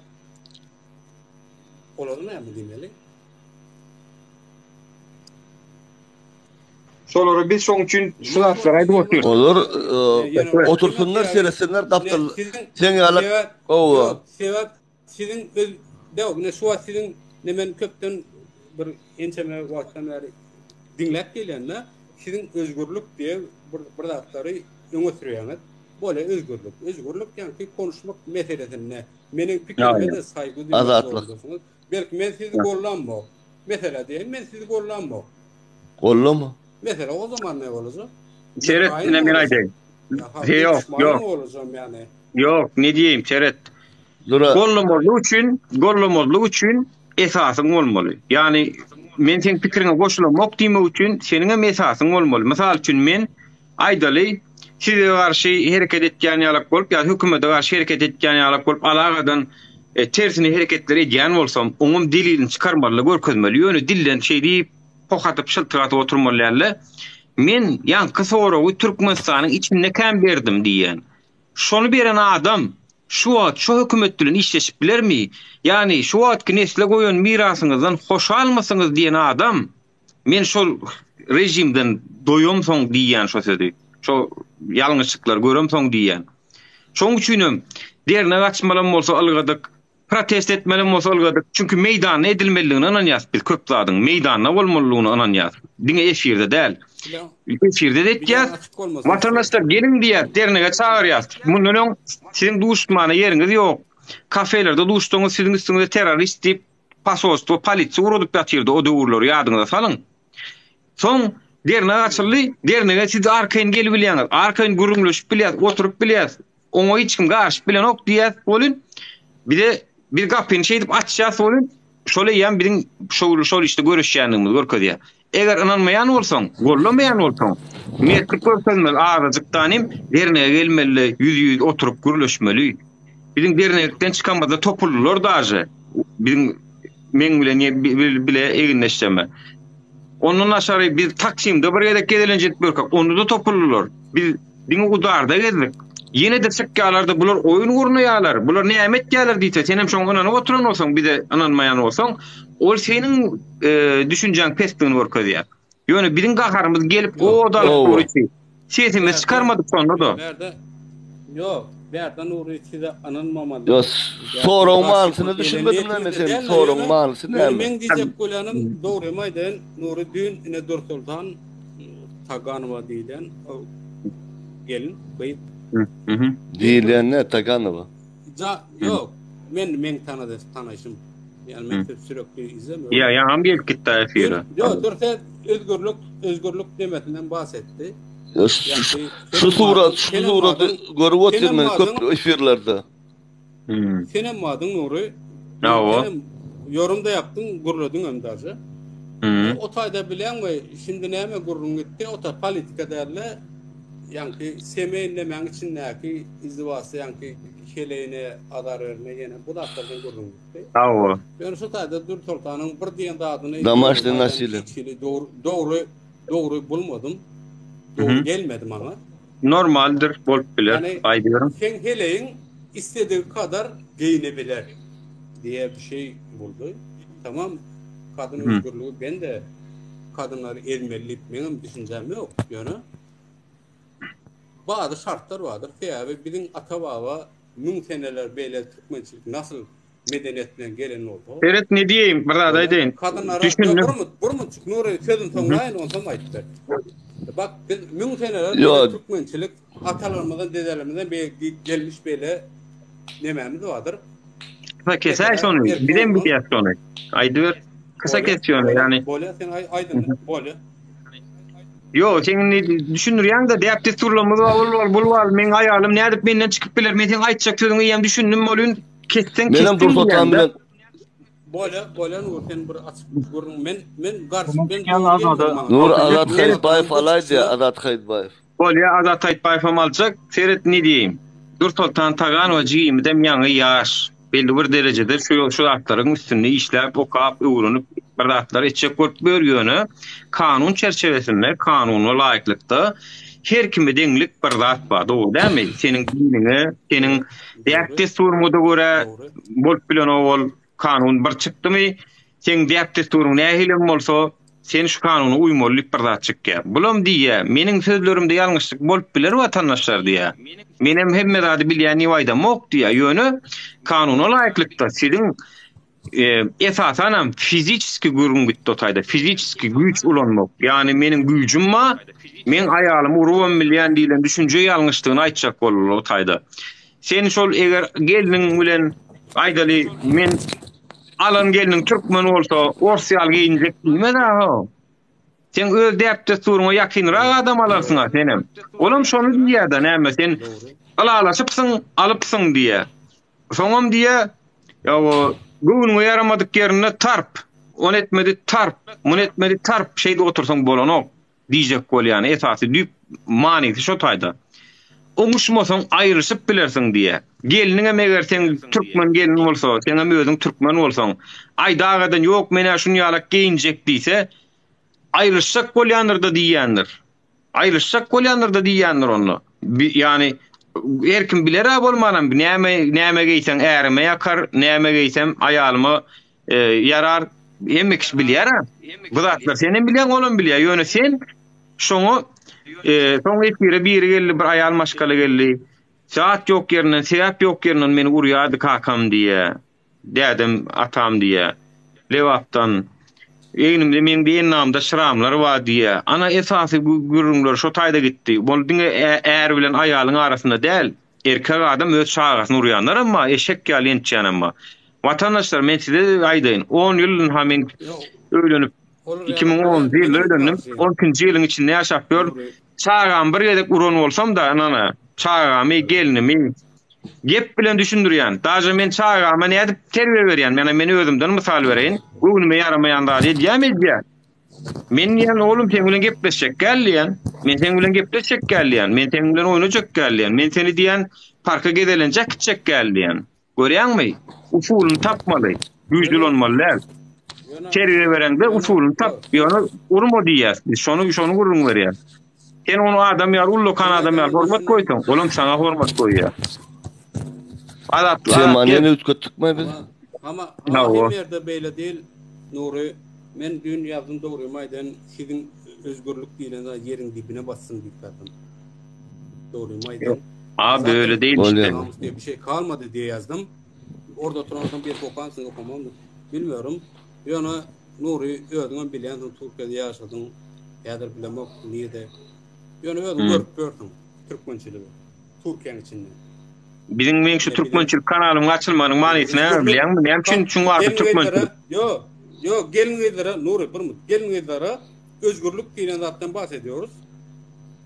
Olary näme diýmeli? şolary biz şoň üçin şu zatlara aýdyp oturýarys. Olur, otursunlar, seresinler, daptar. Sen ýaly. Sebäp sizin öz däwne şu sizin nemen köpden bir ençeme wagtdan beri dinläp gelýänler, sizin özgürlük diye bir daftary öňe sürýäňiz. Böyle özgürlük yani konuşmak meselesine meniň pikirime de saýgy duýmak. Belki men sizi gollanmok. Mesela diýen men sizi gollanmok. Gollama. Mesela o zaman ne bolacak? Seret men aýdym. Yok, ne diýeyim Seret? Gollamazlyk üçin esasyň bolmaly. Yani men sen pikiriňe goşulamok diýmek üçin seniň esasyň bolmaly. Mysal üçin men aýdaly size karşı hareket etken ýalyk bolup ýa hökümete karşı hareket etken ýalyk bolup alagadan tersine hareketler edýän bolsam, oňum dilini çykarmaly, görkezmeli. Ýöne dilden şey diýip pokatyp şyltyratyp oturmaly. Men ýanky sorawy Türkmenistanyň içinde käm berdim diýen. Şonu beren adam şu hökümet bilen işleşip bilermi? Yani şu wagtky nesle goýan mirasyňyzdan hoş almasyňyz diýen adam men şol rejimden doýum soň diýen şo sözi. Şo ýalňyşlyklar görem soň diýen. Şoň üçin derne gaçmalan bolsa algadyk, protest etmelen bolsa algadyk. Çünki meýdan edilmeliligini ananýas bil köp zadyň meýdanda bolmalygyny ananýas. Diňe efirde däl. Efirde etýär. Watandaşlar gelin diýär, dernege çağırýar. Mundan sizin duşmana ýeriňiz ýok. Kafelerde duşdyňyz, sizin üstüňizde terrorist diýip pasost, polisiýa urudyp ýatyrdy o döwürleri ýadyňyza salyň. Soň derne açyldy, dernege siz arkayn gelip bilýäňiz. Arkayn gurulmuşyp bilýär, oturup bilýär. Oňa hiç kim garşyp bilen ok diýär bolun. Bir de bir gapyny şeýdip açýas bolun. Şole ýa biziň şol işte görüşýänimiz görkezýär. Eger inanmaýan bolsaň, gollamaýan bolsaň, metrik görsenmel ağazykdanym dernege gelmeli, yüz oturup guruluşmaly. Bizim dernekden çıkanmada topullular daje. Bizim men bilen bile eginleşjeme. Onun aşary bir Taksimde bir ýerde gedilenjet börkak, onu da topullular. Biz diňe udarda geldik. Yine de sekkalarda bular oyun gurnaýarlar. Bular nämet ýalar diýse, sen hem şoňa oturan bolsaň, bir de ananmaýan bolsaň, ol seniň düşünjäň pestigini görkezýär. Ýöne biziň gaharymyz gelip o dalyk guruşy. Sesimiz çıkarmadyk sonra da. Yok, berden uğrayıcı da anılmamalı. Yo, sorun manysını düşünmedim mesela. Sorun manysını näme? Men diyecek kolanım doğramaydan Nuri dün ine Dursultan Taganova diýilen gelin beýip. Diýilen ne Taganova? Yok, men tanaşym. Yani men sürekli izlemiyorum. Ya ham gelip gitdi efire. Yo, Dursel özgürlük demetinden bahsetti. Şu surat görüp oturman köp efirlerde. Senem madın Nuri. Yorumda yaptın, gurladın öndaşı. O tayda bilen ve şimdi näme gurrun gitti, o ta politika derle yani semeýinlemäň için näki izdivasy yani keleýine adar berme ýene bu daktardan gurrun gitti. Yani şu tayda Dursultanyň bir diýen dadyny Damaşdy nasily. Doğru bulmadım. Doğru gelmedi bana. Normaldir, bolup biler. Yani, aýdyyorum. Sen heleğin istediği kadar giyinebilir diye bir şey buldu. Tamam, kadın özgürlüğü, ben de kadınları elmeliyip benim düşüncem yok. Yani bazı şartlar vardır. Tabi bizim ata baba mün seneler böyle Türkmençilik nasıl medeniyetten gelen oldu. Evet, ne diyeyim? Burada deyin. Kadınlara burmuçuk Nuri sözün sonlayın ondan ayıttı. Bak biz mün seneler Türkmençilik atalarımızdan, dedelerimizden gelmiş böyle nememiz vardır. Kısa keser sonu. Birden bir kez sonu. Aydır. Kısa kesiyor yani. Böyle sen aydın böyle. Yo, sen düşünürýän de däpde turlamyz var, men aýalym nädip menden çykyp biler, men sen aýtjak sözüňi ýa düşündüm bolun, ketten Menem Dursultan bilen Böyle sen bir açık görün. Men garşy Nur Azat Haýtbaýew alaýdy, Azat Haýtbaýew. Bolýa Azat Haýtbaýew aljak, seret ne diýeyim? Dursultan Taganowa jiýimde ýaňy ýaş, belli bir derejede şu atlaryň üstünde işläp, okap, öwrünip bir atlar etjek görüp berýäni kanun çerçevesinde, kanuny laýıklykda her kime deňlik bir zat bar, doğru dämi? Seniň dinine, seniň däpde surmuda göre bolup bilen ol kanun bir çykdymy? Sen däpde surmuň nähilem bolsa, sen şu kanuny uýmalyp bir zat çykýar. Bulam diýe, meniň sözlerimde ýalňyşlyk bolup biler watandaşlar diýe. Menem hemme zady bilýän ýaýda mok diýe. Ýöne kanuny laýıklykda siziň esasen fiziski görün gitti o tayda. Fiziski güç ulanmak. Yani menin gücüm var. Men ayalım uruvam milyon diýilen düşünje ýalňyşlygyny aýtjak bolar o tayda. Sen şol eger geliniň bilen aýdaly men alan geliniň türkmen bolsa orsiýal giyinjek diýme da. Sen öz däpde suruňa ýakynrak adam alarsyň senem. Olam şonu diýär da näme sen alalaşypsyň, alypsyň diýe. Soňam diýe ýa Gönüňe yaramadyk yerine tarp, on etmedi tarp, mun etmedi tarp şeyde otursaň bolanok diýjek bolýan esasy düp manysy şo taýda. Oňuşmasaň aýryşyp bilersiň diýe. Geliniňe meger sen türkmen gelin bolsa, sen hem özüň türkmen bolsaň, aýdagadan ýok mene şunu ýalak giyinjek diýse, aýryşsak bolýandyr da diýýändir. Aýryşsak bolýandyr da diýýändir onu. Yani erkim biler bolmanam näme giysen ärime yakar, näme giysem aýalymy yarar, emmek bilýär. Bu zatlar senin bilýän olam bilýär. Ýöne sen şoňa soň etire biri geldi, bir aýal maşgaly geldi. Saat ýok ýerinden, sebäp ýok ýerinden meni urýardy kakam diýe. Dädim atam diýe. Lewapdan eňimde men bir namda şıramlar var diýe. Ana esasy gürümler şo taýda gitdi. Bol diňe är bilen aýalyň arasynda däl. Erkek adam öz şagasyny urýanlar, amma eşek ýaly entýän amma. Vatandaşlar men size aýdaýyn. 10 ýyl hamen Yok. öýlenip Olur 2010 ýyl öýlendim. 10-njy ýylyň içinde ýaşap ýör. Çağam bir gedek uran bolsam da anana çağamy gelinimi gep bilen düşündürýän. Daja men çağama ne edip terbiýe berýän. Meni özümden mysal bereýin. Bugün yaramayan da diýemedi. Men ýa oğlum sen bilen gepleşek gelýän. Men sen bilen gepleşek gelýän. Men sen bilen oýnajak gelýän. Men seni diýen parka gidelenjek kitjek gelýän. Görýärmi? Usulunu tapmaly. Güýjlü olmaly. Terbiýe berende usulunu tap. Ýöne urma diýär. Şonu gurrun berýär. Sen onu adam ýar ullu kan adam ýar hormat goýdun. Oğlum sana hormat goýýar. Adatlar. Sen maneni ütkötdükmi biz? Ama hem ýerde beýle değil Nuri. Men dün ýazdım dogry maýdan sizin özgürlük diýilen ýeriň dibine bassyn diýdim. Dogry maýdan. Abi öyle değil işte. Bir şey kalmadı diye yazdım. Orada oturanlardan bir kopansın okumam. Bilmiyorum. Ýöne Nuri özüňe bilen Türkiýede ýaşadym. Ýa-da bilemek niýede. Ýöne özüm görüp gördüm. Türkmençiligi. Türkiýanyň içinde. Bizim men şu Türkmençilik kanalyň açylmanyň manysyny bilýärmi? Näme üçin şu wagt Türkmençilik? Yo gelin gezlere Nuri bir gelin gezlere özgürlük diýilen zatdan bahsediyoruz.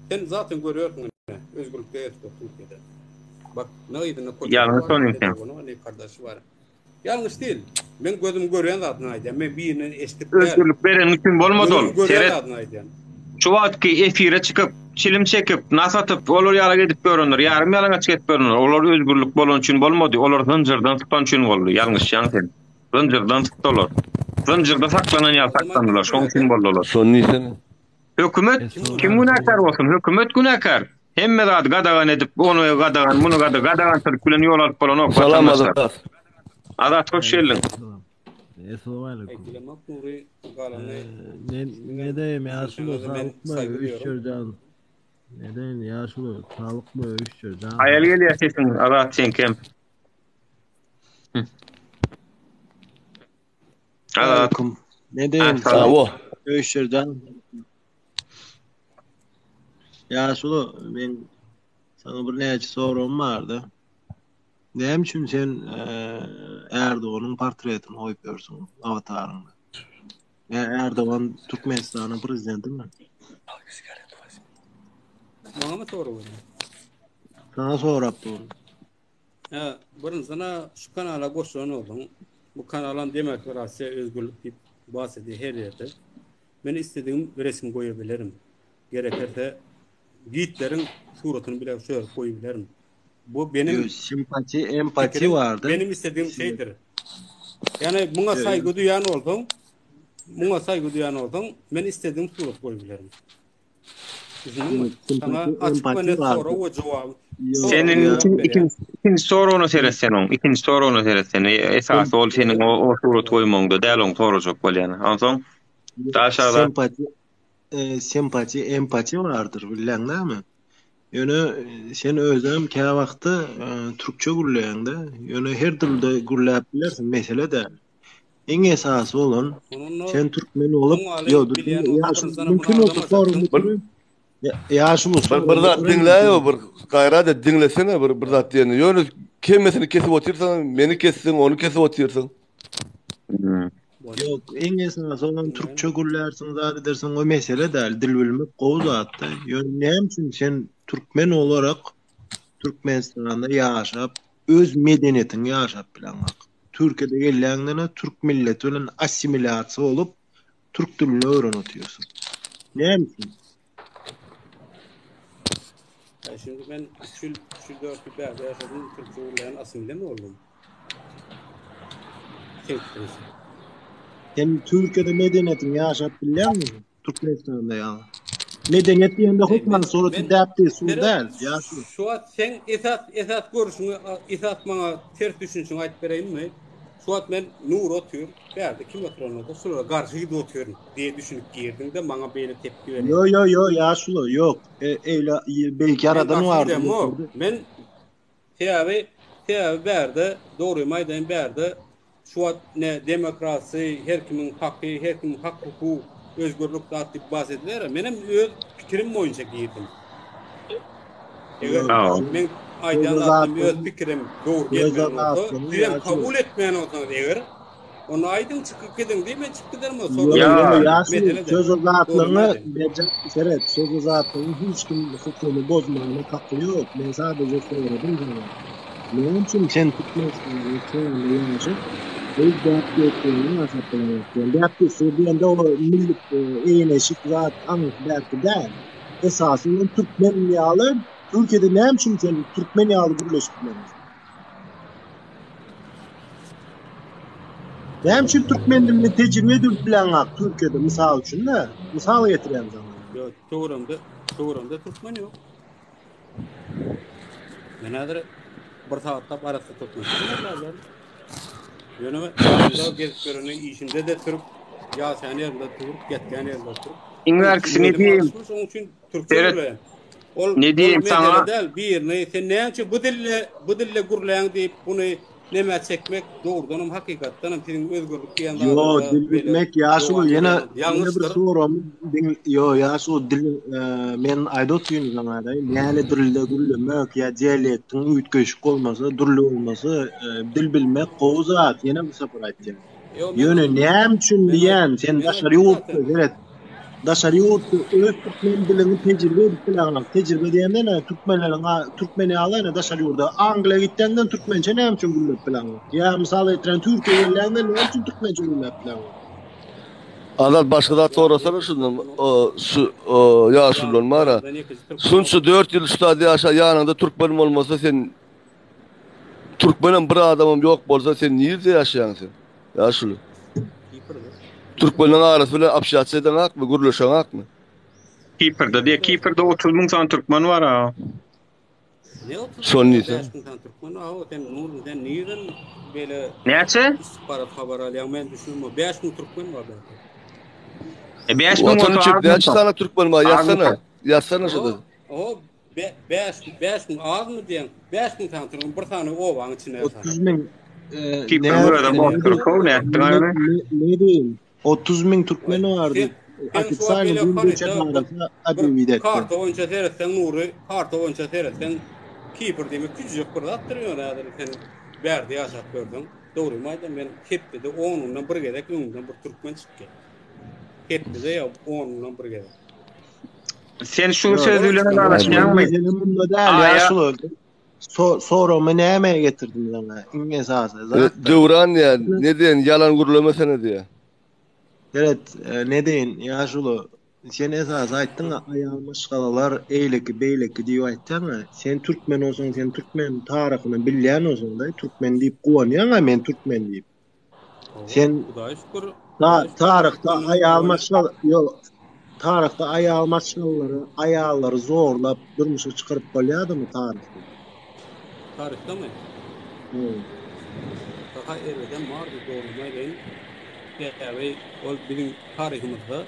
Sen zaten görüyorsun özgürlük diýip Türkiýede. Bak ne ýa-da Ýalňyş soňyňsy. Ne kardeşi var. Ýalňyş değil. Men gözüm görýän zatdan aýdym. Men birini eşitip özgürlük beren üçin bolmaz ol. Seret. Şu wagtky efire çykyp, çilim çekip, nasatyp, olar ýala gedip görünür. Ýarym ýalaňa çekip görünür. Olar özgürlük bolan üçin bolmady. Olar zynjyrdan tutpan üçin boldy. Ýalňyş ýa-da. Zynjyrdan tutdylar. Zynjyrda saklanan ýa saklandylar. Şoň üçin boldylar. Şonu isen. Hökümet kim günäkar bolsun? Hökümet günäkar. Hemme zat gadagan edip, onu gadagan, bunu gadagan türk bilen ýol alyp bolan ok. Salam adat. Adat hoş geldin. Assalamu alaykum. Nuri galany. Ne diyeyim yaşlı sağlıklı üşçürcan. Ne diyeyim yaşlı sağlıklı üşçürcan. Hayal geliyor sesin Adat sen kim? Aleyküm. Ne diyeyim üşçürcan. Yaşlı ben sana bir neçe sorum vardı. Näme üçin sen Erdoğan'ın portretini koyuyorsun avatarını? Erdoğan Türkmenistan'ın prezidenti mi? Bana mı soru? Sana sorapdy. Burun sana şu kanala goşulan oldum. Bu kanalın demokrasi, özgürlük diýip bahsediyor her ýerde. Men istediğim resim koyabilirim. Gerekirse yiğitlerin suratını bile şöyle koyabilirim. Bu benim simpati, empati vardı. Benim istediğim şeydir. Yani buna saygı duyan oldum. Ben istediğim surat koyabilirim. Sana açık ve net soru o cevabı. Senin ikinci sorunu seretsen. İkinci sorunu seretsen. Esas ol senin o surat koymaňda däl oň sorajak bolýan. Ansoň daşada simpati, empati vardır bilen näme? Ýöne sen özüm kä wagty türkçe gürleýäňde, ýöne her dilde gürläp bilersiň, mesele de. Eň esasy bolan sen türkmen bolup, mümkin bolsa yaşlı bir zat dinläýär, bir gaýra da dinlesene bir zat diýeni. Ýöne kemmesini kesip otursan, meni kessin, onu kesip otursan. Yok, en esasy olan türkçe gürlersiň, zat edersiň, o mesele däl, dil bilmek gowy zatda. Ýöne näme üçin sen türkmen olarak Türkmenistan'da ýaşap, öz medeniyetini ýaşap bilenmek. Türkiýede gelýäňde Türk milleti bilen assimilasiýa bolup türk dilini öwrenýärsin. Näme üçin? Şimdi ben şu 4 ýerde ýaşadym, Türkçe bilen asimile mi oldum? Sen Türkiýede medeniyetini ýaşap bilýärmi? Türkmenistan'da ýa. Medeniyet diýende hukman soruty däpdi suwdal. Şu an sen esas görüşüňi esas maňa ters düşünçüňi aýtyp bereýinmi? Şu an men nur otur, berde kim oturanda şurada garşy gidip oturuyorum diye düşünüp girdim de maňa beýle tepki berdi. Yo ýaşly, yok. Eýle belki aradan vardy. Men täbi berde, dogry maýdan berde şu an ne demokrasi, her kimin hak hukuky, özgürlük diýip bahsediler. Menem öz pikirim boýunça girdim. Men aydan zaten öz pikirim doğru gelmeyen olsa, diýen ýa-şu. kabul etmeyen olsa eger, onu aydın çıkıp gidin diýip men çıkıp giderim. Ýa-şu, söz uzatlygyny seret, söz uzatlygyny hiç kim hukumy bozmagyna hakkı ýok. Men sadece soradım sana. Ne için sen tutmazsın? Sen biz dert ettiğini asaplayalım. Dert ettiğinde o millet eğleşik zat anlık derdi değil. Esasında Türkmenliyalı, Türkiye'de ne için sen Türkmenliyalı birleştirmemiz? Ne için Türkmenliğini tecrübe edip bilen Türkiye'de misal için ne? Misal getiren zaman. Yok, doğrumda Türkmen yok. Menadır bir saatte barası Türkmen. Yönüme gezip görünü işinde de Türk, ya sen yerinde Türk, getken yerinde Türk. İnverkisi ne diyeyim? Evet. Ne diyeyim sana? Bir ne sen ne için bu dille gurlayan deyip bunu neme çekmek doğrudan hakikaten senin özgürlük diyen daha. Yo dil bilmek ýa-şu yine bir sorum. Yo ýa-şu dil men aýdotýyn sana da. Näle dilde gurlamak ýa dialektiň üýtgeşik bolmasa, durly bolmasa dil bilmek gowzat. Yine bir sapar aýtdym. Ýöne näme üçin diýen sen daşary ýurt daşary ýurt öz Türkmen dilini tejribe edip bilen. Tejribe diýende ne Türkmeni alayna daşary ýurda Angliýa gitgenden Türkmençe näme üçin bilip bilen. Ya misal etren Türkiýe gelende näme üçin Türkmençe bilip bilen. Anlar başga da sorasana şundan şu ýaşulan mara. Şunça 4 ýyl ustady ýaşa ýanynda türkmenim bolmasa sen Türkmenim bir adamym ýok bolsa sen nirde ýaşaýan sen? Ýaşuly. Türkmenler arasında bilen apşat eden hakmı, guruluşan hakmı? Kiper'de 30 bin tane Türkmen var ha. Son neyse? Neyse? İstihbarat haber alayan ben düşünüyorum. 5 bin Türkmen var belki. 5 bin Kaç tane Türkmen var? Yazsana şurada. O 5 bin az mı diyen? 5 bin tane Türkmen bir tane o var içine. 30 bin Kiper burada bakıyor. Ne diyeyim? 30 bin Türkmeni vardı. Akit sayını bin geçen arasında adevidet. Karta oyunca seyretsen Nuri, karta oyunca seyretsen Kiper demek küçücük bir attırıyor herhalde. Sen verdi yaşap gördün. Doğru mu? Ben hepte de 10'undan bir gedek, 10'undan bir Türkmen çıktı. Hepte de ya 10'undan bir gedek. Sen şu sözüyle anlaşmayan mı? Bunda değil ya şu. Sorumu näme getirdin sana? İň esasy. Döwran ya, ne diýen ýalan gurulamasana diýe. Evet, ne deyin ýaşuly. Sen esas aýtdyň aýalma şgalalar eýleki beýleki diýip aýtdyň. Sen Türkmen olsaň, sen Türkmen taryhyny bilýän olsaň da Türkmen diýip gowanýan, men Türkmen diýip. Sen taryhda aýalma şgal, ýok. Taryhda aýalma şgalary, aýallary zorlap durmuşa çykyryp bolýardymy taryhda? Tarihte mi? Daha evveden vardı doğrumayla. Yani o bizim tarihimizde,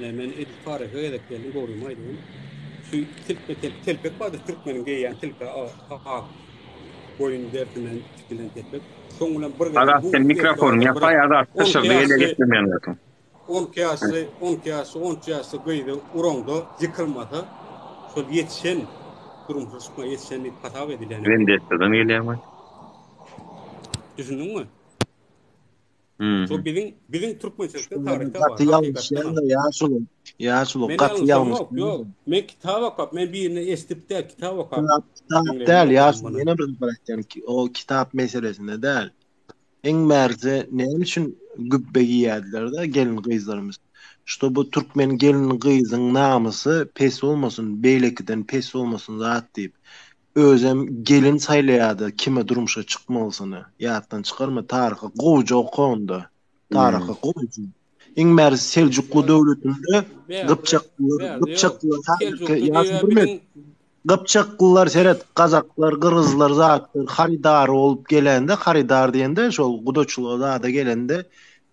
men edip tarihe edip geldim doğrumayla. Şu telpek vardı Türkmenin geyen telpek boyun derdinden tikilen telpek. Sonulan bir sen mikrofon yapay adat taşırdı ele getirmeyen zaten. 10 kıyası gıydı urondu yıkılmadı. Şöyle yetişen durum hırsıkma yetişenlik hata edilen. Vendetta'dan geliyor. Düşündün mü? So bizim Türkmençelikte tarihte var. Katı yanlış Yaşulu katı yanlış. Yok. Men kitap okuyup, men birini estip de kitap okuyup. Kitap değil Yaşulu. Yine bir bırakacağım ki o kitap meselesinde değil. En merze ne için gübbe giyerdiler de gelin kızlarımız. İşte bu Türkmen gelin kızın namısı pes olmasın, beylekiden pes olmasın zat deyip. Özem gelin saylayadı kime durmuşa çıkmalısını. Yattan çıkarma tarihi koca okonda. Tarihi koca. İngmer Selçuklu devletinde Gıpçaklılar seret Kazaklar, Kırgızlar zaten haridar olup gelende, haridar diyende şol gudoçluğa da gelende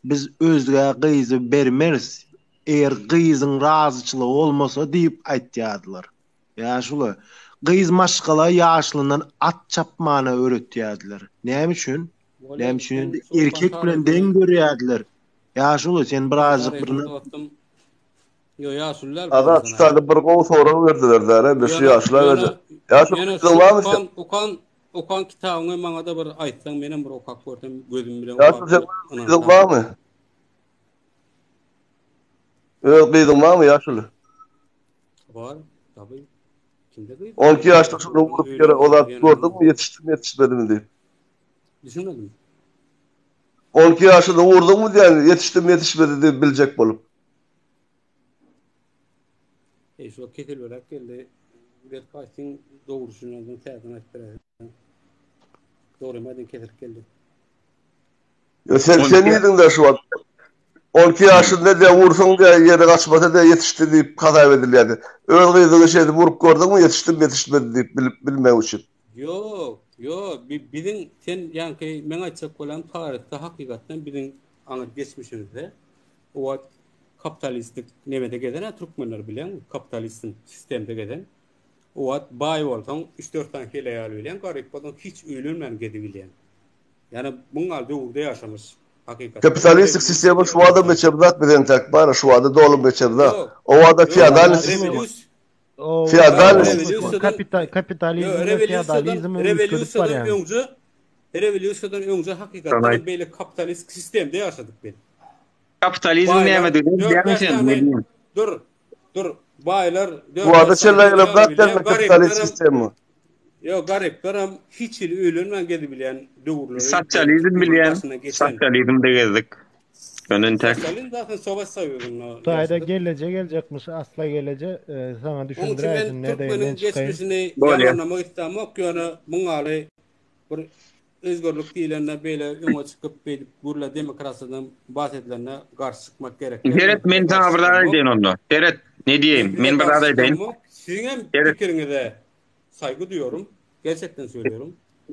biz özge kıyızı bermeriz. Eğer kıyızın razıçılığı olmasa deyip aytyadılar. Ya şulu kıyız maşkala yaşlından at çapmana öğretiyadiler. Neyim için? Neyim için? Erkek bilen den görüyadiler. Ya şulu sen birazcık birine Yo yaşlılar Aga tutardı bir gol sonra verdiler dara 5 yaşlar verdi. Yaşlı okan kitabını bana da bir aytsan menem bir okak gördüm gözüm bilen. Yaşlı var mı? Yok kıydın var mı yaşlı? Var tabii. 12 yaşta sonra vurup bir kere olar gördün mü yetişmedi mi diye. Düşünmedim. 12 yaşında vurdun mu diye yetişmedi diye bilecek bolup. Şu ketil olarak geldi. Bir kaçın doğrusundan terden ettiler. Doğru madem ketil geldi. Ya sen neydin de şu an? 12 yaşında diye vursun diye yere kaçmadı diye yetişti deyip kaza edildi. Öyle kıydığı şeydi vurup gördün mü yetişmedi deyip bilmek için. Yok. Bizim sen yani men açık olan tarihte hakikaten bizim anıt geçmişimizde o kapitalistik nemede gelen Türkmenler bilen kapitalistin sistemde gelen o bay olsan 3-4 tane helal bilen garip adam hiç ölülmen gidebilen. Yani bunlar da orada yaşamış. Kapitalistik sistemi şu anda meçebdat bilen tek bana şu anda dolu meçebdat. O anda feodalizm. Kapitalizm Revolüsyondan önce hakikaten böyle kapitalist sistemde yaşadık ben. Kapitalizm neme dedi? Dur. Baylar bu arada çelleyle bırak kapitalist sistemi. Yo gariplerim hiç ölünmen gidebilen doğruları. Sosyalizm bilen, sosyalizm de gezdik. Gönün tek. Sosyalizm zaten savaş sayıyorlar. Tayda gelecekmiş asla gelecek sana düşündüreydim ne deylen çıkayım. Geçmişini yalanlamak istemem yok yani bunları bir özgürlük değillerine böyle öne çıkıp bir gurla demokrasiden bahsedilenine karşı çıkmak gerek. Geret men sana bir aday deyin onu. Geret ne diyeyim? Men bir aday deyin. Sizin fikrinize saygı duyuyorum. Gerçekten söylüyorum.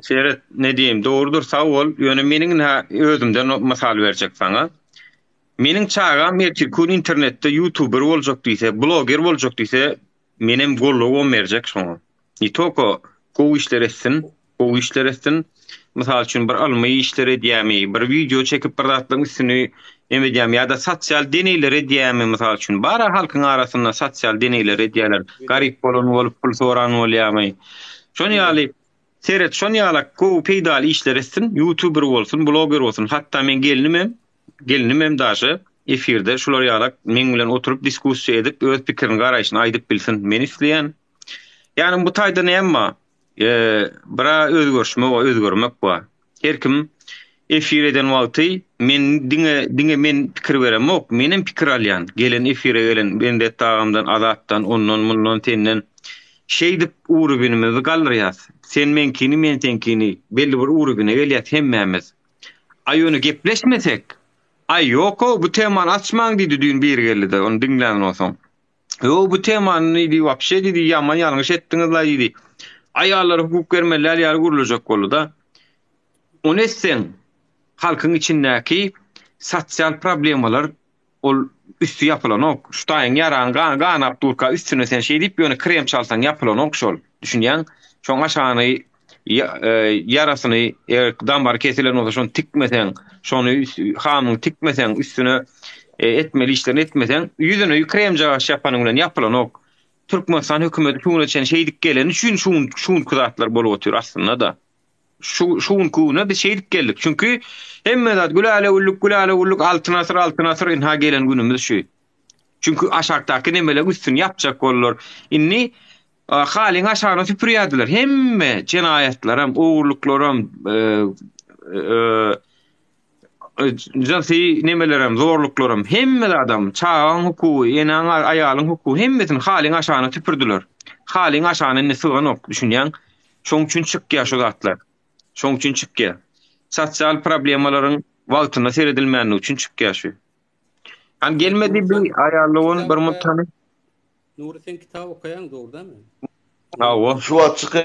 Geret ne diyeyim? Doğrudur sağ ol. Yani menin özümden misal verecek sana. Menin çağam erkekün internette YouTuber olacak diyse, blogger olacak diyse menem golluğum verecek şonu. Nitoko ko işler etsin. Misal üçün bir almayı işleri diyemeyi, bir video çekip bir rahatlığın üstünü emediyemi ya da sosyal deneyleri diyemi misal üçün. Bara halkın arasında sosyal deneyleri diyeler. Garip bolun olup pul soran olyameyi. Şonu yali, seyret şonu yalak ko peydal işler etsin, YouTuber olsun, blogger olsun. Hatta men gelinimem daşy efirde şular yalak men bilen oturup diskussiýa edip öz pikirini garaýşyny aýdyp bilsin. Men isleýän. Yani bu taýda näme? Bira özgörmek bu. Her kim efir eden wagty men diňe men pikir beremok. Menem pikir alýan. Gelen efire gelen bende tagamdan, azatdan, ondan, bundan tenden şey dip urubinimizi galdyrýas. Sen menkini, men tenkini belli bir urubine gelýär hemmemiz. Aýony gepleşmesek, ay yoko bu temanı açmaň diýdi düň bir geldi, onu dinläň olsam. Yo bu temany diýdi, wapşe diýdi, ýaman ýalňyş etdiňiz la diýdi. Aýallar hukuk bermeler ýaly gurulajak boldy. Onu etsen halkyň içindäki sosial problemalar ol üstü yapılan ok. Şu taýyň yaran ganap durka üstüne sen şey diýip ýöne krem çalsan yapılan ok şol. Düşünýän, şoň aşany yarasyny dambar kesilen olsa şonu tikmesen, şonu hamyň tikmesen, üstüne etmeli işlerini etmesen, yüzüne krem jagaş yapanyň bilen yapılan ok. Türkmenistan hökümeti şunu için şeydik geleni şun kuzatlar bolup otur aslında da. Şun kuuna bir şeydik geldik. Çünkü hemmedat gülale ulluk altın asır inha gelen günümüz şu. Çünkü aşağıdaki nemeler üstün yapacak bollar. Inni halin aşağına süpürýärdiler. Hemme cinayetlerim, oğurluklarım, jansi nemelerim, zorluklarım, hemme adam çağın hukuku, enan ayalın hukuku, hemmetin halin aşağına süpürdüler. Halin aşağına ne sığanok düşünýän. Şoň üçin çykýar şu zatlar. Şoň üçin çykýar. Sosial problemalaryň wagtyna seredilmänligi üçin çykýar şu. Han gelmedi bir ayarlığın bir mutany. Nuri sen kitap okayan doğru değil mi? Hawa şu açık.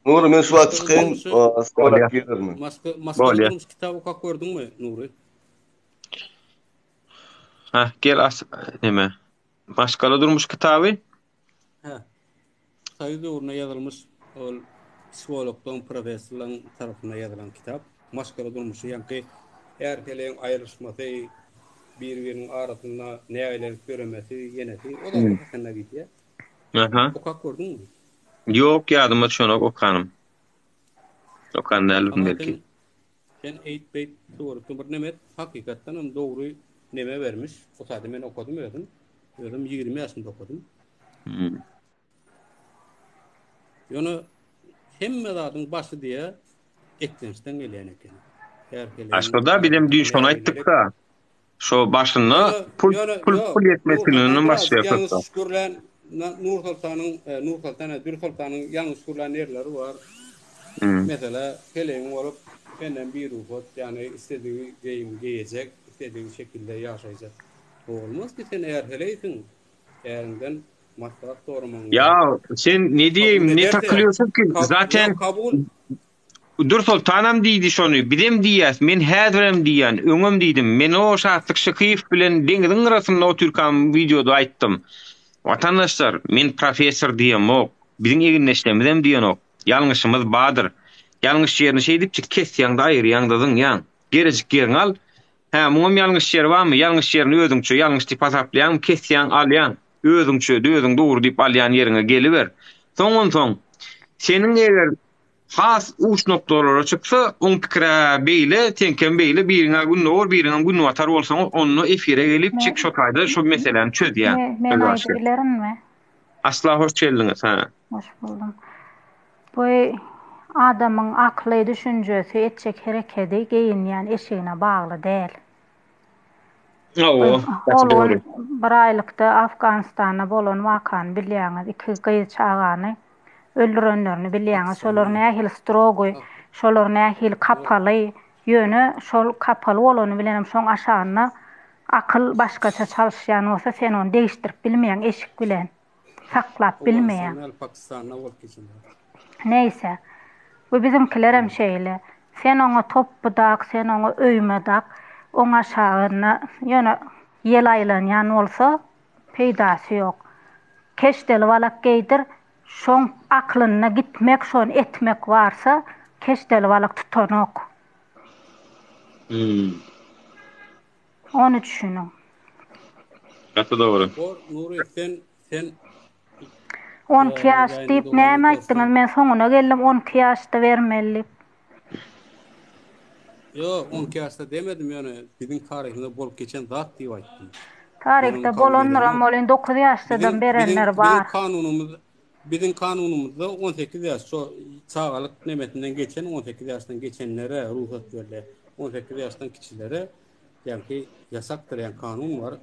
Nuri men şu açıkyn sonra gelirmi? Maskara kitap okak gördün mü Nuri? Ha gel neme? Maskara durmuş kitabı? Ha. Sayıda uğruna yazılmış ol psikologdan profesörlerin tarafından yazılan kitap. Maskara durmuş yani erkelerin ayrışması bir-birinin arasında ne aylarlık göremesi, yenesi, o da hakkında gidiyor. Aha. Okak gördün mü? Yok yadıma şonok Okanım. Okan nälim Ama belki. sen eğit beyt doğru bir nemet hakikaten doğru neme vermiş. O sayede men okudum ödüm. Ödüm 20 yaşında okudum. Yonu hemme zadın başı diye eklenişten gelen eken. Aslında bizim dün şonu ayttık da. Şo başını pul yetmesinin başlayıp. Yalnız şükürlen Nur Sultan'ın Dür Sultan'ın yalnız şükürlen yerleri var. Mesela heleğin olup benden bir ufak yani istediği giyecek, istediği şekilde yaşayacak. Olmaz ki sen eğer heleysin, eğerinden maslahat sorman. Ya sen ne diyeyim, ne takılıyorsun ki? Zaten Dur Sultanam diydi şonu, bidem diyes, men häzirem diyen, öňüm diýdim. Men o şahtyk Şykyp bilen deňiziň arasynda o türkam videoda aýtdym. Watandaşlar, men professor diýemok, biziň eginleşlemizem diýenok. Ýalňyşymyz badyr. Ýalňyş ýerini şeýdip kesýäňde aýrýaňdadyň ýa. Gerejik ýeriň al. Ha, muňam ýalňyş ýer barmy? Ýalňyş ýerini özüňçe ýalňyş diýip hasaplaýan, kesýäň, alýan. Özüňçe, özüň dogry diýip alýan ýeriňe geliber. Soň seniň eger has uç noktalara çyksa, on pikire beýle, tenken beýle biriňe biriňe günni atar bolsaň, onu efire gelip çık şu taýda şu meseleni çözýär. Men aýdybilerimmi? Asla hoş geldiňiz, ha. Hoş buldum. Bu adamın akly düşünjesi, etjek hereketi geýinýän eşiğine bagly däl. Doğru. Bir aýlykda Afganistana bolan wakany bilýäňiz, iki gyz çagany öldürenlerini bilýäňiz, şolar nähil strogoy, şolar nähil kapaly, ýöne şol kapaly bolany bilenem, şoň aşagyna akyl başgaça çalışýan bolsa sen onu değişdirip bilmeýän eşik bilen saklap bilmeýän. Pakistan'a bolup geçin. Neyse. Bu bizimkiler hem şeýle. Sen oňa top budak, sen oňa öýmedak, oň aşagyna ýöne ýel aýlanýan bolsa peýdasy ýok. Keşdeli walak geýdir, şoň aklyna gitmek, şonu etmek barsa, keşdeli walak tutanok. Onu düşünün. Gatda doğru. Nuri sen 12 ýaş diýip näme aýtdyňyz? Men soňuna geldim, 12 ýaşda bermeli. Yo, 12 ýaşda demedim ýöne, biziň taryhynda bolup geçen zat diýip aýtdym. Tarihte bolanlar bolyn 9 ýaşdan berenler bar. Biziň kanunumyzda 18 ýaş, şo çagalyk nemetinden geçen 18 ýaşdan geçenlere ruhsat berler. 18 ýaşdan kiçilere ýa-ki ýasakdyr, ýa kanun var.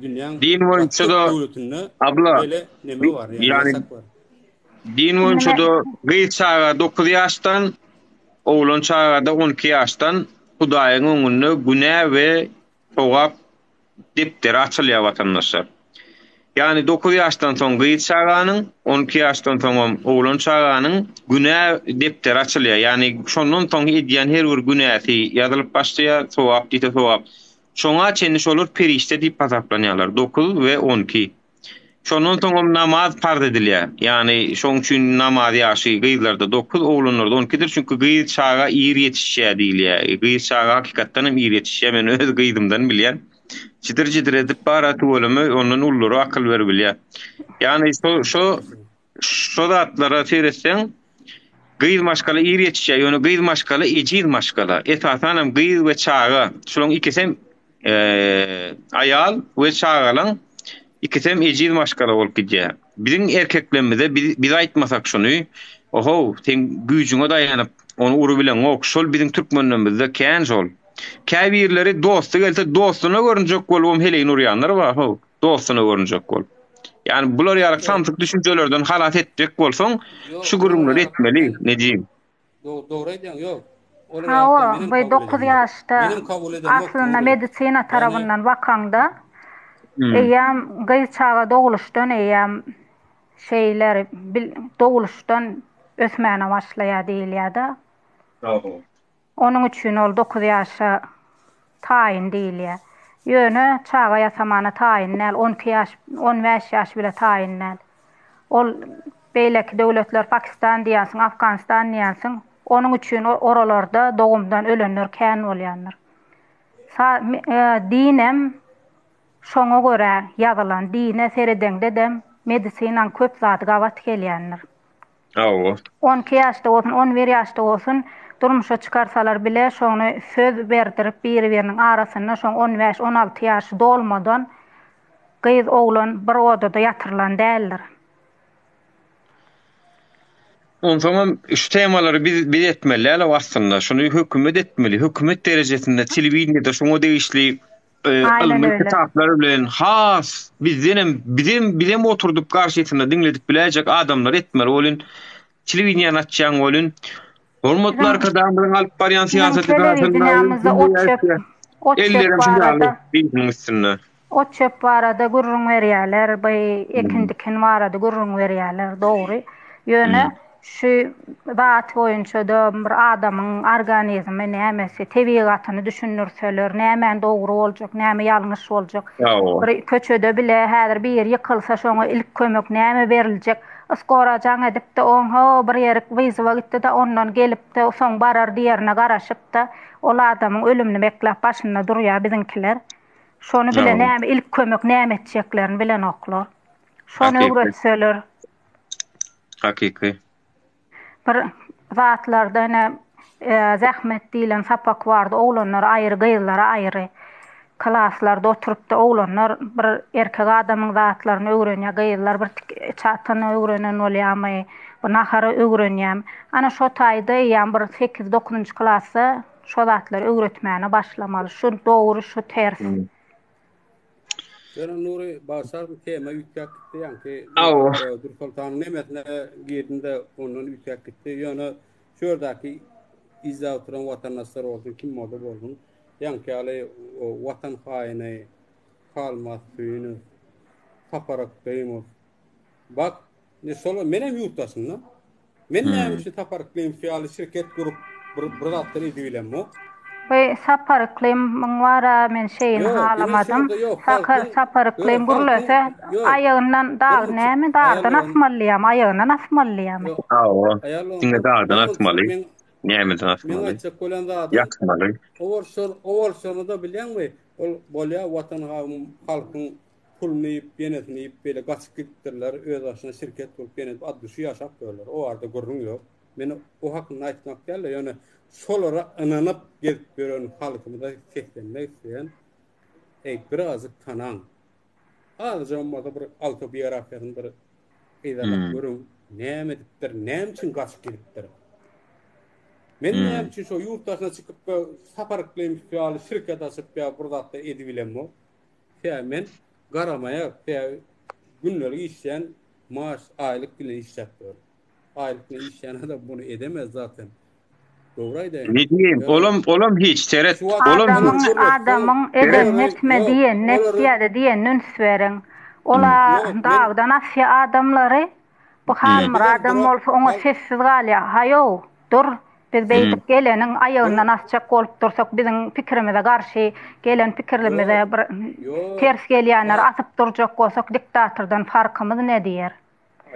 Dünýäň din boýunça da abla böyle neme var, ýa-ni ýasak var. Din boýunça da gyz çaga 9 ýaşdan, oğlan çağda 12 ýaşdan Hudaýyň öňünde günä we sowap depter açylýar watandaşlar. Yani 9 ýaşdan soň gyz çağanyň, 12 ýaşdan soň oğlan çağanyň günä depter açylýar. Yani şondan soň edýän her bir günäsi ýazylyp başlaýar, sowap diýip sowap. Şoňa çendiş olur perişte diýip hasaplanýarlar. 9 we 12. Şondan soň namaz farz edilýär. Yani şoň üçin namaz ýaşy gyzlarda 9, oğlanlarda 12dir. Çünki gyz çaga ýer ýetişýär diýilýär. Gyz çaga hakykatdan hem ýer ýetişýär. Men öz gyzymdan bilýän. Çidir edip bara tuwulumy onuň ullary akyl berbilýär. Yani şo zatlara seýretseň gyz maşgala ýer ýetişýär. Ýöne gyz maşgala ejiz maşgala. Esasan hem gyz we çaga. Şoň ikisi hem ayal we çagalyň ikisem ejiz maşgala bolup gidýär. Biziň erkeklerimize biz aýtmasak şonu, oho, sen güýjüňe daýanyp onu ury bilen ok, şol biziň türkmenlerimizde kän şol. Käbirleri dosty gelse dostuny görünjek bolup heleýin urýanlar bar, ho, dostuny görünjek bolup. Yani bular ýarak samsyk düşünjelerden halat etmek bolsaň, şu gurumlar etmeli, ne diýim? Dogry aýdýaň, ýok. Ha, bu 9 ýaşda aslında medisina tarabyndan bakanda eýäm gyz çaga doguluşdan eýäm şeyler doguluşdan ösmäne başlaýar diýilýär-de. Onun üçin ol 9 ýaşa taýin diýilýär. Ýöne çaga ýasamana taýin 12 ýaş, 15 ýaş bile taýin. Ol beýleki döwletler Pakistan diýensiň, Afganistan diýensiň, onun üçin oralarda dogumdan ölenler kän bolýanlar. Dinem Şoňa görä ýazylan dine sereden dedem medisinan köp zat gabat gelýänler. 12 ýaşda bolsun, 11 ýaşda bolsun durmuşa çıkarsalar bile şoňy söz berdirip bir-biriniň arasynda şoň 15-16 ýaş dolmadan gyz oglan bir odada ýatyrylan däldir. Ondan şu temaları biz etmeli, aslında şunu hükümet etmeli. Hükümet derejesinde televizyonda şunu değişli almy kitaplar bilen has bizim oturduk karşısında dinledik bilecek adamlar etmeli. Olun televizyon açan olun. Hormatlar kadar bilen alıp baryan siyaseti televizyonumuzda o çöp barada gurrun berýärler, bay ekindikin barada gurrun berýärler, dogry. Ýöne şu zat boýunça da bir adamyň organizmi nämesi tebigatyny düşünürseler, näme dogry boljak, näme ýalňyş boljak. Bir köçede bile häzir bir ýer ýykylsa şoňa ilk kömek näme beriljek? Askorajaň edip de bir ýere wyzywa gitdi de ondan gelip de soň barar diýerine garaşyp da ol adamyň ölümini beklep başynda durýar biziňkiler. Şonu bile näme ilk kömek näme etjeklerini bilen oklar. Şonu öwretseler. Hakiki. Bir zatlarda zahmet diýilen sapak bardy, oglanlar aýry, gyzlar aýry. Klaslarda oturup da oglanlar bir erkek adamyň zatlaryny öwrenýär, gyzlar bir çatany öwrenen bolýarmy, bu nahara öwrenýär. Ana şo taýda ýa bir 8-9-njy klasy şo zatlar öwretmäne başlamaly. Şu dogry, şu ters. Sonra Nuri Basar tema ütkäkti ýa-ki Dursultan nemetne girdinde onun ütkäkti ýöne şuradaki izle oturan watandaşlar bolsun, kim moda bolsun, ýa-ki ýaly o watan haýyny kalmas süýüni taparak beýmos. Bak, ne şol menem ýurtdaşyna. Men näme taparak beýim fiýaly şirket gurup bir zatlar edibilenmi? Ve saparıklım var men şeyin halamadım. Saparıklım gurulsa ayağından dağ näme dağdan asmalyam, ayağından asmalyam. Dinle dağdan asmaly. Näme asmaly? Ýakmaly. Owol da bilýärmi? Ol bolýa watan halkyň pulny ýyp, ýenetini ýyp bele gaçyp gitdirler, öz başyna şirket bolup ýenet addyşy ýaşap görler. O arada gurrun ýok. Men o hakyny aýtmak geldi, ýöne şolara ananıp gelip gören halkımıza teklenmek isteyen birazcık tanan. Azca olmada bir autobiyografiyanın bir izahat görün. Näme edipdir, näme için gaçyp gelipdir. Men näme için şo ýurtdaşyna çykyp saparyklyň fiýaly şirket açyp ýa burzatda edibilenmi? Men garamaýa günleri işleyen maaş aylık bilen işlep dur. Aylık bilen işleyen adam bunu edemez zaten. Ne diyeyim? Olam hiç seret. Adamın eden netme diyen, net diyen nüns veren. Ola dağdan asya adamları bu halmır adam olsa ona sessiz galya. Hayo, dur. Biz beytip gelenin ayağından asacak olup dursak bizim fikrimize karşı gelen fikirimize ters gelýänler atıp duracak olsak diktatordan farkımız ne diyer?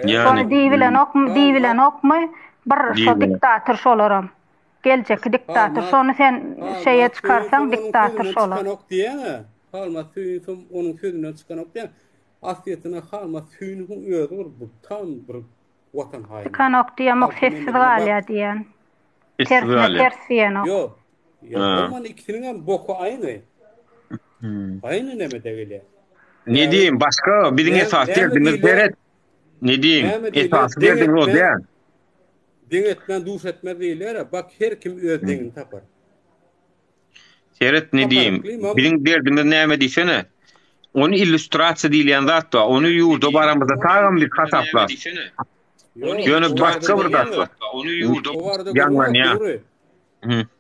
Sonra diýilen okmy bir şo diktator şolaram. Gelecek diktator. Sonra sen şeye çıkarsan diktator şolar. Çıkan ok diýene, halma süýüm onun sözünden çıkan ok diýene. Asliýetine halma süýünün özü bu tam bir watan haýy. Çıkan ok diýmek sessiz galya diýen. Ters diýen ok. Yok. Aman ikisinin boku aýny. Aýny näme degeli? Ne diýeyim? Başga biziň esas derdimiz beret. Ne diýeyim? Esas derdimiz o diýen. Din etmen, duş etme diýler. Bak her kim öz dinini tapar. Seret ne diýeyim? Biziň derdimiz näme diýsene? Onu illüstrasiýa diýilen zat da, onu ýurda baramyzda tagam bir hasaplar. Ýöne başga bir zat var. Onu ýurda ýanlan ýa.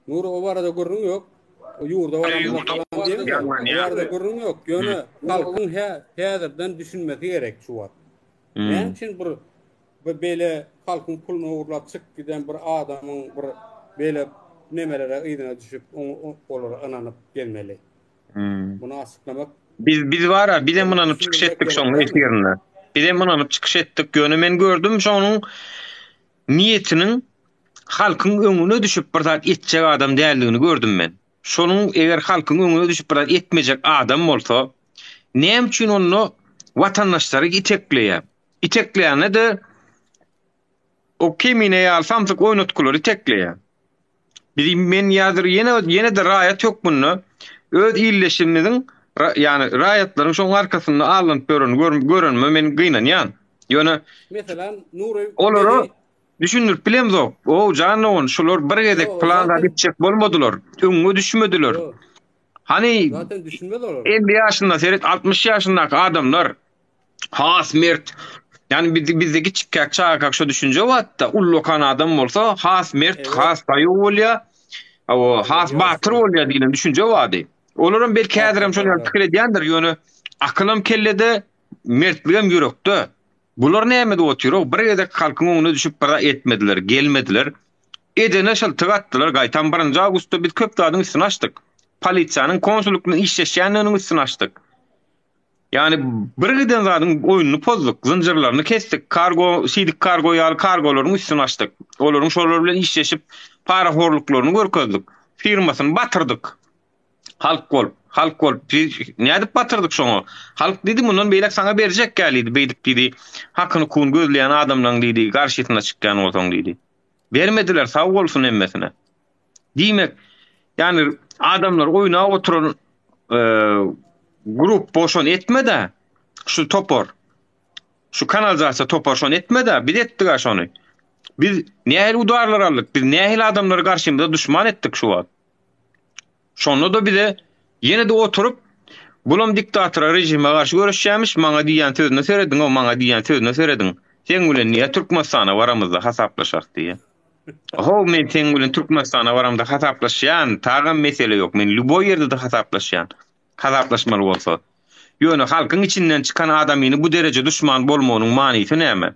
Nur o barada gurrun ýok. O ýurda barada gurrun ýok. Ýöne halkyň häzirden düşünmesi gerek şu wagt. Men için bir bele halkyň puluny uğurlap çık giden bir adamyň bir bele nemelere ýygyna düşüp olar ananyp gelmeli. Bunu açıklamak biz var bir de munanyp çykyş etdik şoň efirine. Bir de munanyp çykyş etdik. Ýöne men gördüm şonuň niýetiniň halkyň öňüne düşüp bir zat etjek adam däldigini gördüm men. Şonuň eger halkyň öňüne düşüp bir zat etmejek adam bolsa, Näme üçin onu watandaşlary itekleýär? İtekleýäne de o kimine ýa samsyk oýnatkulary itekleýär. Men ýazyr ýene de raýat ýok bunu. Öz illeşimimiziň ýani raýatlaryň şoň arkasynda alınıp görünme men gynanýan. Ýöne Meselem Nury olary düşünürip bilemzok. O janyň şolar bir gezek planda gitjek bolmadylar. Öňe düşmediler. Hani zaten düşünmediler. 50 ýaşynda seret 60 ýaşyndaky adamlar has mert. Yani bizdeki çikkak çağak şu düşünce vatta ullokan adam bolsa has mert, has taýy bolýa, o has batır bolýa diýen düşünce wady. Olaryň belki häzirem şonu pikir edýändir, ýöne akylym kellede, mertligim ýürekde. Bular näme de oturýar? Bir gezek halkyň öňüne düşüp para etmediler, gelmediler. Edene şol tygatdylar, gaýtan 1-nji awgustda biz köp dadyň üstüne açdyk. Polisiýanyň konsullugynyň işleşýänliginiň üstüne açdyk. Yani bir giden zadyň oýunyny pozduk, zynjyrlaryny kestik, kargo ýaly kargolaryň üstüne açdyk. Olaryň şolar bilen işleşip para horluklaryny görkezdik. Firmasyny batyrdyk. Halk bolup näde batyrdyk şoňa? Halk dedi mundan beýlek saňa berjek geldi, beýdik dedi. Hakyny kun gözleýän adamlaryň dedi, garşytyna çykýan bolsaň dedi. Bermediler, sag bolsun emmesine. Diýmek, yani adamlar oýuna oturan grup boşon etmede, şu topor, şu kanalizasiya topor şon etmede, biz etdik şonu. Biz nähil udarlar aldık, biz nähil adamları karşımıza düşman ettik şu an. Şonu da bize yine de oturup, bulum diktatora rejime karşı görüşeceğimiş, maňa diýen sözüne seredin, o maňa diýen sözüne seredin. Sen bilen niye Türkmenistana varamızda hasaplaşak diye. Ho men sen bilen Türkmenistana varamda hasaplaşýan, tagam mesele yok. Men luboy ýerde de hasaplaşýan. Hasaplaşmaly bolsa. Ýöne halkyň içinden çykan adamyny bu derece düşman bolmagynyň manysy näme?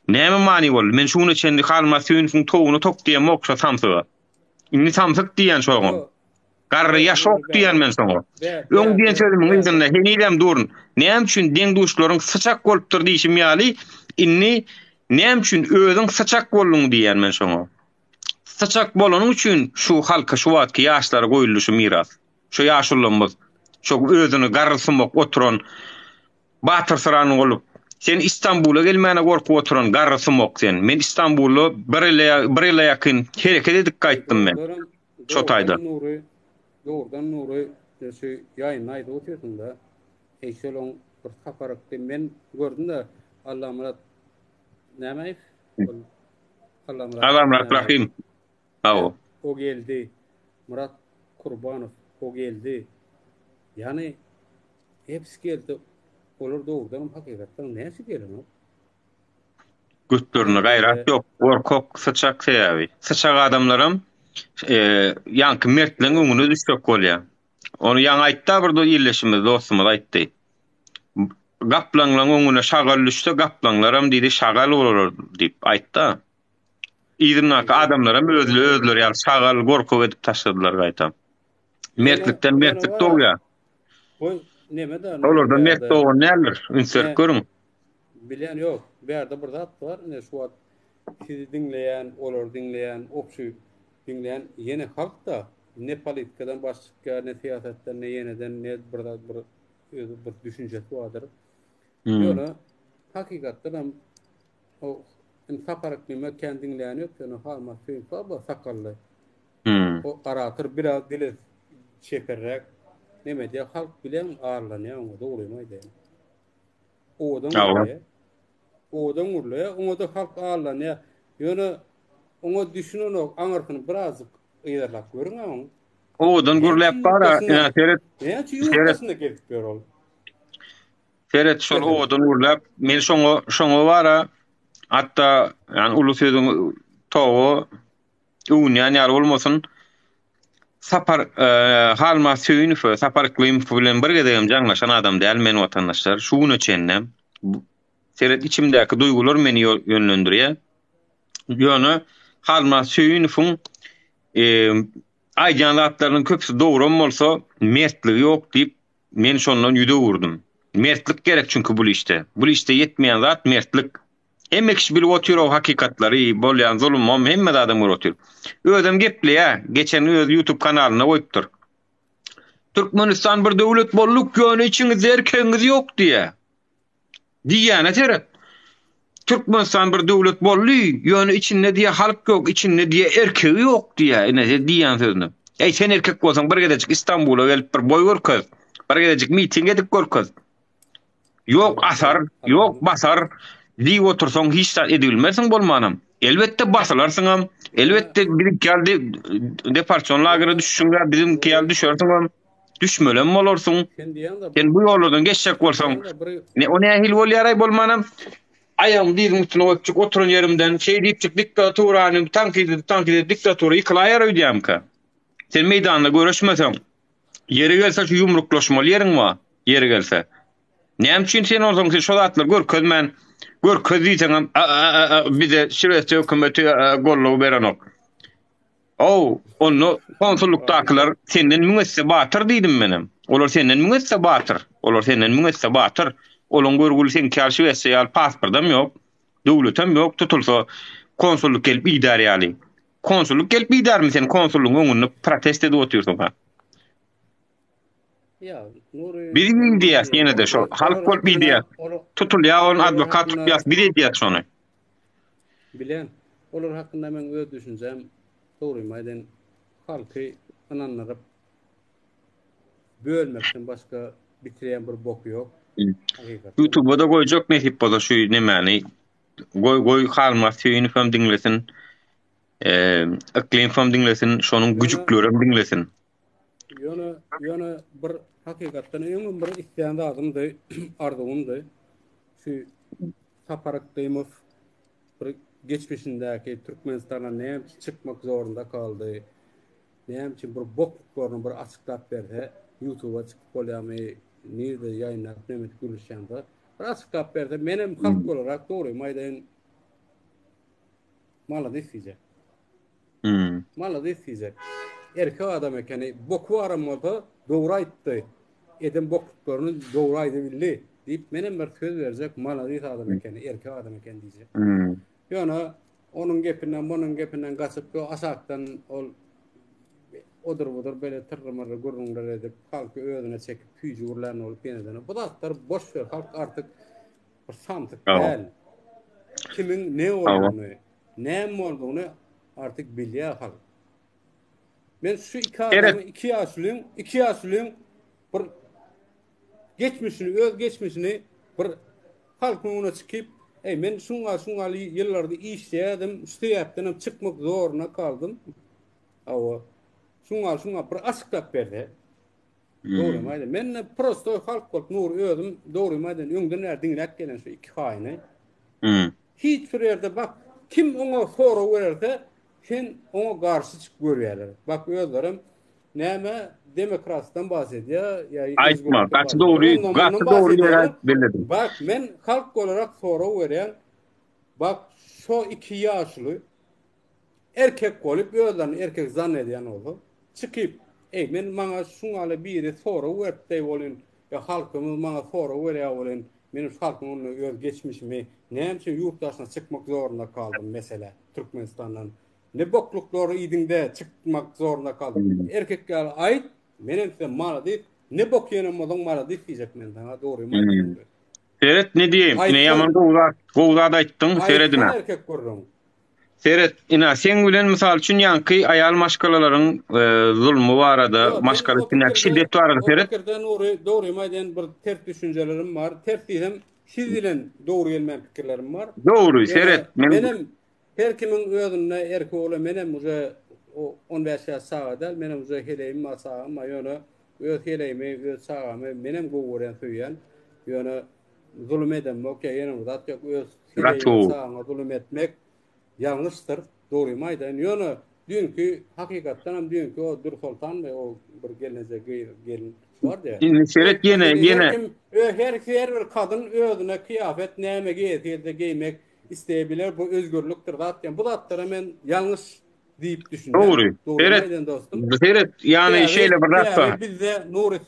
Näme many bol? Men şunu çendi halma süýünüň toguny tok diýen moksa samsyga. Inni samsyk diýen şoňa. Garry ýaşok diýen men şoňa. Öň diýen sözümiň ýerinde henidem durun. Näme üçin deň duşlaryň sıçak bolupdyr diýişim ýaly, inni näme üçin özüň sıçak bolluň diýen men şoňa. Sıçak bolanyň üçin şu halka şu wagtky ýaşlara goýulýy miras. Şu ýaşulymyz şu özüni garrysymok oturan batır sıranyň olup sen İstanbul'a gelmäne gorkup oturan garrysymok sen. Men İstanbul'u bir ýyla ýakyn hereket edip gaýtdym men. Şo taýda. Doğrudan Nury şu ýaýynaýda oturýarsyň-da. Eýşelon bir saparakdy men gördüm de Allah murat näme? Allah murat Rahim. O geldi. Murat Kurbanow o geldi. Yani hepsi geldi. Olur doğrudan hakikaten näse gelýär? Gütlerine gayrat yok. Korkok sıçak seýäbi. Sıçak adamlarym ýanky mertliň öňüne düşük bolýar. Onu ýa aýtda bir ýerleşimiz dostumyz aýtdy. Gaplanlaryň öňüne şagal düşse gaplanlarym diýdi şagal bolar diýip aýtdy. Ýernaky adamlarym özleri ýa şagal gorkup edip taşladylar gaýta. Mertlikden mertlik doğýar. Oy nemede? Olarda mert doğan näler? Ünsür görün. Bilen ýok. Berde bir zat bar. Ne şu wagt sizi dinleyen, olar dinleyen, opşu dinleyen yeni halk da ne politikadan başka ne siyasetten ne yeniden ne bir düşüncesi vardır. Ýöne hakykatdan o saparak bilmek kendinleyen yok. Yani halma suyun sabah sakallı. O aratır biraz dili çekerek neme diye halk bilen ağırlanıyor. O da oluyor. Odan urluyor. O da halk ağırlanıyor. Yani onu düşünün o anarkını birazcık iyerlak görün ama. Odan gurlayıp para. Seret şol odan gurlayıp men şoňa bara hatta yani ulu sözüň toğu uňan ýar bolmasyn sapar halma süýünü sapar klyym bilen bir gedem jaňlaşan adam däl men watandaşlar şuny çennem seret içimdäki duygular meni ýönlendirýär. Ýöne halma süýünüň aýdan zatlarynyň köpüsi dogry bolsa mertligi ýok diýip men şondan ýüde wurdum. Mertlik gerek çünkü bu işte. Bu işte yetmeyen zat mertlik. Emmek iş bilip oturuyor hakikatları, bolyan zulüm, hemme de adam oturuyor. Özüm gepli ya, geçen öz YouTube kanalına koyuptur. Türkmenistan bir döwlet bolluk ýöne içiňizde erkegiňiz ýok diýe. Diýene tere. Türkmenistan bir döwlet bolly, ýöne içinde diýe halk ýok, içinde diýe erkegi ýok diýe. Ene diýen sözüni. Sen erkek bolsaň bir gedecik İstanbul'a gelip bir boy görkez. Bir gedecik miting edip görkez. Ýok asar, ýok basar. Diýip otursaň hiç de edilmesin bolmanam. Elbette basılarsın. Elbette bir geldi departasyon lagery düşüşüňe bizim geldi düşersin. Düşmelen bolarsyň. Sen bu ýollardan geçjek bolsaň, ne o nähil bolýaray bolmanam. Ayam diýdim üstüne oturup oturan yerimden şey diýipçik diktatoranyň tankide diktatory yıkılayar öýdýämkä. Sen meydanda görüşmeseň, yeri gelse şu yumruklaşmaly ýeriň var, yeri gelse. Näme üçin sen olsaň sen şol atlar görkezmen, görkez diýseň bize şirwetçi hökümeti gollaw berenok. Onu konsullukdakylar senden müňesse batyr diýdim menem. Olar senden müňesse batyr. Olar senden müňesse batyr. Olan görgüli sen karşı wesse ýal pasportam ýok, döwletem ýok, tutulsa konsulluk gelip idare ýaly. Konsulluk gelip idarmy sen konsullugyň öňünde protest edip oturýarsyň ha. Bir diýär ýene de şo halk bolup diýär. Tutulýar on advokat tutýar, bir diýär şonu. Bilen, olar hakynda men öz düşünjem dogrymaýdan halky ananlaryp bölmekden başga bitirýän bir bok ýok. YouTube'da goýjak nähip bolar şu nemeni. Goy halmas ýöňü hem diňlesin. Iklim hem diňlesin, şonuň güjükleri hem diňlesin. Ýöne bir hakykatdan öňüm bir isýanda adamdy, ardygymdy. Şu Saparak Deymov bir geçmişindäki Türkmenistan'a näme çykmak zorunda kaldy. Näme üçin bir bokluklarını bir açyklap berdi. YouTube'a çykyp bolýarmy, nerede ýaýnap näme görüşýände. Bir açyklap berdi. Menem halk olarak dogry maýdan malady diýjek. Malady diýjek. Erkek adam ekeni boku aramada dogry aýtdy. Edem bokluklarını dogry aýdy bildi. Diýip menem bir söz berjek, malady adam ekeni, erkek adam ekeni diýjek. Ýöne onun gepinden, bunun gepinden gaçyp asakdan ol odur böyle tırmırı gurrunlar edip halkı özüne çekip füjürlerini olup yeniden. Bu da boş ver, halk artık bir samtık değil. Kimin ne olduğunu, ne olduğunu artık bilýär halk. Men şu iki adamı, iki yaşlıyım bir geçmişini, öz geçmişini bir halkın ona çıkıp men şunga yıllarda işledim, üsteyapdan çıkmak zoruna kaldım. Şunga bir açıklap berdi. Doğru maýdan. Men prosto halk bolup nur özüm doğru maýdan öňden erdiňlek gelen şu iki haýny. Hiç bir ýerde bak kim oňa sora berdi, sen oňa garşy çykyp görýärler. Bak özlerim näme demokrasiýadan bahsedýär, ýa-ni aýtma, gaçy dogry ýere belledim. Bak men halk olarak sora berýän. Bak şu iki ýaşly erkek bolup özlerini erkek zannedýän oldu. Çıkıp, men maňa şuňaly biri sora berdi bolyn, ýa halkymyz maňa sora berýär bolyn, menim halkym onu öz geçmişimi, näme üçin ýurtdaşyna çykmak zorunda kaldym mesele Türkmenistandan. Ne boklukları idinde çıkmak zorunda kaldım. Erkekler aýt, menem size malady, ne bok ýenem bolan malady diýjek menden, dogry mu? Seret ne diýeyim? Ne ýaman gowzat aýtdyň seredine. Erkek görürüm. Seret, sen bilen misal üçin ýanky aýal maşgalalaryň zulmy barada, maşgalatyna şiddet barada seret. Dogry maýdan bir ters düşünjelerim bar. Ters diýsem, siz bilen dogry gelmän pikirlerim bar. Dogry, seret. Menem her kimin özüne erkek ola menem uje 15 ýaş sagada, menem uje heleyim masagam, ýöne öz heleyimi, öz sagamy menem gowurýan söýýän. Ýöne zulüm edemmek, ýene zat ýok öz heleyimi zulüm etmek ýalňyşdyr, dogry maýdan. Ýöne dünkü hakykatdan hem dünkü o Dur Sultan we o bir gelenje gelin bardy. Seret ýene her bir kadın özüne kıyafet näme giýýär giymek isteyebilir, bu özgürlüktür zaten. Bu zatlara men ýalňyş diýip düşündüm. Dogry. Seret ýani şeýle bir ratda. Bizde Nuri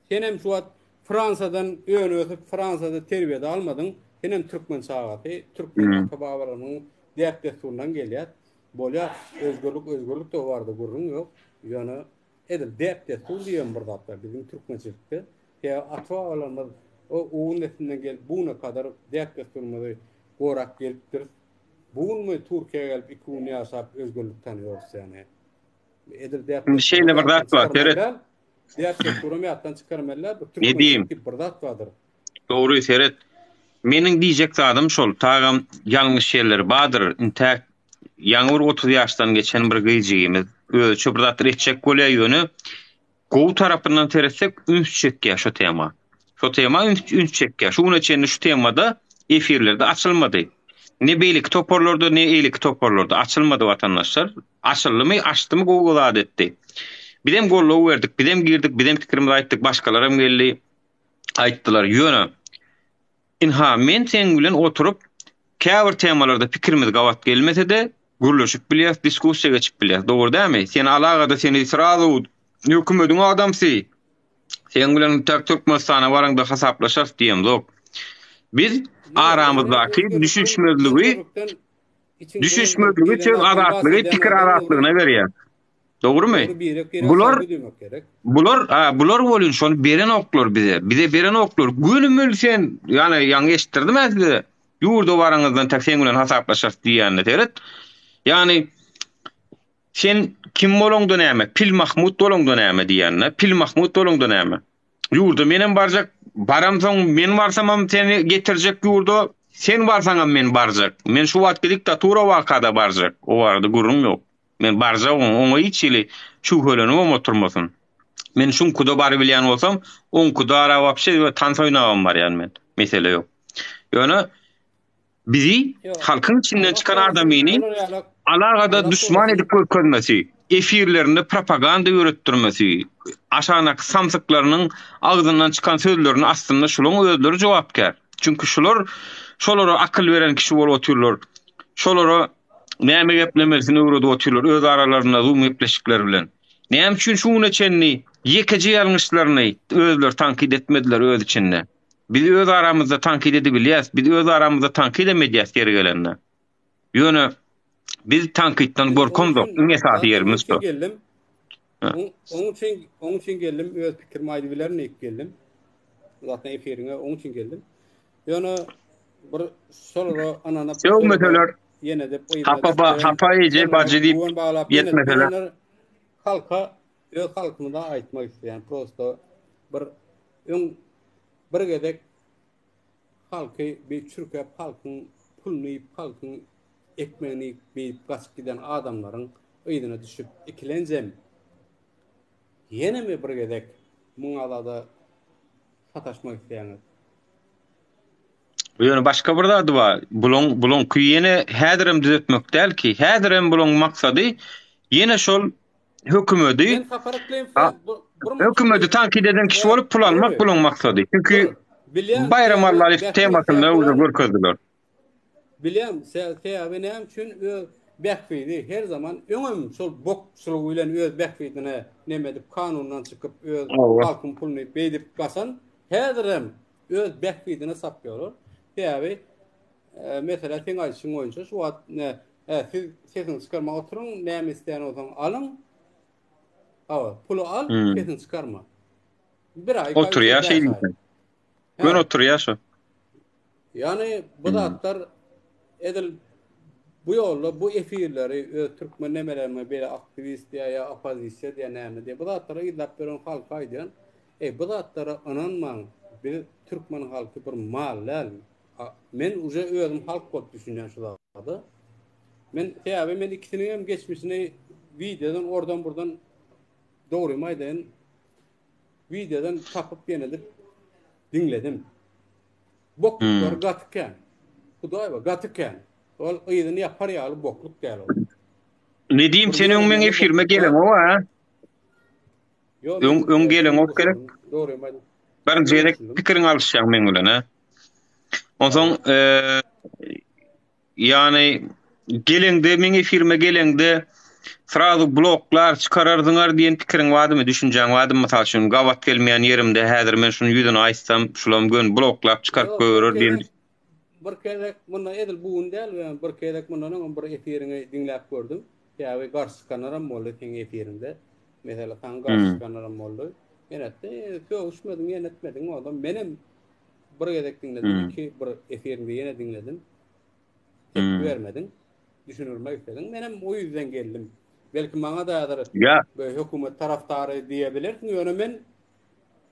senem şu wagt Fransadan öňe Fransada terbiýede almadyň. Senem türkmen sagaty, türkmen babalarymyň diýip de sundan gelýär. Bolýar özgürlük de bardy, gurrun ýok. Ýöne edil depte diýen bir zat bar bizim türkmençilikde. Ya atwa olanlar o uğunesinden gelip buna kadar depte durmadı gorak gelipdir. Bugün mü Türkiye'ye gelip 2 gün yaşap özgürlük tanıyoruz yani. Edil depte Bir şeyle bir zat var. Seret. Depte durmayattan çıkarmalar. Ne diyeyim? Bir zat vardır. Doğru Seret. Menin diýjek zadım şol. Tagam ýalňyş şeýler badyr. Intek ýaňyr 30 ýaşdan geçen bir gyjygymy. Öýe çöprat etjek bolýar ýöne. Gow tarapyndan teresek üns çekýär şu tema. Şu tema üns çekýär. Şuna çenli şu temada efirlerde açylmady. Ne beylik toporlarda ne eýlik toporlarda açylmady watandaşlar. Açylmy, açdymy Google etdi. Bidem gollaw berdik, bidem girdik, bidem pikirimizi aýtdyk, başgalaram geldi. Aýtdylar ýöne. Inha men sen bilen oturup käbir temalarda pikirimiz gawat gelmese de gurulşyp bilýär, diskussiýa geçip bilýär. Dogry dämi? Sen alagada seni sıralaw hökümetiň adamsy. Sen bilen Türkmenistana baranda hasaplaşar diýem zok. Biz aramızdaky düşüşmezligi çög adatlygy, pikir adatlygyna berýär. Dogrymy? Bular bolun şonu beren oklar bize. Bize beren oklar. Gönümül sen yani ýaňy eşitdirdim äzli. Ýurda baraňyzdan tak sen bilen hasaplaşar diýende teret. Yani sen kim bolongdan näme? Pil Mahmud bolongdan näme diýende. Pil Mahmud bolongdan näme? Ýurda menen barjak, baramsoň men barsamam seni getirjek ýurda. Sen barsaňam men barjak. Men şu wagt diktatura wakada barjak. O barada gurrun ýok. Men barjak oňa içili şu hölenim oturmasyn. Men şun kuda bary bilýän bolsam, on kuda ara wapşe we tans oýnagam bar ýani men. Mesele ýok. Ýöne bizi halkyň içinden çıkan adamyny alagada düşman edip görkezmesi, efirlerinde propaganda öğretdirmesi, aşağınak samsyklarynyň agzyndan çıkan sözlerini aslında şulaň özleri jogapkär. Çünkü şolara akıl veren kişi bolup oturlar. Şolara näme geplemesini öwredip oturlar, öz aralarynda zoom gepleşikler bilen. Näme üçin şunu çenni, ýekeje ýalňyşlaryny özleri tankid etmediler öz içinde. Biz öz aramızda tankid edebilýäs, biz öz aramızda tankid edemediýäs geri gelende. Ýöne biz tankidden gorkamda iň esasy ýerimiz bu. Onun için geldim, öz pikirimi aýdyp geldim. Zaten efiriňe onun için geldim. Ýöne bir solara anana çok meseleler ýene de hapa ýeje bajy diýip ýetmeseler. Halka öz halkymyza aýtmak isleýän prosto bir gedek halky bir çürkep halkyň pulunu ýyp halkyň ekmeğini ýyp gaçyp giden adamlaryň öýdüne düşüp ikilenjem. Ýene mi bir gedek muňalada sataşmak isleýäňiz? Bu ýöne başga bir zady bar. Bulon küýene häzirem düzeltmek däl ki, häzirem bulon maksady ýene şol hökümeti tankid eden kişi bolup pul almak bulon maksady. Çünkü bayram allary temasynda uza görkezdiler. Bilýän, sebäbi näme üçin Bekfidi her zaman öňüm şol bokçuluk bilen öz Bekfidine näme edip kanundan çykyp öz halkyň pulunu beýdip gasan, häzirem öz Bekfidine sapýarlar. Sebäbi mesela sen aýdyşyň boýunça şu wagt siz sesini çykarmak oturuň, näme isleýän bolsaň alyň. Pulu al, sesini çykarma. Bir ay oturýar şey diýsen. Ben oturýar şu. Yani bu zatlar edil bu yolla bu efirleri Türkmen nemelerine böyle aktivist ya opozisiya diye näme diye bu zatlara idlap beren halka aýdýan. Bu zatlara ananmaň. Bir Türkmen halky bir mallal. Men uje özüm halk bolup düşünýän şu zady. Men ikisini hem geçmişini videodan oradan buradan doğrumaydan videodan tapıp ýene-de dinledim. Bokluklar gatyken. Hudaý ba gatyken. Ol ýygyny ýapar ýaly bokluk gäl. Ne diýim sen öňmen efirme gelen o ha? Öň gelen o gerek. Doğrumaydan. Ben jerek pikirini alışýan men bilen ha. Onsoň ýani gelende men efirme gelende sırada bloklar çıkarardyňar diýen pikirin wadymy, düşünjäň wadymy? Mysal üçin gawat gelmeýän ýerimde häzir men şunu ýüzüne aýtsam, şulam gön bloklap çıkaryp goýarar diýen. Bir kere bunda edil bugün däl, bir kere bundan bir efiriňi dinläp gördüm. Ýa-da garşy kanaram boldy sen efirinde. Mesela tan garşykanlarım boldy. Genetde söwüşmedin, genetmedin o adam benim bir gedek dinledim, iki bir eferinde yine dinledim. Tepki vermedin. Düşünürmek istedin. Menem o yüzden geldim. Belki bana da yadır. Ya. Böyle hükümet taraftarı diyebilirsin. Yani men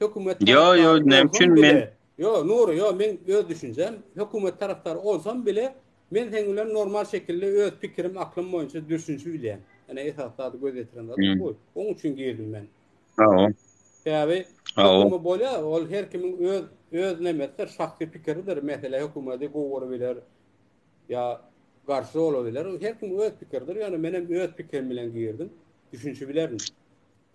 hükümet Yo nemçün men. Yo Nuri yo men öz düşüncem. Hükümet taraftarı olsam bile men seninle normal şekilde öz fikrim aklım boyunca düşünçü bileyim. Yani esaslarda gözetiren de bu. Onun için geldim ben. Tamam. Tabii. Hükümet böyle ol her kimin öz nemetse şahsi fikridir. Mesela hükümeti goğur bilir. Ya garşı olabilir. Her kim öz fikirdir. Yani menem öz fikrim bilen girdim. Düşünçü bilerim.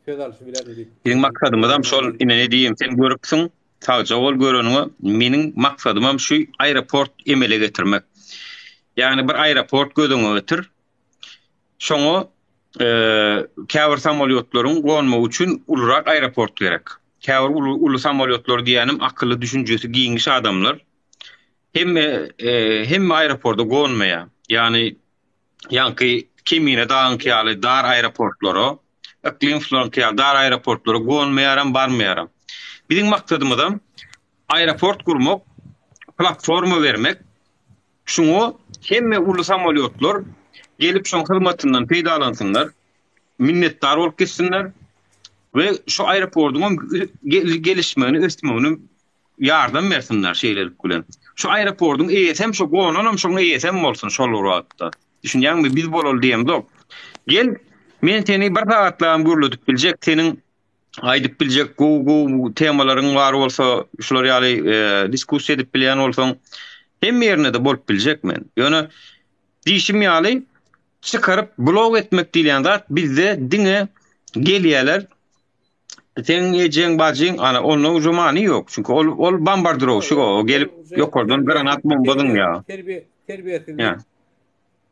Söz alışı bilerim. Benim maksadım adam şol ne diyeyim sen görüpsün. Sadece ol görünümü menin maksadım şu aeroport emele getirmek. Yani bir aeroport gözüňe getir. Şoňa käbir samolyotlaryň gonma üçin ulurak aeroport gerek. Käbir ulu samolyotlar diýenim akylly düşünjesi giňiş adamlar. Hem aeroporda gonmaya. Yani yankı kimine dağınkiyalı dar aeroportları, iklim flankiyalı dar aeroportları gonmayaram, barmayaram. Bizim maksadımızda aeroport kurmak, platformu vermek, şunu hem ulu samolyotlar gelip şun hizmetinden peydalansınlar, minnettar olup gitsinler ve şu aeroportun gelişmeni, östemeni yardım versinler şeyler bilen. Şu aeroportun ESM şu gonan şu ESM bolsun şol uratda. Düşünýän mi biz bolal diýem dok. Gel men seni bir saatlam görledip biljek senin aýdyp biljek go temalaryň bar bolsa şular ýaly diskussiýa edip bilýän bolsaň hem ýerine de bolup biljek men. Ýöne diýişim ýaly çıkarıp blog etmek diýen zat bizde diňe gelýärler. Sen ejeng bajyň ana onun zamany ýok. Çünki ol bombardyrow şu o gelip ýokardan granat bombadyň ýa. Terbiýesizlik.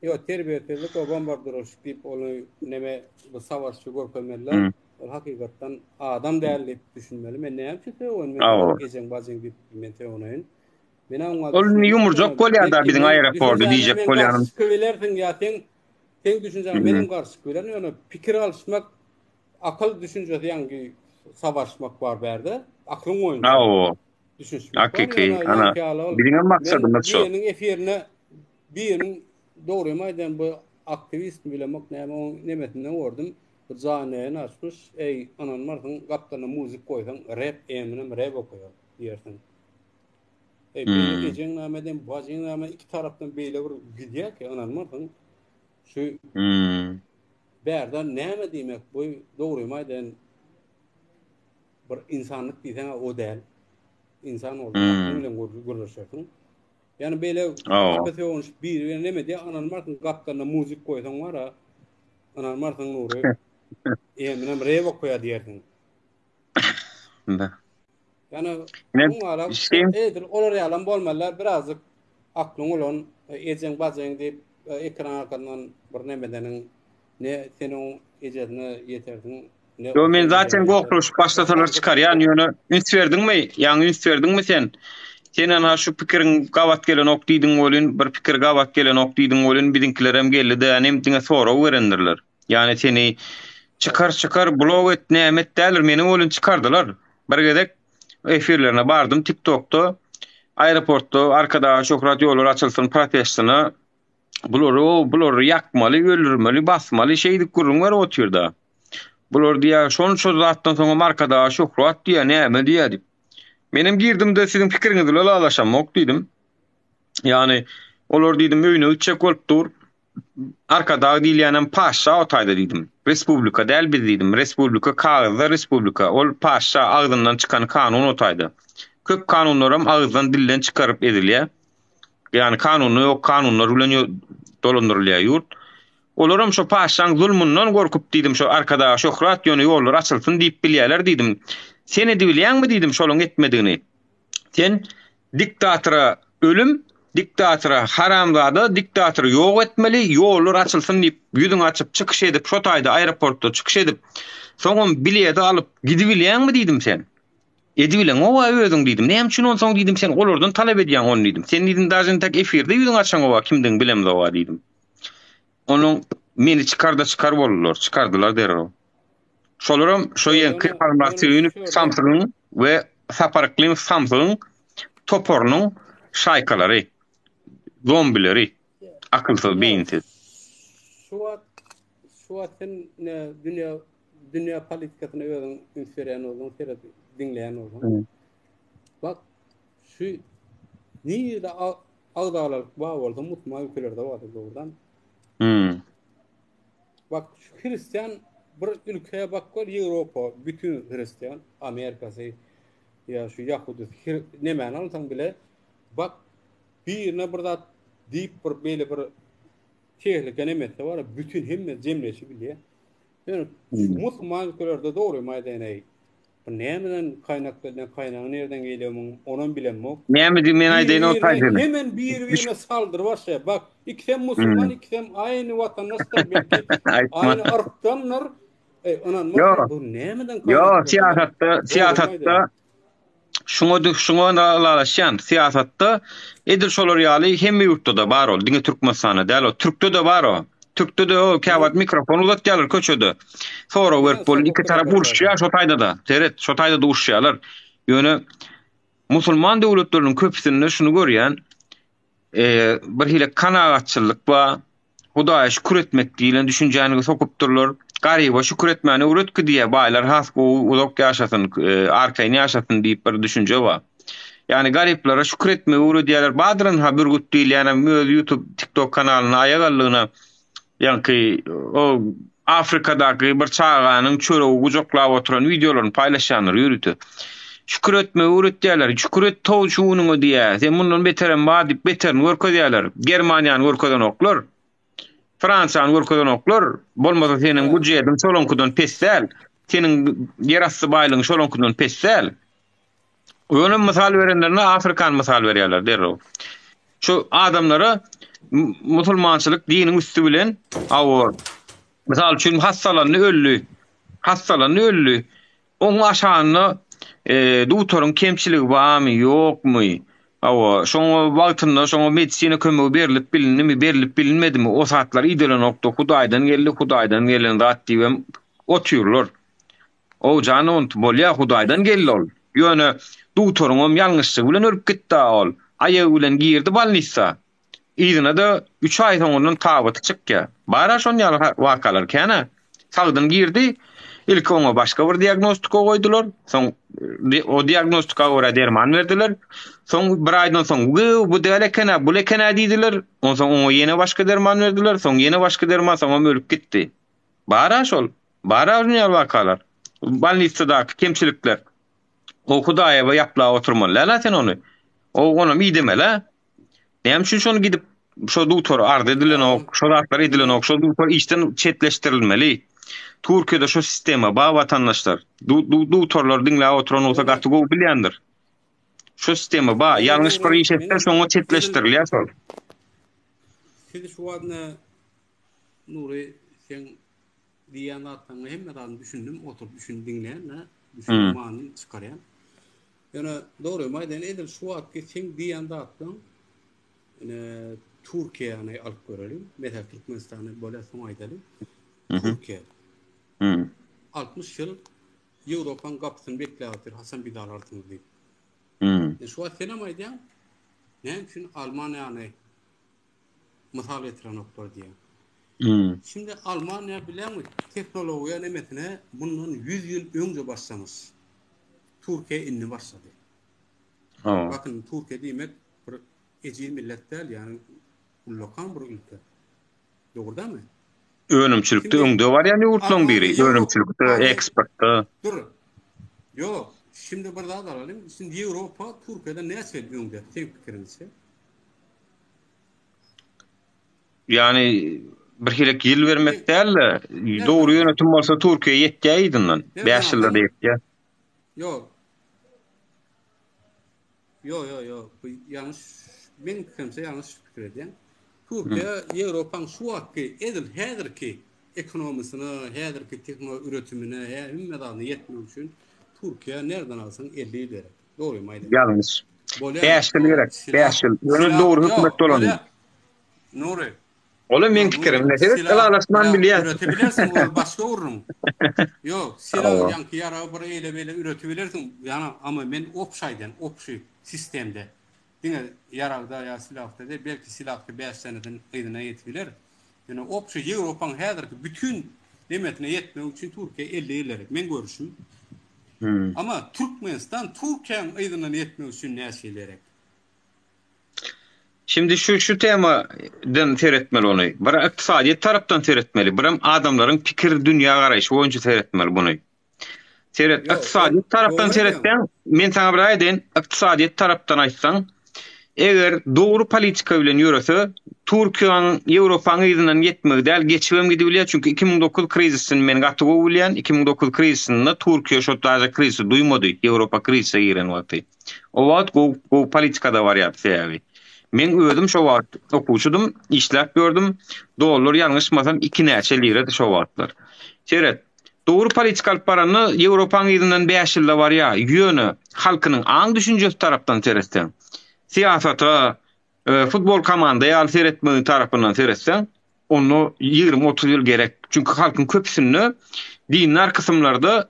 Yo terbiýesizlik o bombardyrow diýip onu neme bu savaşçy görkezler. Ol hakykatdan adam däl diýip düşünmeli. Men näme üçin onu ejeng bajyň diýip men teonaýyn. Ol ýumurjak bolýar-da biziň aeroportda diýjek bolýarym. Köwelersiň ýa sen düşünjäň meniň garşy köweler ýöne pikir alşmak akıl düşünjesi ýa-ni savaşmak bar berde. Aklın oyuncu. O. Düşünsün. Hakiki. Ana. Birine maksadım şu. Birinin efirine birinin doğru maydan bu aktivist bilemek näme nemetinden gördüm. Bu zanyany açmış. Ey anan marsyň gapdana muzik koysan rap eminem rap okuyor diýersin. Beýle gejeň nämeden bajyň näme iki tarapdan beýle bir gidýär ki anan marsyň şu berden näme diýmek bu doğru maydan bir insanlyk diýsen o däl. İnsan bolsa bilen görüşersiň. Yani beýle kapasyon bir neme diýär anan marsyň gapdana muzik koýsaň wara anan marsyň Nury eminem rap okuýar diýersiň. Yani olar ýalan bolmalar birazcık aklyň bolan ejeng bajaň diýip ekran arkadan bir nemedeniň ne seniň ejedine ýeterdiň. Yo men zaten gokruş başlatalar çıkar yani ýöne üns berdiňmi? Ýa-ni üns berdiňmi sen? Sen ana şu pikiriň gawat gelen okdydyň bolyn, bir pikir gawat gelen okdydyň bolyn biziňkiler hem geldi de hem diňe sora berendirler. Yani seni çıkar blog et nämet dälir meni bolyn çıkardylar. Bir gedek efirlerine bardım TikTok'ta aeroportda arkada şokrat ýollar açylsyn protestini bulary yakmaly, öldürmeli, basmaly şeýdik gurrunlar otyrda. Bular diýär şonu zatdan soňra markada şokrat diýär näme diýär. Menim girdim de siziň pikiriňizle alaşamok diýdim. Yani olar diýdim öýüne üçe bolup dur. Arkada diýilýän paşa otaýda diýdim. Respublika däl biz diýdim. Respublika kağıza respublika. Ol paşa agdyndan çykan kanun otaýda. Köp kanunlarym agdydan dilden çykaryp edilýär. Yani kanuny ýok, kanunlar bilen dolandyrylýar ýurt. Olaram şu paşaň zulmundan gorkup diýdim şu arkada şöhrat ýöne ýollar açylsyn diýip bilýärler diýdim. Sen edi bilýärmi diýdim şolaň etmedigini. Sen diktatora ölüm, diktatora haramzada, diktatora ýok etmeli, ýollar açylsyn diýip ýüzüň açyp çykyş edip şo taýda aeroportda çykyş edip soňam bilýärdi alyp gidip bilýärmi diýdim sen. Edi bilen owa özüň diýdim. Näme üçin onsoň diýdim sen olardan talap edýän onu diýdim. Sen diýdin daşyn tak efirde ýüzüň açan owa kimdiň bilemdi owa diýdim. Onun meni çıkar bolurlar, çıkardılar derler. Şolaram şo ýenki farmasyony Samsung we Saparklim Samsung topornyň şaýkalary, zombileri, akylsyz beyinsiz. Şu sen dünya politikasyna özüň ünsüren bolan, dinleyen bolan. Bak şu niýe agdalar ba bolsa mutma ülkelerde var doğrudan. Bak şu Hristiyan bir ülkeye bak gör, Avrupa bütün Hristiyan, Amerikasy ya şu Yahudi ne men alsan bile bak birine bir da deyip bir böyle bir tehlike nemette var, bütün hemme cemleşi bilýär. Yani şu Müslüman ülkelerde doğru maýdany. Nämeden kaynaklardan kaynağı nereden gelýär onuň bilenmok. Näme men aýdaýyn o taýdyny. Hemen bir-birine saldyr başa. Bak ikisem Müslüman, ikisem aýny watandaşlar belki aýny arkanlar. Bu nämeden kaynaklanýar? Yo, siýasatda şuňa alaşan siýasatda edil şolar ýaly hemme ýurtda da bar ol. Diňe Türkmenistana däl o, Türkde de bar o. Türkde de o käwat mikrofon uzat gelir köçede. Sonra werk bol iki tarap uruşýar şo taýda da. Teret, şo taýda da uruşýarlar. Ýöne musulman döwletleriniň köpsinde şunu görýän, bir hile kanaatçylyk ba, Hudaýa şükür etmek diýilen düşünjäni sokupdyrlar. Garyba şükür etmäni öwretki diýe baýlar has bu uzak ýaşasyn, arkaýny ýaşasyn diýip bir düşünje bar. Yani gariplara şükür etme uğru diýerler. Badrın ha bir gut diýil, ýani YouTube, TikTok kanalyna aýagallygyna ýa-ni o Afrikadaky bir çağanyň çöregi gujaklap oturan videolaryny paýlaşanlar ýürüti. Şükür etme uğru diýerler. Şükür et towşunyňy diýär. Sen mundan beterim ba diýip beterini görkezýärler. Germaniýany görkezen oklar. Fransany görkezen oklar. Bolmasa seniň budjetin şolonkudan pessäl. Seniň ýerasty baýlygyň şolonkudan pessäl. Öňe mysal berenlerine Afrikan mysal berýärler derro. Şu adamlara musulmançylyk diniň üstü bilen awor. Mysal üçin hassalanny öllü. Oň aşagyny doktoryň kemçiligi barmy ýokmy? Awor, şoňa wagtynda şoňa medisina kömegi berilip bilinmedimi? O saatlar idelen nokta Hudaýdan gelen zat diýip oturýarlar. O jany bolýa Hudaýdan gelýär. Ýöne doktoryň ýalňyşlygy bilen ölüp gitdi ol. Aýagy bilen girdi balnissa. Ýygyna da 3 aý soňundan tabaty çykýar. Bara şon ýaly wakalar käne. Sagdyn girdi. İlk oňa başga bir diagnostika goýdular. Soň o diagnostika görä derman berdiler. Soň bir aýdan soň bu delekene, bu lekene diýdiler. Onsoň oňa ýene başga derman berdiler. Soň ýene başga derman, soň ölüp gitdi. Bara şol. Bara ýaly wakalar. Balnissadaky kemçilikler. O Hudaýa we ýapla oturmaly sen onu. O ona midemele. Näme üçin şonu gidip şo doktor arz edilen o, şo zatlar edilen o, şo doktor işten çetleştirilmeli. Türkiýede şo sistema ba watandaşlar. Doktorlar diňle oturan olsa gaty go bilýändir. Şo sistema ba ýalňyş bir iş etse şoňa çetleştirilýär şol. Siz şu wagtda Nuri sen diýen atdan hemmedan düşündüm, oturup düşündiňler, düşünmany çykarýan. Ýöne dogry maýdan edil şu wagtda sen diýen atdan Türkiýany alyp görelim. Mesela Türkmenistany bolasy aýdaly. Türkiýe. 60 ýyl Ýewropanyň gapysyny bekläpdir Hasan Bidal artynda. Şu wagt sen aýdýan. Näme üçin Almaniýany mysal getiren oklar diýen. Şimdi Almanya bilen teknologiýa nemetine bundan 100 ýyl öňce başlamış. Türkiýe inni başlady. Bakın Türkiýe diýmek bir ejil millet däl, ýani ullakan bir ülke. Dogurdamy? Önümçülükde öňde bar ýani ýurtlaryň biri. Önümçülükde, eksportda. Dur. Ýok, şimdi bir daha alalım. Şimdi Ýewropa Türkiýede näçe öňde? Sen pikirinçe? Yani bir hilek ýyl vermek däl-de, dogry ýönetim bolsa Türkiýe ýetýäýdinden. 5 ýylda ýetýär. Yok. Bu yanlış. Men kimse yanlış fikir edýän. Türkiýe Ýewropanyň şu wagtky edil häzirki ekonomisyny, häzirki teknoloji üretimine, hemmedan ýetmek üçin Türkiýe nereden alsan 50 ýyl gerek. Dogrymy aýdym. Ýalňyş. 5 ýyl gerek. 5 ýyl. Ýöne dogry hökümet bolan. Nuri. Ola men pikirim näse ılalaşman bilýär. Üretebilirsin, ol başga urun. Yok, silah Allah. yankı yara bir eyle böyle üretebilirsin. Yani ama men opşaydan, opşy sistemde. Dine yaragda ya silahda de belki silahda 5 seneden ýygyna ýetibiler. Yani opşy Ýewropaň häzirki bütün demetine yetmek üçin Türkiýe 50 ýyllar. Men görüşüm. Ama Türkmenistan Türkiýeň ýygyna yetmek üçin näse ederek? Şimdi şu temadan seyretmeli onu. Bir iktisadi taraftan seyretmeli. Bir adamların pikir dünya garaýşy boýunça seyretmeli bunu. İktisadi taraftan seyretsen, men sana bir aýdyn, iktisadi taraftan aýtsaň, eger dogry politika bilen ýörese, Türkiýanyň Ýewropaň ýygynyň ýetmegi däl geçibem gidibilýär, çünki 2009 krizisini men gaty goýulýan, 2009 krizisinde Türkiýe şo taýda krizisi duýmady, Ýewropa krizise giren wagty. O wagt go politikada barýar sebäbi. Men özüm şo wagt okuwçydym, işläp gördüm. Dollar ýalňyşmasam 2 näçe lira şo wagtlar. Seyret. Dogry politika alyp barany Ýewropaň ýygynyň 5 ýylda barýa, ýöne halkynyň aň düşünjesi tarapdan seyretsen. Siyasata, futbol komanda ýaly seyretmegi tarapyndan seyretsen, onu 20-30 ýyl gerek. Çünki halkyň köpüsini dinler kısımlarda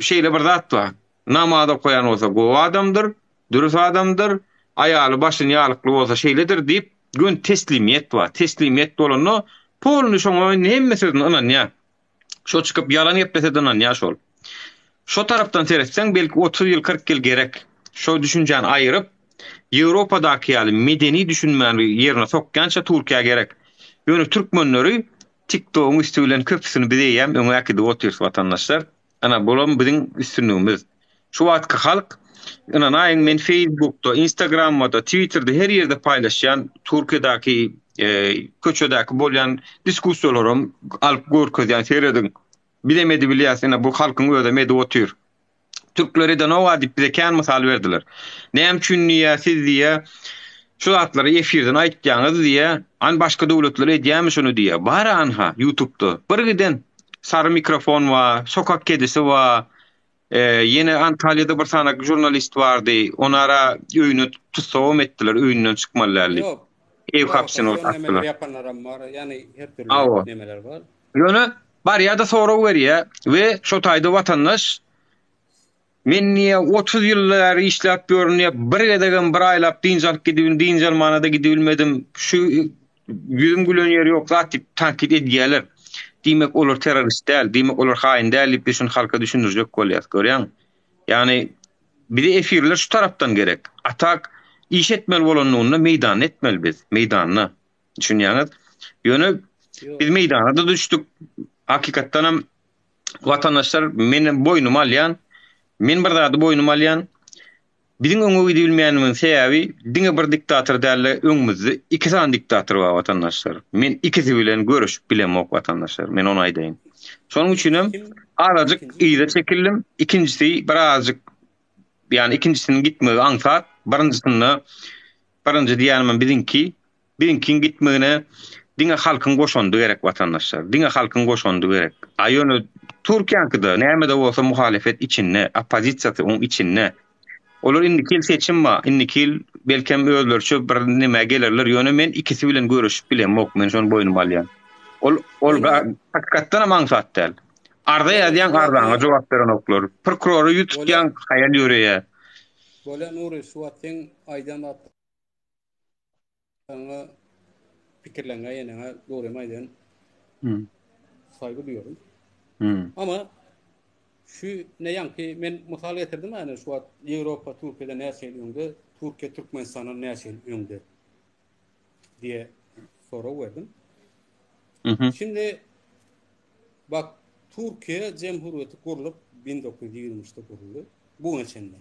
şeýle bir zat bar. Namada koýan bolsa gowy adamdyr, dürüst adamdyr, aýaly başyny ýalykly bolsa şeýledir diýip gün teslimiýet bar. Teslimiýet bolany polny şoňa hemmesini ananýa. Şo çykyp ýalan ýeplese de ananýa şol. Şo tarapdan seyretsen belki 30 ýyl 40 ýyl gerek. Şo düşünjäni aýryp Ýewropadaky ýaly medeni düşünmäni ýerine sokgança Türkiýe gerek. Ýöne türkmenleri TikTok'un üstü bilen köpüsini bileýär, öňe äkide oturýar watandaşlar. Ana bolam biziň üstünligimiz. Şu wagtky halk ana aýyň men Facebook'da, Instagram'da, Twitter'da her ýerde paýlaşýan Türkiýedaky köçedaky bolýan diskussiýalaram alyp görkezýän seredin. Bilemedi bilýärsin, bu halkyň ödemedi otur. Türkleri de nova dip bize kän mysal berdiler. Näme üçin niýe siz diýe şu zatlary efirden aýtýaňyz diýe, an başga döwletler edýärmi şonu diýe. Bar anha YouTube'da bir giden sarı mikrofon var, sokak kedisi var. Yine Antalya'da bir sanak jurnalist vardı. Onlara öýüni tutsawam etdiler, öýünden çykmalylar. Ew hapsyny atdylar. Yapanlaram var, yani her türlü nemeler var. Ýöne bar ýa-da soraw berýär we şo taýda watandaş men niye 30 yıllar işläp görünýär, bir gedegen bir aýlap dinjalik gidibil, dinjal manada gidibilmedim. Şu yüzüm gülen ýeri ýok, zat tankit edýärler. Diýmek olar terörist däl, diýmek olar haýyn däl diýip şunu halka düşündirjek bolýar. Görýän? Ýani bir de efirler şu tarapdan gerek. Atak iş etmeli bolanyny meýdan etmeli biz, meýdanyna. Düşünýäňiz? Ýöne biz meýdana da düşdük. Hakykatdan hem watandaşlar meni boynuma alýan, men bir zady boynuma alýan. Biziň öňe gidibilmeýänimiň sebäbi diňe bir diktator däl, öňümizde 2 san diktator bar watandaşlar. Men ikisi bilen görüşüp bilemok watandaşlar. Men onu aýdaýyn. Şonuň üçin hem arazyk ýyda çekildim. İkincisi birazjyk, ýani ikincisiniň gitmegi aňsat, birinji diýänim biziňki gitmegine diňe halkyň goşandy gerek watandaşlar. Diňe halkyň goşandy gerek. Aýony Türkiýanyda näme-de bolsa muhalefet içinde, opozisiýasy oň içinde. Olar indiki seçim var. Indiki belkem özlerçe bir nime gelirler. Ýöne men ikisi bilen görüşüp bilemok. Men şonu boynuma alýan. Ol hakykatdan maňsat däl. Arda ýazýan ardaňa jogap beren oklar. Prokurory ýutýan haýal ýöreýär. Bolan Nuri suwatyň aýdan atlyňa pikirleňe ýene dogry maýdan. Saýgy duýarym. Ama şu ne yankı men misal getirdim yani şu an Ýewropa Türkiýede näçe ýylda, Türkiýe Türkmenistanyň näçe ýylda diye soraw berdim. Şimdi bak Türkiýe Cemhuriyeti kurulyp 1920'de kuruldy. Bu içinde.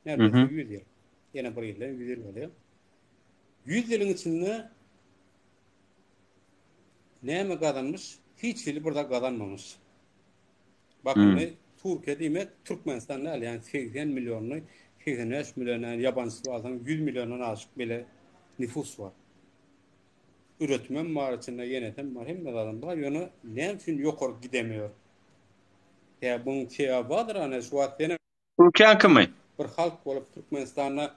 Nerede 100 ýyl. Ýene bir ýyl, 100 ýyl bolýar. 100 ýylyň içinde näme gazanmış? Hiç ýyl burada gazanmamış. Bakın Türkiýe diýmek Türkmenistanyň ýani 80 milyonly, 85 milyon yabancı alsan 100 milyondan aşyk bile nüfus var. Üretmem var içinde ýenetem var, hemme adam var. Ýöne näme üçin ýokary gidemiyor? Ya bu täze badyr ana şu wagt ýene Türkiýe kimi? Bir halk bolup Türkmenistanyna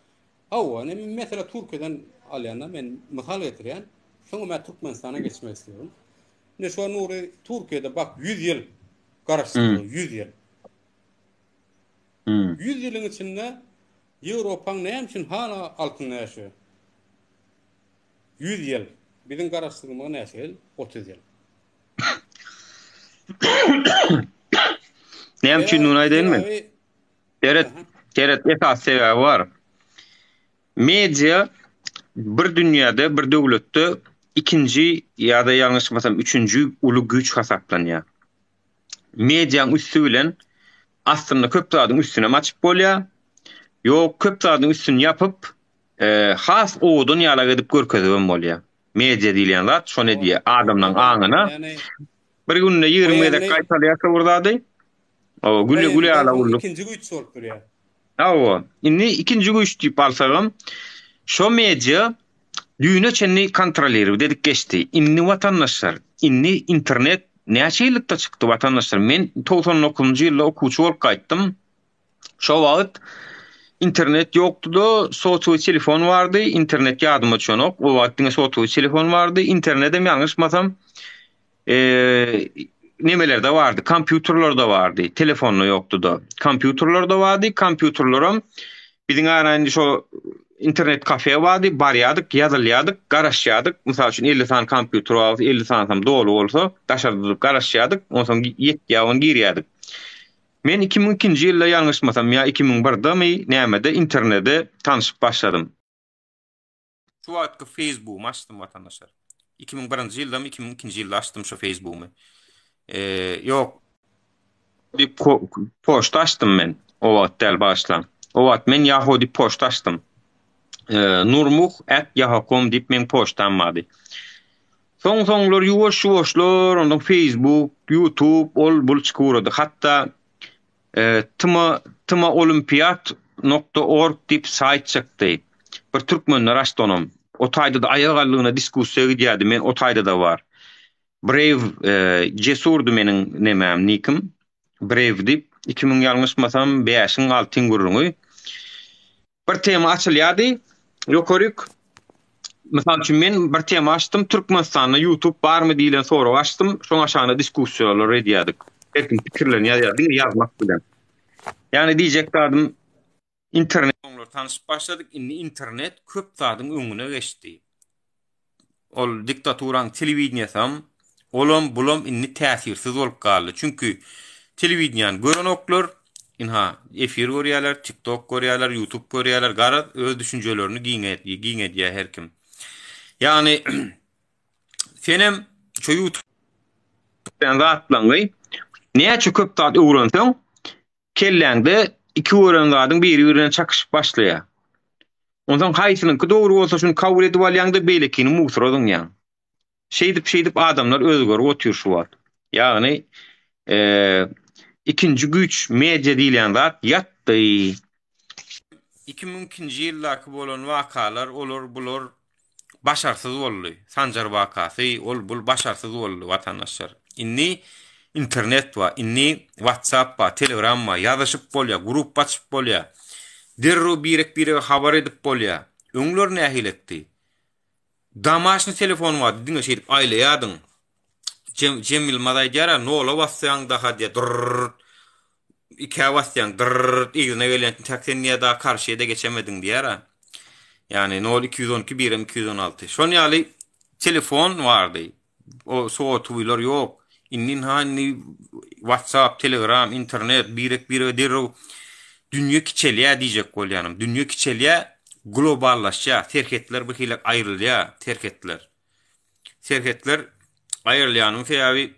hawa, mesela Türkiýeden alýanda men misal getirýän Şoňa men Türkmenistana geçmek istiyorum. Ne şu Nuri Türkiye'de bak 100 yıl garaşdyrdy, 100 yıl. 100 ýylyň içinde Ýewropaň näme üçin hala altynda ýaşaýar? 100 yıl. Bizim garaşdyrmaga näçe 30 yıl. Näme üçin onu aýdynmy? Teret esas sebäbi bar. Media bir dünýäde, bir döwletde ikinji ýa-da ýalňyşmasam üçüncü uly güç hasaplanýar. Mediaň üstü bilen aslında köp zadyň üstüne maçyp bolýar. Ýok, köp zadyň üstüne ýapyp has oğudun ýala gidip görkezibem bolýar. Media diýilen zat şonu diýär, adamlaň aňyna bir günde 20 edek gaýtalýarsa burdady. O güle ala urlup. İkinci güç bolup durýar. Awa, inni ikinji güç diýip alsagam, şo media düýne çenni kontrol edip dedik geçdi. Inni watandaşlar, inni internet näçe ýylykda çykdy watandaşlar. Men 99-njy ýylda okuwçy bolup gaýtdym. Şo wagt internet ýokdy, sowetçy telefon bardy, internet ýadyma çonok. O wagtda sowetçy telefon bardy, internetem ýalňyşmasam nemelerde vardı, kompüterler de vardı, telefonla yoktu da, kompüterler de vardı, kompüterlerim bizim arayınca şu internet kafeye vardı, baryadık, yazılyadık, garaşyadık, misal için 50 tane kompüter vardı, 50 tane dolu olsa, daşardık, garaşyadık, ondan sonra yetkiyavan giryadık. Men 2002. ýylda ýalňyşmasam ya 2001'de mi näme-de internette tanışıp başladım. Şu wagtky Facebook açdym watandaşlar. 2001-nji ýylda, 2002-nji ýylda açdym şu Facebook'u. Yok. Bir poşta açtım men. O wagt del başlan. O wagt men Yahudi poşta açtım. nurmuh@yahoo.com diýip men poştam bady. Soňlar ýuwaş-ýuwaşlar, ondan Facebook, YouTube, ol bul çykýardy. Hatda tma-olimpiat.org diýip sayt çykdy. Bir türkmenler açdym. O taýda da aýagallygyna diskussiýa gidýärdi. Men o taýda da var. Brave cesurdu meniň nemem nikim. Brave dip 2000 ýalňyşmasam 5-iň 6-yň gurruňy. Bir tema açylýardy. Ýokaryk. Mesela üçin men bir tema açdym. Türkmenistanda YouTube barmy diýilen soraw açdym. Şoň aşagyna diskussiýalar edýärdik. Erkin pikirlerini ýazmak bilen. Yani diýjekdim internet tanışıp başladık. Inni internet köp zadyň öňüne geçdi. Ol diktaturan telewizionyasam olom bulom inni täsirsiz bolup galdy. Çünkü telewizion gören oklar inha efir görýärler, TikTok görýärler, YouTube görýärler, gara öz düşünjelerini giňedýär herkim. Yani senem şu YouTube'dan zatlangy näçe köp zat öwrenseň kelläňde iki öwrenzadyň biri-birine çakışyp başlaýar. Ondan haýsynyňky dogry bolsa şunu kabul edip alýanda beýlekini muhsuradyň ýa. Şeydip adamlar özgörüp otur şu wagt. Ýagny ikinji güç media diýilen zat ýatdy. 2002-nji ýyldaky bolan wakalar olar bular başarsyz boldy. Sanjar wakasy ol bul başarsyz boldy watandaşlar. Inni internet wa, inni WhatsApp wa, Telegram wa ýazyşyp bolýar, grup açyp bolýar. Derro birek habar edip bolýar. Öňler nähil etdi? Damaşny telefon var, diňe şeýip aýlaýadyň. Cemil Madaýjara nola bassaň daha diýär. İki bassaň ýygyna gelen taksiniýada karşyda geçemediň diýär. Yani 0212 1216. Şonu ýaly telefon bardy. O soğutuwylar ýok. Innin hani WhatsApp, Telegram, internet birek derro dünýä kiçelýär diýjek bolýanym. Dünýä kiçelýär, globallaşýar, terketler bir hili aýrylýar, terketler aýrylýanyň sebäbi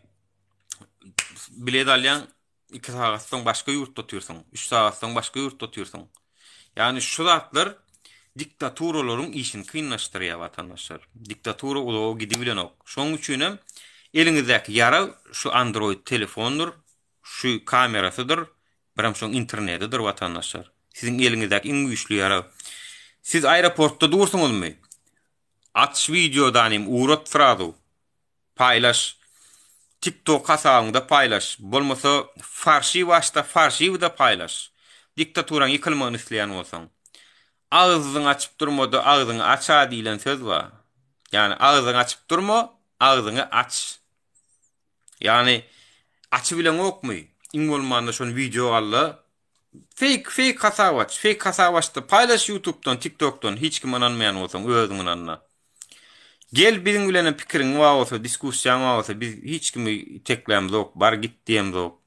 bilet alýan 2 sagatdan başga ýurtda oturýarsyň, 3 sagatdan başga ýurtda oturýarsyň. Yani şu zatlar diktaturaryň işini kynlaşdyrýar watandaşlar. Diktatura ulagy gidibilen ok. Şoň üçin hem eliňizdäki ýara şu Android telefondur, şu kamerasydyr, biram şoň internetidir watandaşlar. Siziň eliňizdäki iň güýçli ýara. Siz aeroportda dursaňyzmy? Atş videodan hem urat tradu. Paylaş. TikTok hasabyňda paylaş. Bolmasa farsy wasta farsyda paylaş. Diktaturan ýykylmagyny isleýän bolsaň. Ağzyny açyp durmady, ağzyny aça diýilen söz bar. Yani ağzını açıp durma, ağzını aç. Yani açı bilen okmu. İngolman'da şonu video alla. Fake kasavaç da paylaş YouTube'dan, TikTok'tan hiç kim ananmayan olsan özüňün anna. Gel birin bilen pikirin wa olsa, diskusyon wa olsa biz hiç kimi teklemez ok, bar git diýemez ok.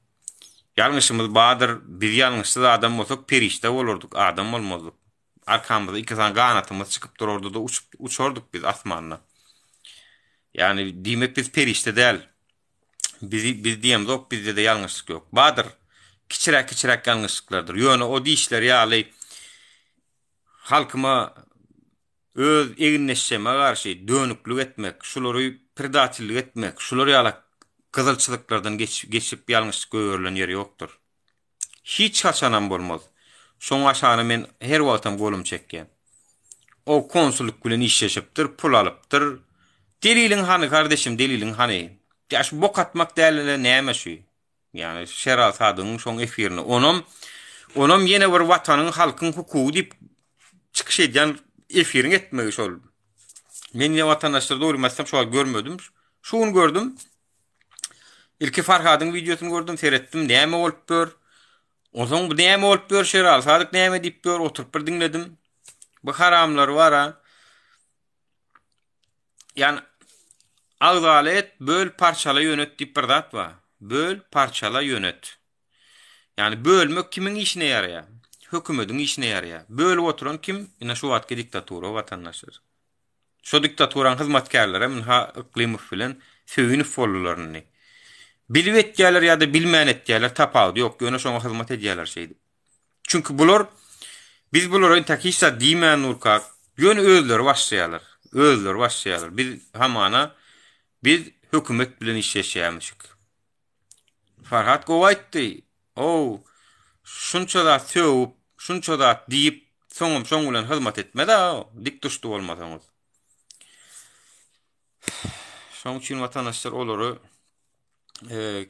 Ýalňyşymyz badyr, bir ýalňyşsy adam bolsak perişte bolurduk, adam bolmazdyk. Arkamızda iki tane ganatymız çıkıp dururdu da uçurduk biz asmanda. Yani diýmek biz perişte däl. Biz diýemez ok, bizde de ýalňyşlyk ýok. Badyr kiçirek ýalňyşlyklardyr. Ýöne o diýişler ýaly halkyma öz eginleşjeme garşy dönüklük etmek, şulary predatillik etmek, şulary ýaly kızılçılıklardan geçip ýalňyşlyk görülen ýeri ýokdur. Hiç haçanam bolmaz. Şoň aşağı men her wagtam golum çekken. O konsulluk bilen işleşipdir, pul alypdyr. Delilin hany kardeşim, delilin hany? Ýaş bok atmak dälile näme şu? Yani Şeral Sadygyň şoň efirini. Onam ýene bir watanyň halkyň hukuky diýip çykyş edýän efirini etmegi şol. Men ýa watandaşlar doýurmasam şol görmedim. Şunu gördüm. İlki Farhadyň videosunu gördüm, seyretdim. Näme bolup ber? Ozoň bu näme bolup ber Şeral Sadyk näme diýip ber? Oturup bir dinledim. Bu haramlar var ha. Yani adalet böl parçala yönet diýip bir zat var. Böl parçala yönet. Yani bölmek kimin işine yaraya? Hökümetiň işine yaraya. Böl oturan kim? Ina şu wagtky diktatura watandaşlar. Şu diktaturan hyzmatkarlara men ha Iklimov bilen söýünüp bolularyny. Bilip etýärler ýa-da bilmän etýärler tapawdy ýok, ýöne şoňa hyzmat edýärler şeýdi. Çünki bular biz bulara takişsa diýmän urkak, ýöne özleri başlaýarlar. Özleri başlaýarlar. Biz hamana biz hökümet bilen işleşýärmişik. Farhat gowy aýtdy. O şunça da söwüp, şunça da diýip soňum bilen hyzmat etmedi, dikduşdy bolmasaňyz. Şoň üçin watandaşlar olary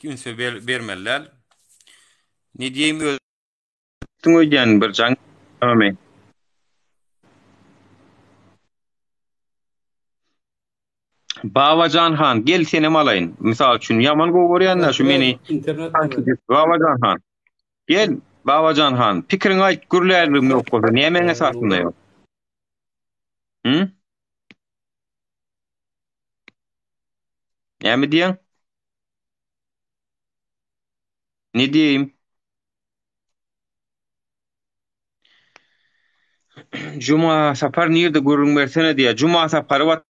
kimse bermeler. Ne diýeyim özüň bir jaň amen. Babacan Han gel seni malaýyn. Misal üçin ýaman gowurýanlar şu meni Babacan Han. Gel Babacan Han pikiriňi aýt, gürlärim ýok bolsa näme esasynda ýok. Näme diýen? Ne diýeyim? Cuma sapar nirde görüň bersene diýe. Cuma sapary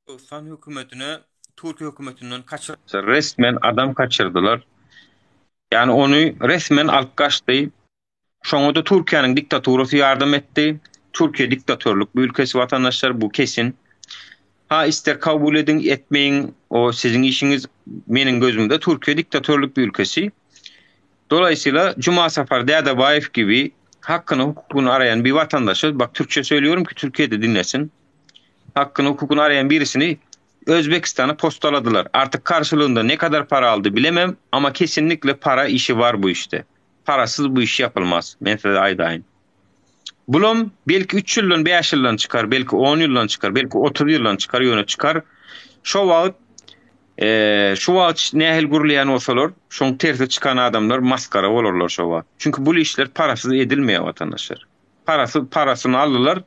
Özbekistan hökümetine, Türkiye hökümetinden kaçırdı. Resmen adam kaçırdılar. Yani onu resmen alıp kaçtı. Şoňa da Türkiýanyň diktaturasy ýardam etdi. Türkiýe diktatörlük bir ülkesi vatandaşlar bu kesin. Ha ister kabul edin etmeyin o sizin işiniz meniň gözümde Türkiýe diktatörlük bir ülkesi. Dolayısıyla Cuma Safar Dädebaýew gibi hakkını hukukunu arayan bir vatandaşı, bak Türkçe söylüyorum ki Türkiye'de dinlesin. Hakkını hukukunu arayan birisini Özbekistan'a postaladılar. Artık karşılığında ne kadar para aldı bilemem ama kesinlikle para işi var bu işte. Parasız bu iş yapılmaz. Mesela aydayın. Bulum belki 3 yıldan 5 yıldan çıkar, belki 10 yıldan çıkar, belki 30 yıldan çıkar, yöne çıkar. Şu vaqt nähil gurlayan olsalar, şoň terse çıkan adamlar maskara olurlar şu vaqt. Çünkü bu işler parasız edilmeýär vatandaşlar. Parasını aldılar,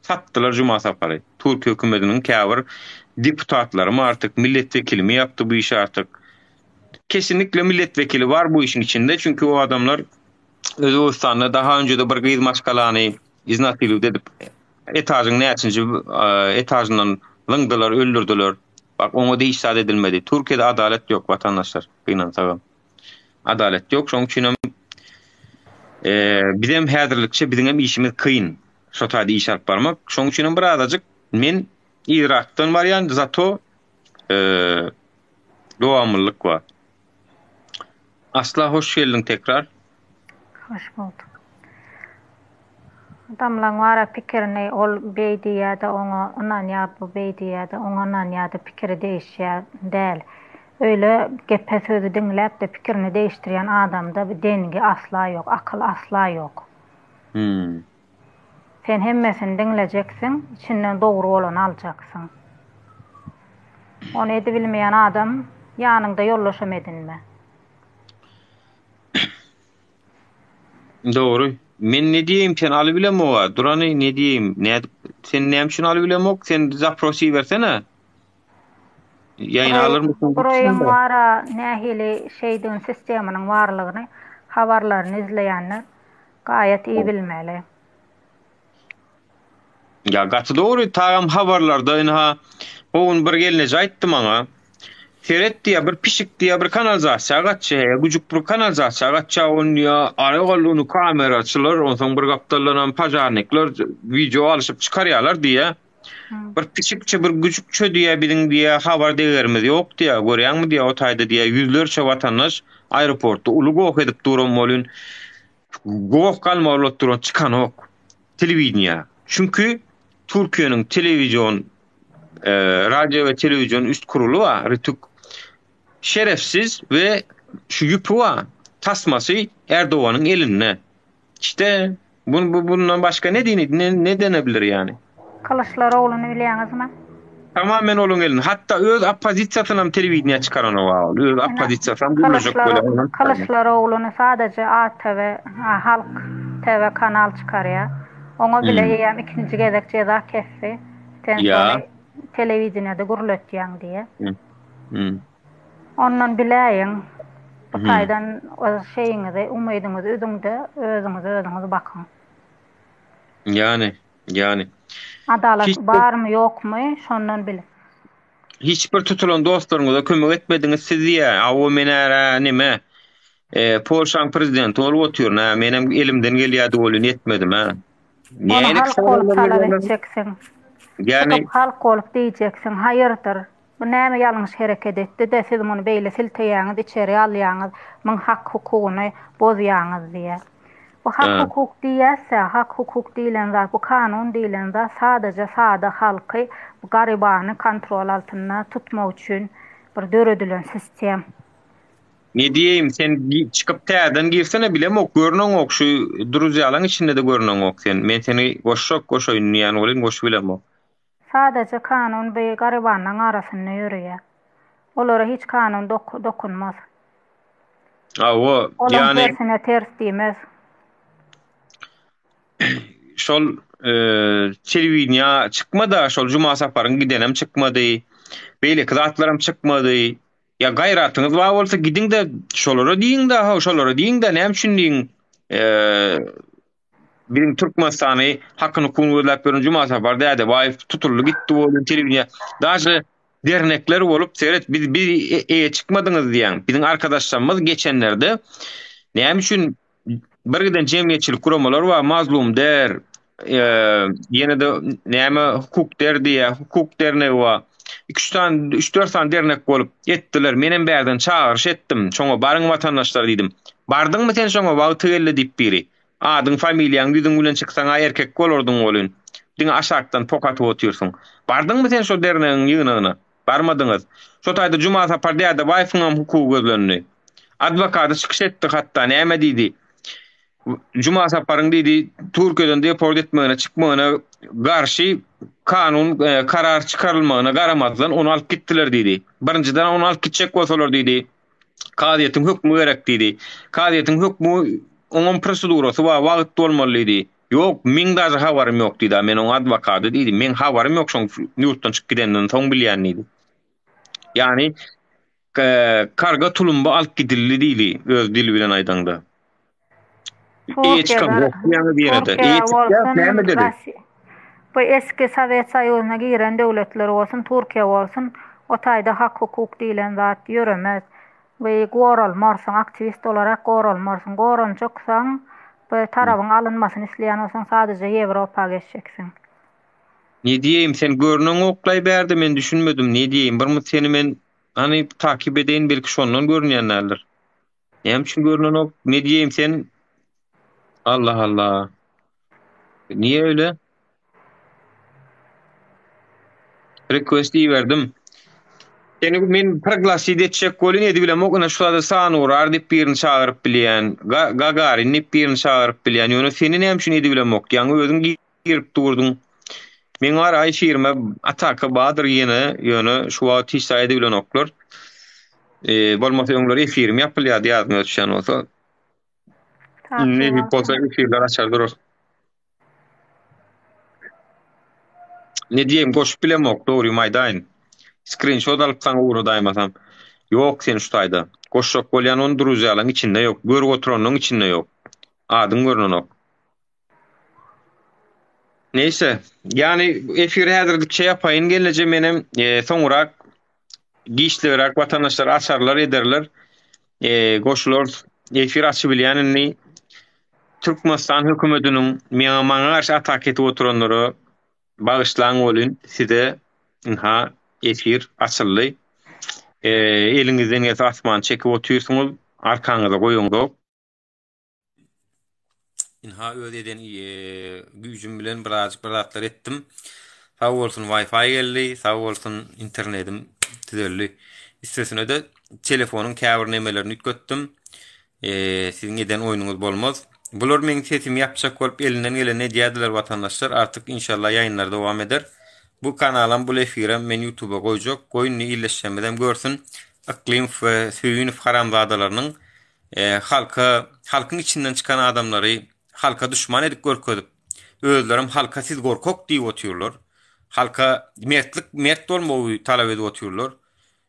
sattılar Cuma Safarı. Türkiye hükümetinin käbir deputatları mı artık milletvekili mi yaptı bu işi artık? Kesinlikle milletvekili var bu işin içinde. Çünkü o adamlar Özbekistan'da daha önce de bir gyz maşgalany iznatlyp edip etaýyň näçinji etaýyndan lыңdylar, öldürdüler. Bak onu da isade edilmedi. Türkiye'de adalet yok vatandaşlar. Kıynansagam. Adalet yok. Şoň üçin bizim häzirlikçe bizim işimiz kıyın. Şo taýda iş alyp barmak. Şoň üçin bir azajyk men Irak'tan barýan zato dowamlılık var. Asla hoş geldin tekrar. Hoş bulduk. Adamlaň wara pikirini ol beýdi ýa-da oňa onan ýa-da beýdi ýa-da oňan ýa-da pikiri değişýär däl. Öyle gepe sözü dinläp de pikirini değiştirýän adamda bir dengi asla ýok, akyl asla ýok. Sen hemmesini dinlejeksin, içinden dogry bolany aljaksyň. Onu edi bilmeyen adam yanında yollaşam edinme. Doğru. Men ne diyeyim sen alıbilem o. Durany ne diyeyim? Ne sen nämişin alıbilem ok? Sen zaprosi versene. Yayın alır mısın? Burayın vara nähili şeydin sisteminin varlığını habarlarını izleyenler gayet iyi bilmeli. Ya gatı doğru tağam habarlarda inha oğun bir gelene aýtdym aňa. Seret diye bir pişik diye bir kanalizasiýa gatça, güjük bir kanalizasiýa gatça on ya aragallyny kameraçylar, ondan bir gapdallanan pajarnikler video alyşyp çykarýarlar diye. Bir pişikçe bir güjükçe diye biziň diye habar degerimiz ýok diye, görýärmi diye otaýdy diye yüzlerçe watandaş aeroportda uly gowuk edip duran bolun. Gowuk kalmaly duran çykan ok. Telewiziýa. Çünkü Türkiýenin telewizyon radyo ve televizyon üst kurulu var. Rütük şerefsiz ve şu yüpü var. Tasması Erdoğan'ın eline. İşte bundan başka ne denebilir yani? Kılıçdaroğlu'nu biliyorsunuz mu? Tamamen onun elinde. Hatta öz opozisiýasyna telewiziýa çykaran o. Öz opozisiýasy gurulacak böyle. Kılıçdaroğlu'nu sadece ATV, Halk TV kanal çıkarıyor. Ona bile ýa ikinci gezekçe daha keffi. Ya. Televizyonda gurulacak diye. Ondan bileyin. Bu taýdan o şeyiňizi, umydyňyzy özüňiz bakın. Yani. Adalet barmy ýokmy, şondan bilin. Hiçbir tutulan dostlaryňyza kömek etmediňiz siz ýa. Awo menara nime? Polşaň prezidenti bolup oturýar. Menem elimden gelýärdi bolun etmedim ha. Nälik talap edeceksin? Yani halk olup diýjeksin, hayırdır. Bu näme ýalňyş hereket etdi de siz muny beýle silteýäňiz, içeri alýaňyz, myň hak hukugyny bozýaňyz diýe. Bu hak hukuk diýerse, hak hukuk diýilen zat, bu kanun diýilen zat sadece sada halky bu garybany kontrol altynda tutmak üçin bir döredilen sistem. Ne diýeyim, sen çıkıp täzeden girsene bilem ok, görünen ok, şu Druziýalaň içinde de görünen ok sen. Men seni goşoýun ýany bolyn, goşup bilem ok. Sadece kanun bir garibanyň arasynda ýürüýär. Olara hiç kanun dokunmaz. O yani tersine ters diýmez. Şol telewiziýa çykmada, şol Juma saparyň gidenem çykmady. Beýle kızatlarym çykmady. Ya gayratyňyz bar bolsa gidiň de şolara diýiň de näme üçin diýiň? Biziň Türkmenistany hakyny kuňgulap beren Juma sapar däde baýy tutully gitdi bolun telewiziýa. Daşy dernekler bolup seyret biz çykmadyňyz diýen. Biziň arkadaşlarymyz geçenlerde näme üçin bir giden jemgyýetçilik kuramalar bar, mazlum der, ýene de näme hukuk der diýe, hukuk dernegi bar. 3-4 tane dernek bolup etdiler. Menem bärden çağırış etdim. Şoňa baryň watandaşlar diýdim. Bardyňmy sen şoňa wagt tygelle diýip biri. Adyň familiýaň düýdüň bilen çyksaň erkek bolardyň bolyn. Diňe aşakdan pokatyp oturýarsyň. Bardyňmy sen şo dernegiň ýygynyna? Barmadyňyz. Şo taýda Juma sapar diýerde baýfyňam hukuky gözlendi. Adwokaty çykyş etdi hatda näme diýdi? Juma saparyň diýdi, Türkiýeden deport etmegine, çykmagyna garşy kanun karar çıkarılmagyna garamazdan onu alyp gitdiler diýdi. Birinciden onu alyp gitjek bolsalar diýdi. Kadiýetiň hukmy gerek diýdi. Kadiýetiň hukmy onun prosedurasy we wagt bolmaly diýdi. Ýok, men daşy habarym ýok diýdi. Men oň adwokaty diýdi. Men habarym ýok şoň ýurtdan çykyp gidenden soň bilýän diýdi. Yani karga tulumba alyp gidildi diýdi öz dili bilen aýdanda. Bu eski Sovet Soýuzyna giren döwletler bolsun, Türkiýe bolsun, o taýda hak hukuk diýilen zat ýöremez. We goralmarsyň, aktivist olarak goralmarsyň, goranjyksaň, bu tarabyň alınmasyny isleýän bolsaň sadece Ýewropa geçjeksin. Ne diýeyim, sen görünen oklay berdi, men düşünmedim. Ne diýeyim, bir seni men hani takip edeýin, belki şondan görünýänlerdir. Näme üçin görünen ok? Ne diýeyim sen? Allah Allah. Niye öyle? Request verdim. Seni men proglasiýet etjek bolyn edi bilem okuna şurada sany urar diýip birini çağıryp bilýän. Gagarin diýip birini çağıryp bilýän. Ýöne seni näme üçin edi bilem ok? Ýa özüň girip durdyň. Men ara efirime ataka badır ýöne şu wagt hiç saýdy bilen oklar. Bolmasa öňler efirim ýapylýar ýazmaya düşen bolsa. Ne bir bolsa efirler açar durur. Ne diýem goşup bilemok, dogry maýdaýyn. Screenshot alypsan uğru daýmasam. Ýok sen şu taýda. Goşak bolýan on druzyalaryň içinde ýok. Görüp oturanyň içinde ýok. Adyň görnenok. Neyse, yani efir häzirlikçe ýapaýyn gelece menem soňrak giýişlirak watandaşlar açarlar ederler. Goşular efir açyp bilýänini Türkmenistan hökümetiniň meňe garşy atak etip oturanlary bağışlaň bolun size inha efir açyldy. Eliňizden ýa asman çekip oturýarsyňyz, arkaňyza goýuňyz. Inha ödeden güýjüm bilen birazatlar etdim. Sağ bolsun Wi-Fi geldi, sağ bolsun internetim tüzelli. İstesine de telefonun käbir nemelerini yükletdim. Sizin eden oyununuz bolmaz. Bular meň sesimi ýapjak bolup elinden geleni diýdiler watandaşlar. Artık inşallah yayınlar dowam eder. Bu kanalam bu efire men YouTube'a goýjak. Goýuny illeşmeden görsün. Iklim we süýün haramzadalarynyň halkyň içinden çıkan adamlary halka düşman edip görkezip özlerim halka siz gorkok diýip oturýarlar. Halka mert bolmagy talap edip oturýarlar.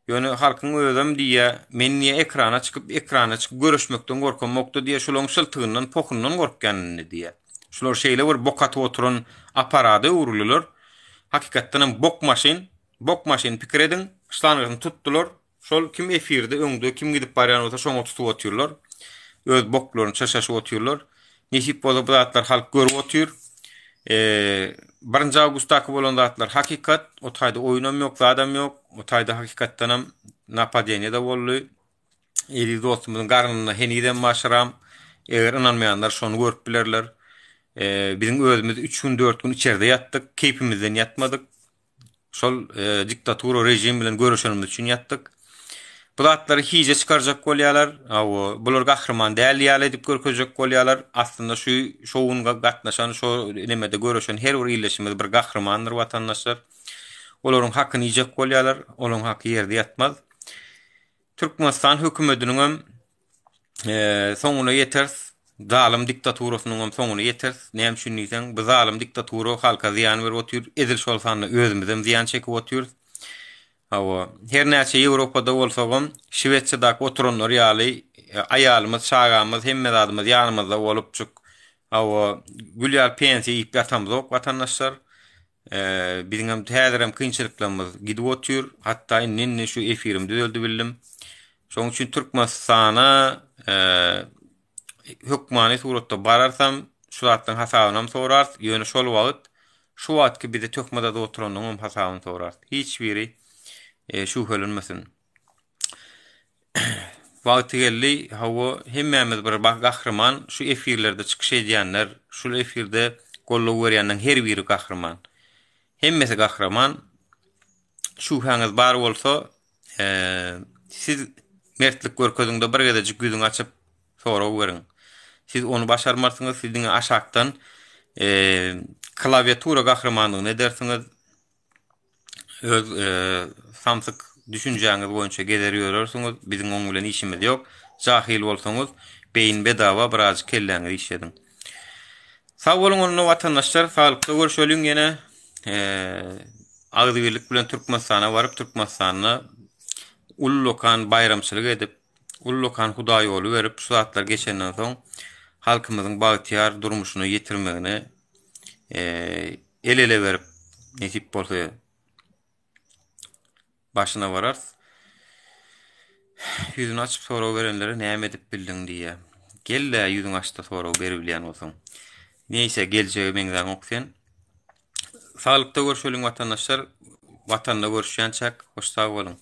Ýöne halkyň özüm diýe men niýe ekrana çıkyp görüşmekden gorkanmokda diýe şolaryň şyltygyndan pokundan gorkanyny diýe. Şolar şeýle bir bokatyp oturan aparady urulýar. Hakykatdan bok maşin pikir edin, şlanyny tutdular. Şol kim efirde öňde kim gidip barýan bolsa şoňa tutup oturýarlar. Öz boklaryny çaşaşyp oturýarlar. Nesip bolup zatlar halk görüp otur. 1 awgustdaky bolan zatlar hakikat, o taýda oýnam ýok, adam ýok. O taýda hakykatdan hem napadeniýa da boldy. Eli dostumyň garnyna heniden maşram. Eger inanmaýanlar şonu görüp bilerler. Bizim özümüz 3 gün 4 gün içeride ýatdyk, keypimizden ýatmadyk. Şol diktatura rejim bilen görüşenimiz üçin ýatdyk. Bu zatlary hiçe çıkarjak bolýarlar. Bular gahrman däl ýaly edip görkezjek bolýarlar. Aslında şu şowunga gatnaşan, şu nemede görüşen her bir illeşimiz bir gahrmandyr watandaşlar. Olaryň hakyny ýejek bolýarlar, olaryň haky ýerde ýatmaz. Türkmenistan hökümetiniň soňuna ýeter, zalim diktaturasynyň soňuna ýeter. Näme üçin diýsen, bu zalim diktatura halka ziýan berip otur, edil şol sanly özümizden ziýan çekip otur. Her näçe Ýewropada bolsagam, Şwetsiyada oturanlar ýaly aýalymyz, şagamyz, hemme zadymyz ýanymyzda bolup çyk. Gülýär pensiýa ýyp ýatamyz ok watandaşlar. Bizim hem häzirem kynçylyklarymyz gidip otur. Hatda inni şu efirim düzeldi bildim. Şoň üçin Türkmenistana hökmany suratda bararsam, şu zatdan hasabyny sorar, ýöne şol wagt, şu wagtky bize tökmede de oturanyň hasabyny sorar. Hiç biri şu hölünmesin. Wagty geldi, hemmemiz bir gahrman, şu efirlerde çykyş edýänler, şu efirde gollap berýänler her biri gahrman. Hemmesi gahrman. Şu haňyz bar bolsa, siz mertlik görkezinde bir gedejik gözüňi açyp sorag beriň. Siz onu başarmarsyňyz, siziň aşakdan klawiatura gahrmanlygyny edersiňiz, öz samsyk düşünjäňiz boýunça gederiyorsunuz. Bizim oň bilen işimiz ýok. Jahil bolsaňyz beýin bedawa biraz kelläňiz işledin. Sag bolun onu watandaşlar, sağlıkda görüşelim ýene. Agdy birlik bilen Türkmenistana baryp Türkmenistanyny ullukan bayramçylyk edip, ullukan Hudaý ýoly berip, şu zatlar geçenden soň halkymyzyň bagtyar durmuşyny ýetirmegini ele berip nesip bolsa başına varar. Yüzünü açıp sorag berenlere näme edip bildiň diýe. Gelle yüzüň açda sorag berip bilýän bolsaň. Neyse geljegi meňden oksen. Sağlıkda görüşelim watandaşlar. Watanda görüşýänçek hoş sag bolun.